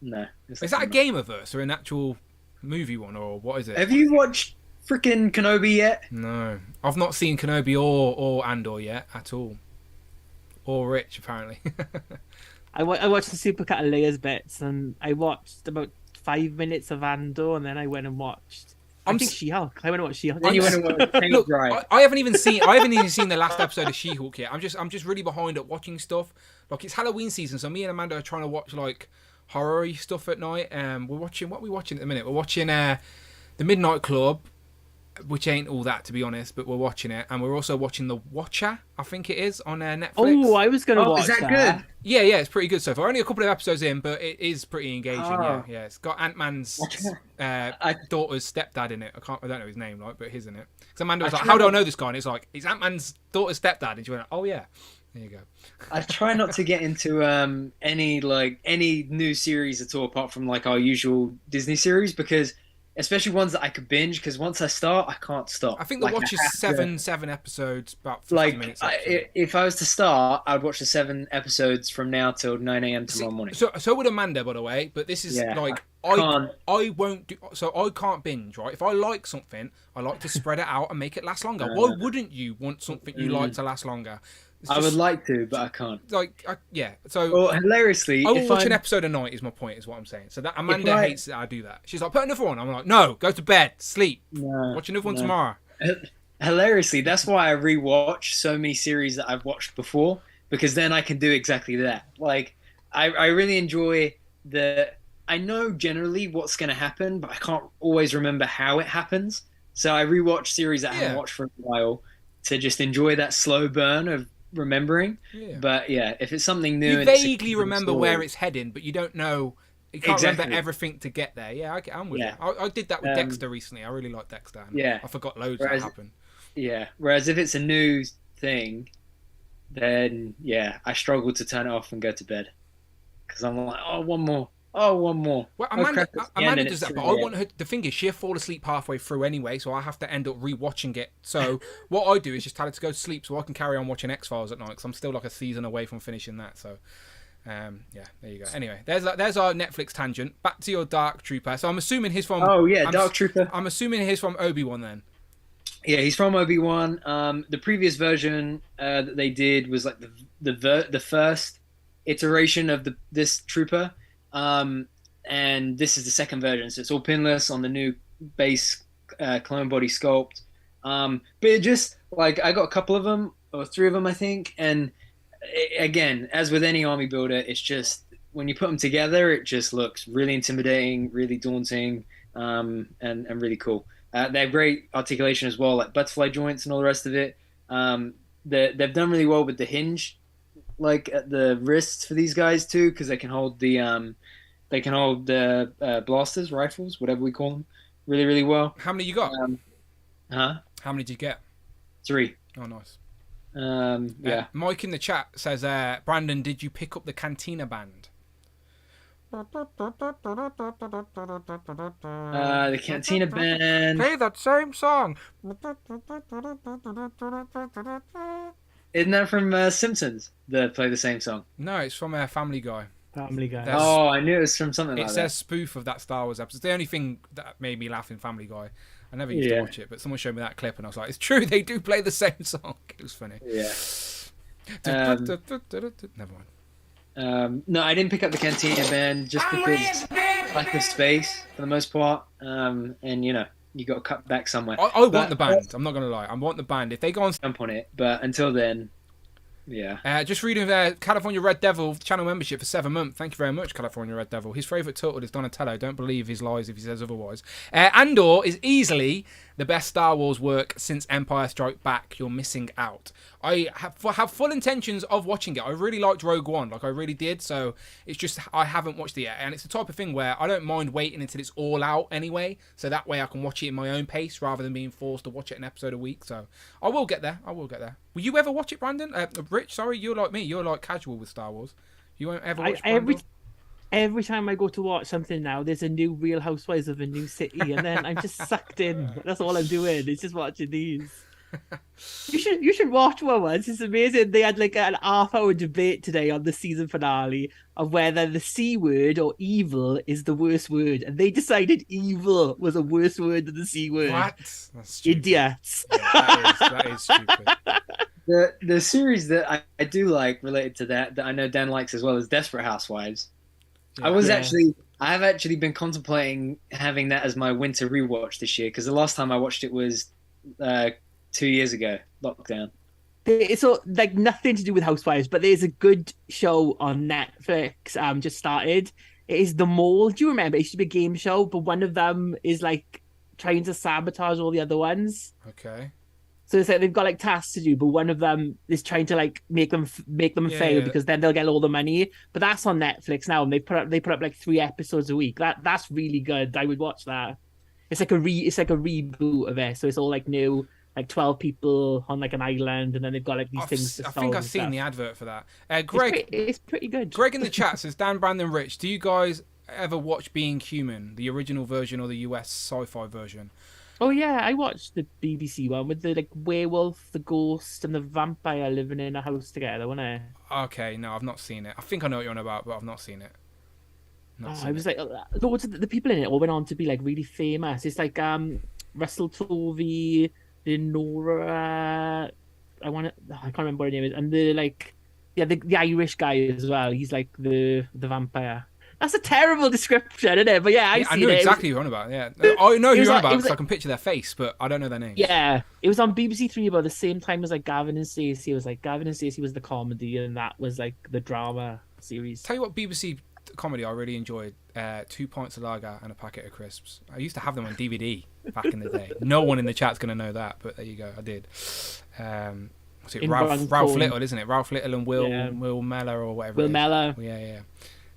no. Is that a Gamerverse or an actual movie one, or what is it? Have you watched freaking Kenobi yet? No, I've not seen Kenobi or Andor yet at all. Or Rich, apparently. I watched the Supercat of Leia's bits, and I watched about 5 minutes of Andor, and then I went and watched. I think She-Hulk. I went and watched She-Hulk. Then you went and watched Look, I haven't even seen the last episode of She-Hulk yet. I'm just really behind at watching stuff. Like, it's Halloween season, so me and Amanda are trying to watch like horror-y stuff at night. We're watching what are we watching at the minute? We're watching The Midnight Club, which ain't all that, to be honest, but we're watching it, and we're also watching The Watcher, I think it is, on Netflix. Oh, I was going to watch that. Is that good? Yeah, it's pretty good so far. Only a couple of episodes in, but it is pretty engaging. Yeah. It's got Ant-Man's daughter's stepdad in it. I don't know his name, right, but he's in it. Because Amanda was like, "How do I know this guy?" And it's like, "It's Ant-Man's daughter's stepdad." And she went, "Oh yeah, there you go." I try not to get into any new series at all, apart from like our usual Disney series, because. Especially ones that I could binge, because once I start, I can't stop. I think The Watch is seven episodes, about 50 minutes. If I was to start, I'd watch the 7 episodes from now till 9 a.m. tomorrow morning. So would Amanda, by the way. But this is I won't do. So I can't binge, right? If I like something, I like to spread it out and make it last longer. Why wouldn't you want something you like to last longer? I would like to, but I can't. So hilariously, I will watch an episode a night. Is my point? Is what I'm saying. So that Amanda hates that I do that. She's like, put another one. I'm like, no, go to bed, sleep, watch another one tomorrow. Hilariously, that's why I rewatch so many series that I've watched before, because then I can do exactly that. Like, I really enjoy I know generally what's going to happen, but I can't always remember how it happens. So I rewatch series that I haven't watched for a while to just enjoy that slow burn of remembering. But if it's something new, you vaguely remember where it's heading, but you don't know. You can't remember everything to get there. I'm with you. I did that with Dexter recently. I really liked Dexter. I forgot loads that happened. Whereas if it's a new thing, then I struggle to turn it off and go to bed, because I'm like, one more. Well, Amanda does that, but I want her. The thing is, she'll fall asleep halfway through anyway, so I have to end up rewatching it. So what I do is just tell her to go to sleep, so I can carry on watching X-Files at night, because I'm still like a season away from finishing that. So, there you go. Anyway, there's our Netflix tangent. Back to your Dark Trooper. So I'm assuming he's from. Dark Trooper. I'm assuming he's from Obi-Wan then. Yeah, he's from Obi-Wan. The previous version that they did was like the first iteration of this trooper. And this is the second version, so it's all pinless on the new base clone body sculpt. But it just, like, I got a couple of them, or 3 of them, I think. And again, as with any army builder, it's just, when you put them together, it just looks really intimidating, really daunting, and really cool. They have great articulation as well, like butterfly joints and all the rest of it. They've done really well with the hinge, like at the wrists for these guys too, because they can hold the blasters, rifles, whatever we call them, really, really well. How many you got? How many did you get? 3. Oh, nice. Mike in the chat says, Brandon, did you pick up the Cantina band? The Cantina band. Play that same song. Isn't that from Simpsons? They play the same song. No, it's from Family Guy. Family Guy. I knew it was from something like that. It's a spoof of that Star Wars episode. It's the only thing that made me laugh in Family Guy. I never used to watch it, but someone showed me that clip and I was like, it's true, they do play the same song. It was funny. Yeah. Never mind. No, I didn't pick up the Cantina band just because I like the space for the most part. And, you got to cut back somewhere. I want the band. I'm not going to lie. I want the band. If they go on... Jump on it. But until then, yeah. Just reading California Red Devil channel membership for 7 months. Thank you very much, California Red Devil. His favourite turtle is Donatello. Don't believe his lies if he says otherwise. Andor is easily the best Star Wars work since Empire Strikes Back. You're missing out. I have full intentions of watching it. I really liked Rogue One, like I really did. So it's just I haven't watched it yet, and it's the type of thing where I don't mind waiting until it's all out anyway. So that way I can watch it in my own pace rather than being forced to watch it an episode a week. So I will get there. Will you ever watch it, Brandon? Rich, sorry, you're like me. You're like casual with Star Wars. You won't ever watch Every time I go to watch something now, there's a new Real Housewives of a new city, and then I'm just sucked in. That's all I'm doing. It's just watching these. You should watch one once. It's amazing. They had like an half-hour debate today on the season finale of whether the C word or evil is the worst word, and they decided evil was a worse word than the C word. What? That's stupid. Idiots. Yeah, that is stupid. The series that I do like related to that I know Dan likes as well is Desperate Housewives. Yeah. I have actually been contemplating having that as my winter rewatch this year, because the last time I watched it was 2 years ago, lockdown. It's like nothing to do with Housewives, but there's a good show on Netflix. Just started. It is The Mole. Do you remember? It used to be a game show, but one of them is like trying to sabotage all the other ones. Okay. So it's like they've got like tasks to do, but one of them is trying to like make them fail because then they'll get all the money. But that's on Netflix now, and they put up like 3 episodes a week. That's really good. I would watch that. It's like a reboot of it, so it's all like new, like 12 people on like an island, and then they've got like these things to solve. I think I've seen the advert for that. Greg, it's pretty good. Greg in the chat says, Dan, Brandon, Rich, do you guys ever watch Being Human, the original version or the US sci-fi version? Oh yeah, I watched the BBC one with the like werewolf, the ghost, and the vampire living in a house together, wasn't it? Okay, no, I've not seen it. I think I know what you're on about, but I've not seen it. I was like, loads of the people in it all went on to be like really famous. It's like Russell Tovey, Nora, I can't remember what her name is, and the Irish guy as well. He's like the vampire. That's a terrible description, isn't it? But yeah, I know exactly who you're on about. Yeah, I know who you're on about because I can picture their face, but I don't know their names. Yeah, it was on BBC Three about the same time as like Gavin and Stacey. It was like Gavin and Stacey was the comedy, and that was like the drama series. Tell you what, BBC comedy I really enjoyed: 2 pints of lager and a packet of crisps. I used to have them on DVD back in the day. No one in the chat's gonna know that, but there you go, I did. Was it Ralph Little, isn't it? Ralph Little and Will Mellor or whatever. Will Mellor. Yeah.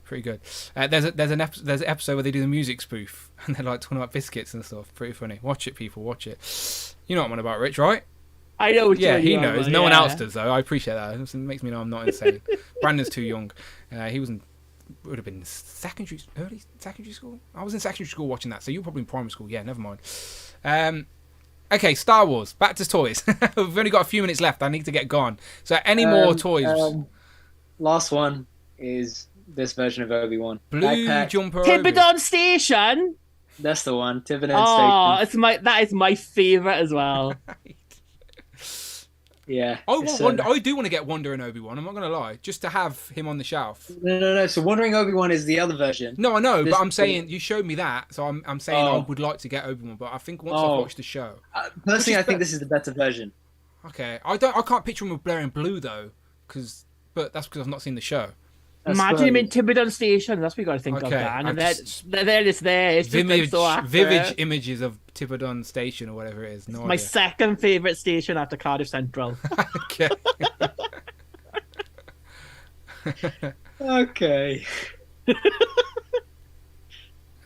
Pretty good. There's an episode where they do the music spoof and they're like talking about biscuits and stuff. Pretty funny. Watch it, people. Watch it. You know what I'm on about, Rich, right? I know. He knows. No one else does, though. I appreciate that. It makes me know I'm not insane. Brandon's too young. He would have been early secondary school. I was in secondary school watching that, so you were probably in primary school. Yeah, never mind. Okay, Star Wars. Back to toys. We've only got a few minutes left. I need to get gone. So, any more toys? Last one is this version of Obi-Wan. Blue Backpack. jumper. Tibbadon Station. That's the one. Tibbadon Station. That is my favorite as well. Yeah. I do want to get Wonder and Obi-Wan. I'm not going to lie, just to have him on the shelf. No. So Wandering Obi-Wan is the other version. No, I know, but I'm saying you showed me that, so I'm saying I would like to get Obi-Wan, but I think once I've watched the show. Personally, I think this is the better version. Okay, I can't picture him with Blair in blue though, but that's because I've not seen the show. Imagine him in Tibbadon Station. That's what you got to think of, Dan. And they're just there. It's just vivid images of Tibbadon Station or whatever it is. No my idea. second favourite station after Cardiff Central. Okay. Okay.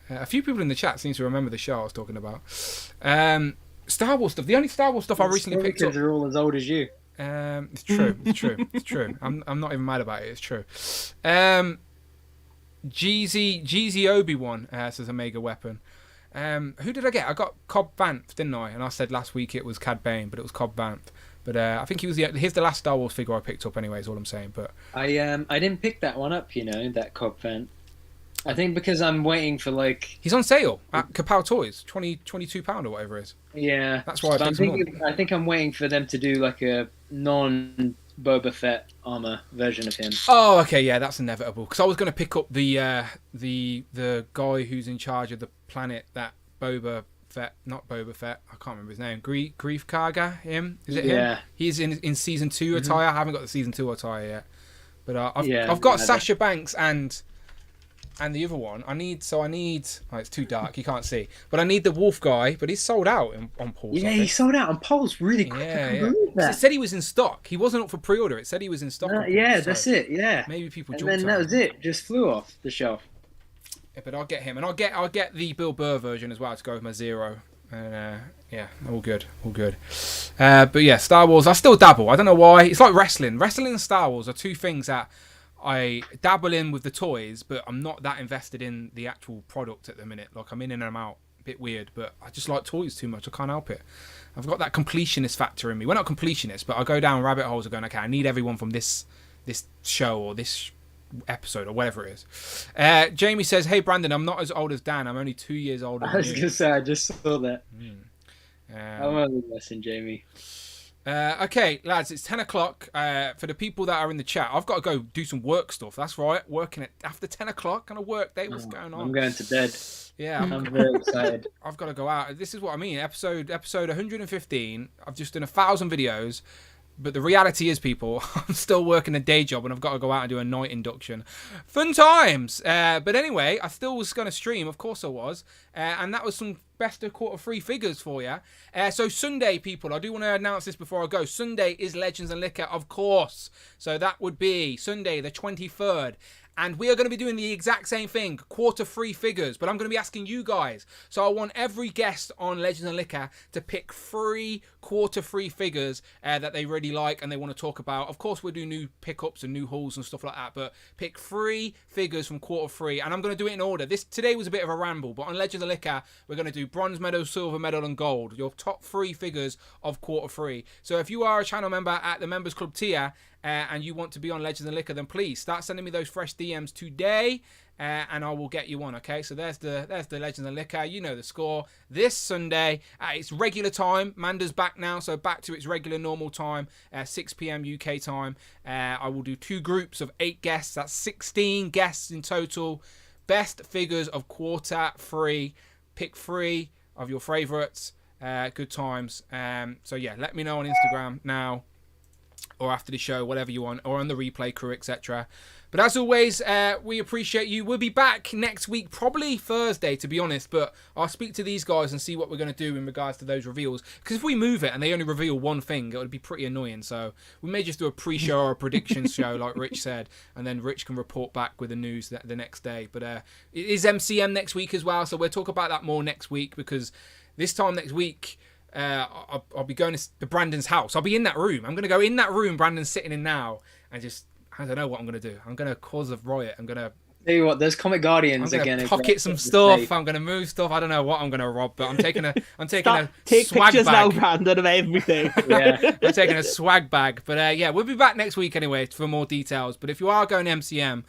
A few people in the chat seem to remember the show I was talking about. Star Wars stuff. The only Star Wars stuff I recently picked up. Are all as old as you. It's true. I'm not even mad about it. It's true. Jeezy Obi-Wan says a mega weapon. Who did I get? I got Cobb Vanth, didn't I? And I said last week it was Cad Bane, but it was Cobb Vanth. But I think here's the last Star Wars figure I picked up anyway, is all I'm saying. But I didn't pick that one up, that Cobb Vanth. I think because I'm waiting for he's on sale at Kapow Toys, £22 or whatever it is. Yeah, that's why I picked him up. I think I'm waiting for them to do a non-Boba Fett armor version of him. Oh, okay, yeah, that's inevitable. Because I was going to pick up the guy who's in charge of the planet that Boba Fett, not Boba Fett. I can't remember his name. Grief Karga, him? Is it Yeah. him? He's in season 2 attire. I haven't got the season 2 attire yet, but I've got Sasha Banks and the other one. I need. Oh, it's too dark. You can't see. But I need the wolf guy. But he's sold out on Pulse. Yeah, he sold out on Pulse really quick. Yeah, That. It said he was in stock. He wasn't up for pre-order. It said he was in stock. Yeah, that's it. Yeah. Maybe people And jumped then that on was it. Just flew off the shelf. Yeah, but I'll get him, and I'll get the Bill Burr version as well to go with my Zero. And yeah, all good. But yeah, Star Wars. I still dabble. I don't know why. It's like wrestling. Wrestling and Star Wars are two things that I dabble in with the toys, but I'm not that invested in the actual product at the minute. Like I'm in and I'm out. A bit weird, but I just like toys too much. I can't help it. I've got that completionist factor in me. Well, not completionist, but I go down rabbit holes of going, okay, I need everyone from this show or this episode or whatever it is. Jamie says, hey Brandon, I'm not as old as Dan. I'm only 2 years older than I was you. gonna say I just saw that. I'm only messing, Jamie. Okay, lads, it's 10 o'clock. For the people that are in the chat, I've got to go do some work stuff. That's right, working at after 10 o'clock on a work day. What's going on? I'm going to bed. Yeah, I'm very excited. I've got to go out. This is what I mean. Episode 115. I've just done 1,000 videos. But the reality is, people, I'm still working a day job and I've got to go out and do a night induction. Fun times! But anyway, I still was going to stream. Of course I was. And that was some best of quarter 3 figures for you. So Sunday, people, I do want to announce this before I go. Sunday is Legends and Liquor, of course. So that would be Sunday the 23rd. And we are going to be doing the exact same thing, quarter 3 figures, but I'm going to be asking you guys. So I want every guest on Legends and Liquor to pick 3 quarter 3 figures that they really like and they want to talk about. Of course, we'll do new pickups and new hauls and stuff like that, but pick 3 figures from quarter 3, and I'm going to do it in order. Today was a bit of a ramble, but on Legends and Liquor, we're going to do bronze medal, silver medal, and gold. Your top 3 figures of quarter 3. So if you are a channel member at the Members Club tier, and you want to be on Legends and Liquor, then please start sending me those fresh DMs today, and I will get you on. Okay, so there's the Legends and Liquor. You know the score. This Sunday at its regular time. Manda's back now, so back to its regular normal time, 6 p.m. UK time. I will do 2 groups of 8 guests. That's 16 guests in total. Best figures of quarter 3. Pick 3 of your favourites. Good times. So yeah, let me know on Instagram now, or after the show, whatever you want, or on the replay crew, etc. But as always, we appreciate you. We'll be back next week, probably Thursday, to be honest, but I'll speak to these guys and see what we're going to do in regards to those reveals, because if we move it and they only reveal one thing, it would be pretty annoying. So we may just do a pre-show or a predictions show, like Rich said, and then Rich can report back with the news the next day. But it is MCM next week as well, so we'll talk about that more next week, because this time next week, I'll be going to Brandon's house. I'll be in that room. I'm going to go in that room Brandon's sitting in now, and just, I don't know what I'm going to do. I'm going to cause a riot. I'm going to... Tell you what, there's Comic Guardians I'm again. going to pocket some stuff. I'm going to move stuff. I don't know what I'm going to rob, but I'm taking a Take swag pictures bag. now, Brandon, of everything. Yeah. I'm taking a swag bag. But yeah, we'll be back next week anyway for more details. But if you are going to MCM,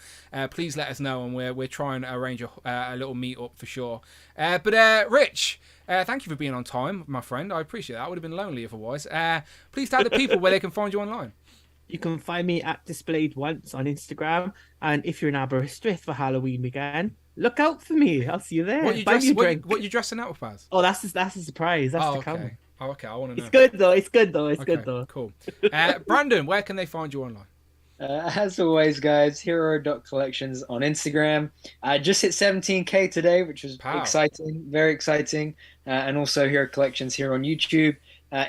please let us know, and we're trying to arrange a little meet up for sure. But Rich, thank you for being on time, my friend. I appreciate that. I would have been lonely otherwise. Please tell the people where they can find you online. You can find me at Displayed Once on Instagram, and if you're in Aberystwyth for Halloween weekend, look out for me. I'll see you there. What you dressing up as? Oh, that's a surprise. That's to come. Oh, okay. I want to know. It's good though. It's good though. Cool. Brandon, where can they find you online? As always, guys, hero.collections on Instagram. I just hit 17K today, which was exciting, very exciting. And also Hero Collections here on YouTube.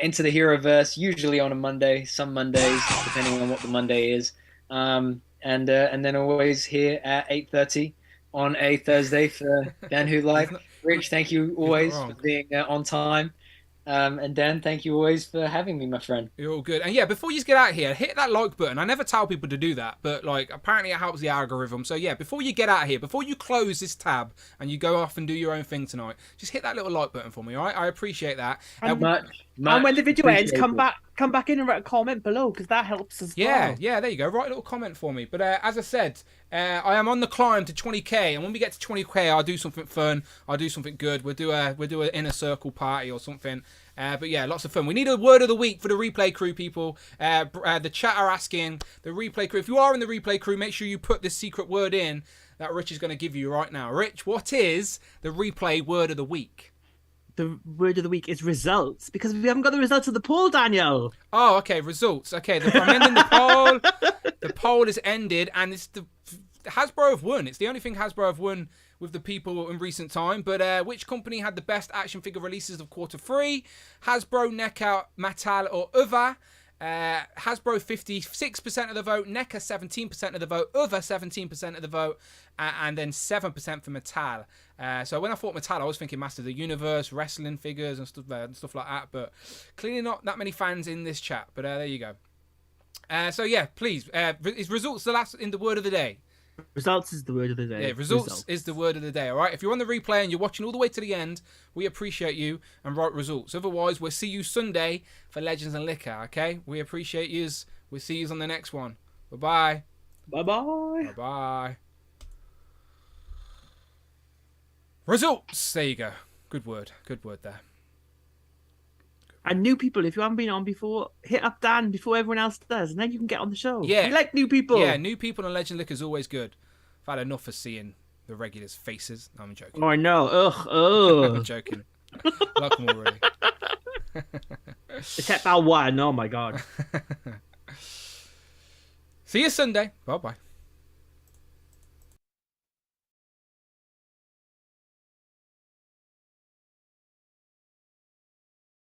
Into the Heroverse, usually on a Monday, some Mondays, depending on what the Monday is. And then always here at 8:30 on a Thursday for Dan Who Live. Rich, thank you always for being on time. And Dan, thank you always for having me, my friend. You're all good. And yeah, before you get out of here, hit that like button. I never tell people to do that, but like apparently it helps the algorithm. So yeah, before you get out of here, before you close this tab and you go off and do your own thing tonight, just hit that little like button for me, all right? I appreciate that. And when the video ends, come back in and write a comment below, because that helps as well. Yeah, there you go. Write a little comment for me. But as I said, I am on the climb to 20k, and when we get to 20k, I'll do something fun. I'll do something good. We'll do an inner circle party or something. But yeah, lots of fun. We need a word of the week for the replay crew, people. The chat are asking the replay crew. If you are in the replay crew, make sure you put this secret word in that Rich is going to give you right now. Rich, what is the replay word of the week? the word of the week is results, because we haven't got the results of the poll, Daniel. Oh, okay, results. Okay, I'm ending the poll. The poll is ended, and it's Hasbro have won. It's the only thing Hasbro have won with the people in recent time. But which company had the best action figure releases of Q3? Hasbro, NECA, Mattel, or other? Hasbro 56% of the vote, NECA 17% of the vote, other 17% of the vote, and then 7% for Mattel. So when I thought Mattel, I was thinking Masters of the Universe, wrestling figures and stuff like that. But clearly not that many fans in this chat. But there you go. So yeah, please, is results the last in the word of the day? Results is the word of the day. Yeah, results is the word of the day, all right? If you're on the replay and you're watching all the way to the end, we appreciate you and write results. Otherwise, we'll see you Sunday for Legends and Liquor, okay? We appreciate yous. We'll see yous on the next one. Bye-bye. Bye-bye. Bye-bye. Results! There you go. Good word. Good word there. And new people, if you haven't been on before, hit up Dan before everyone else does, and then you can get on the show. Yeah. We like new people. Yeah, new people on Legend Liquor is always good. I've had enough of seeing the regulars' faces. No, I'm joking. Oh, I know. Ugh. I'm joking. Like them already. Except that one. Oh, my God. See you Sunday. Bye-bye.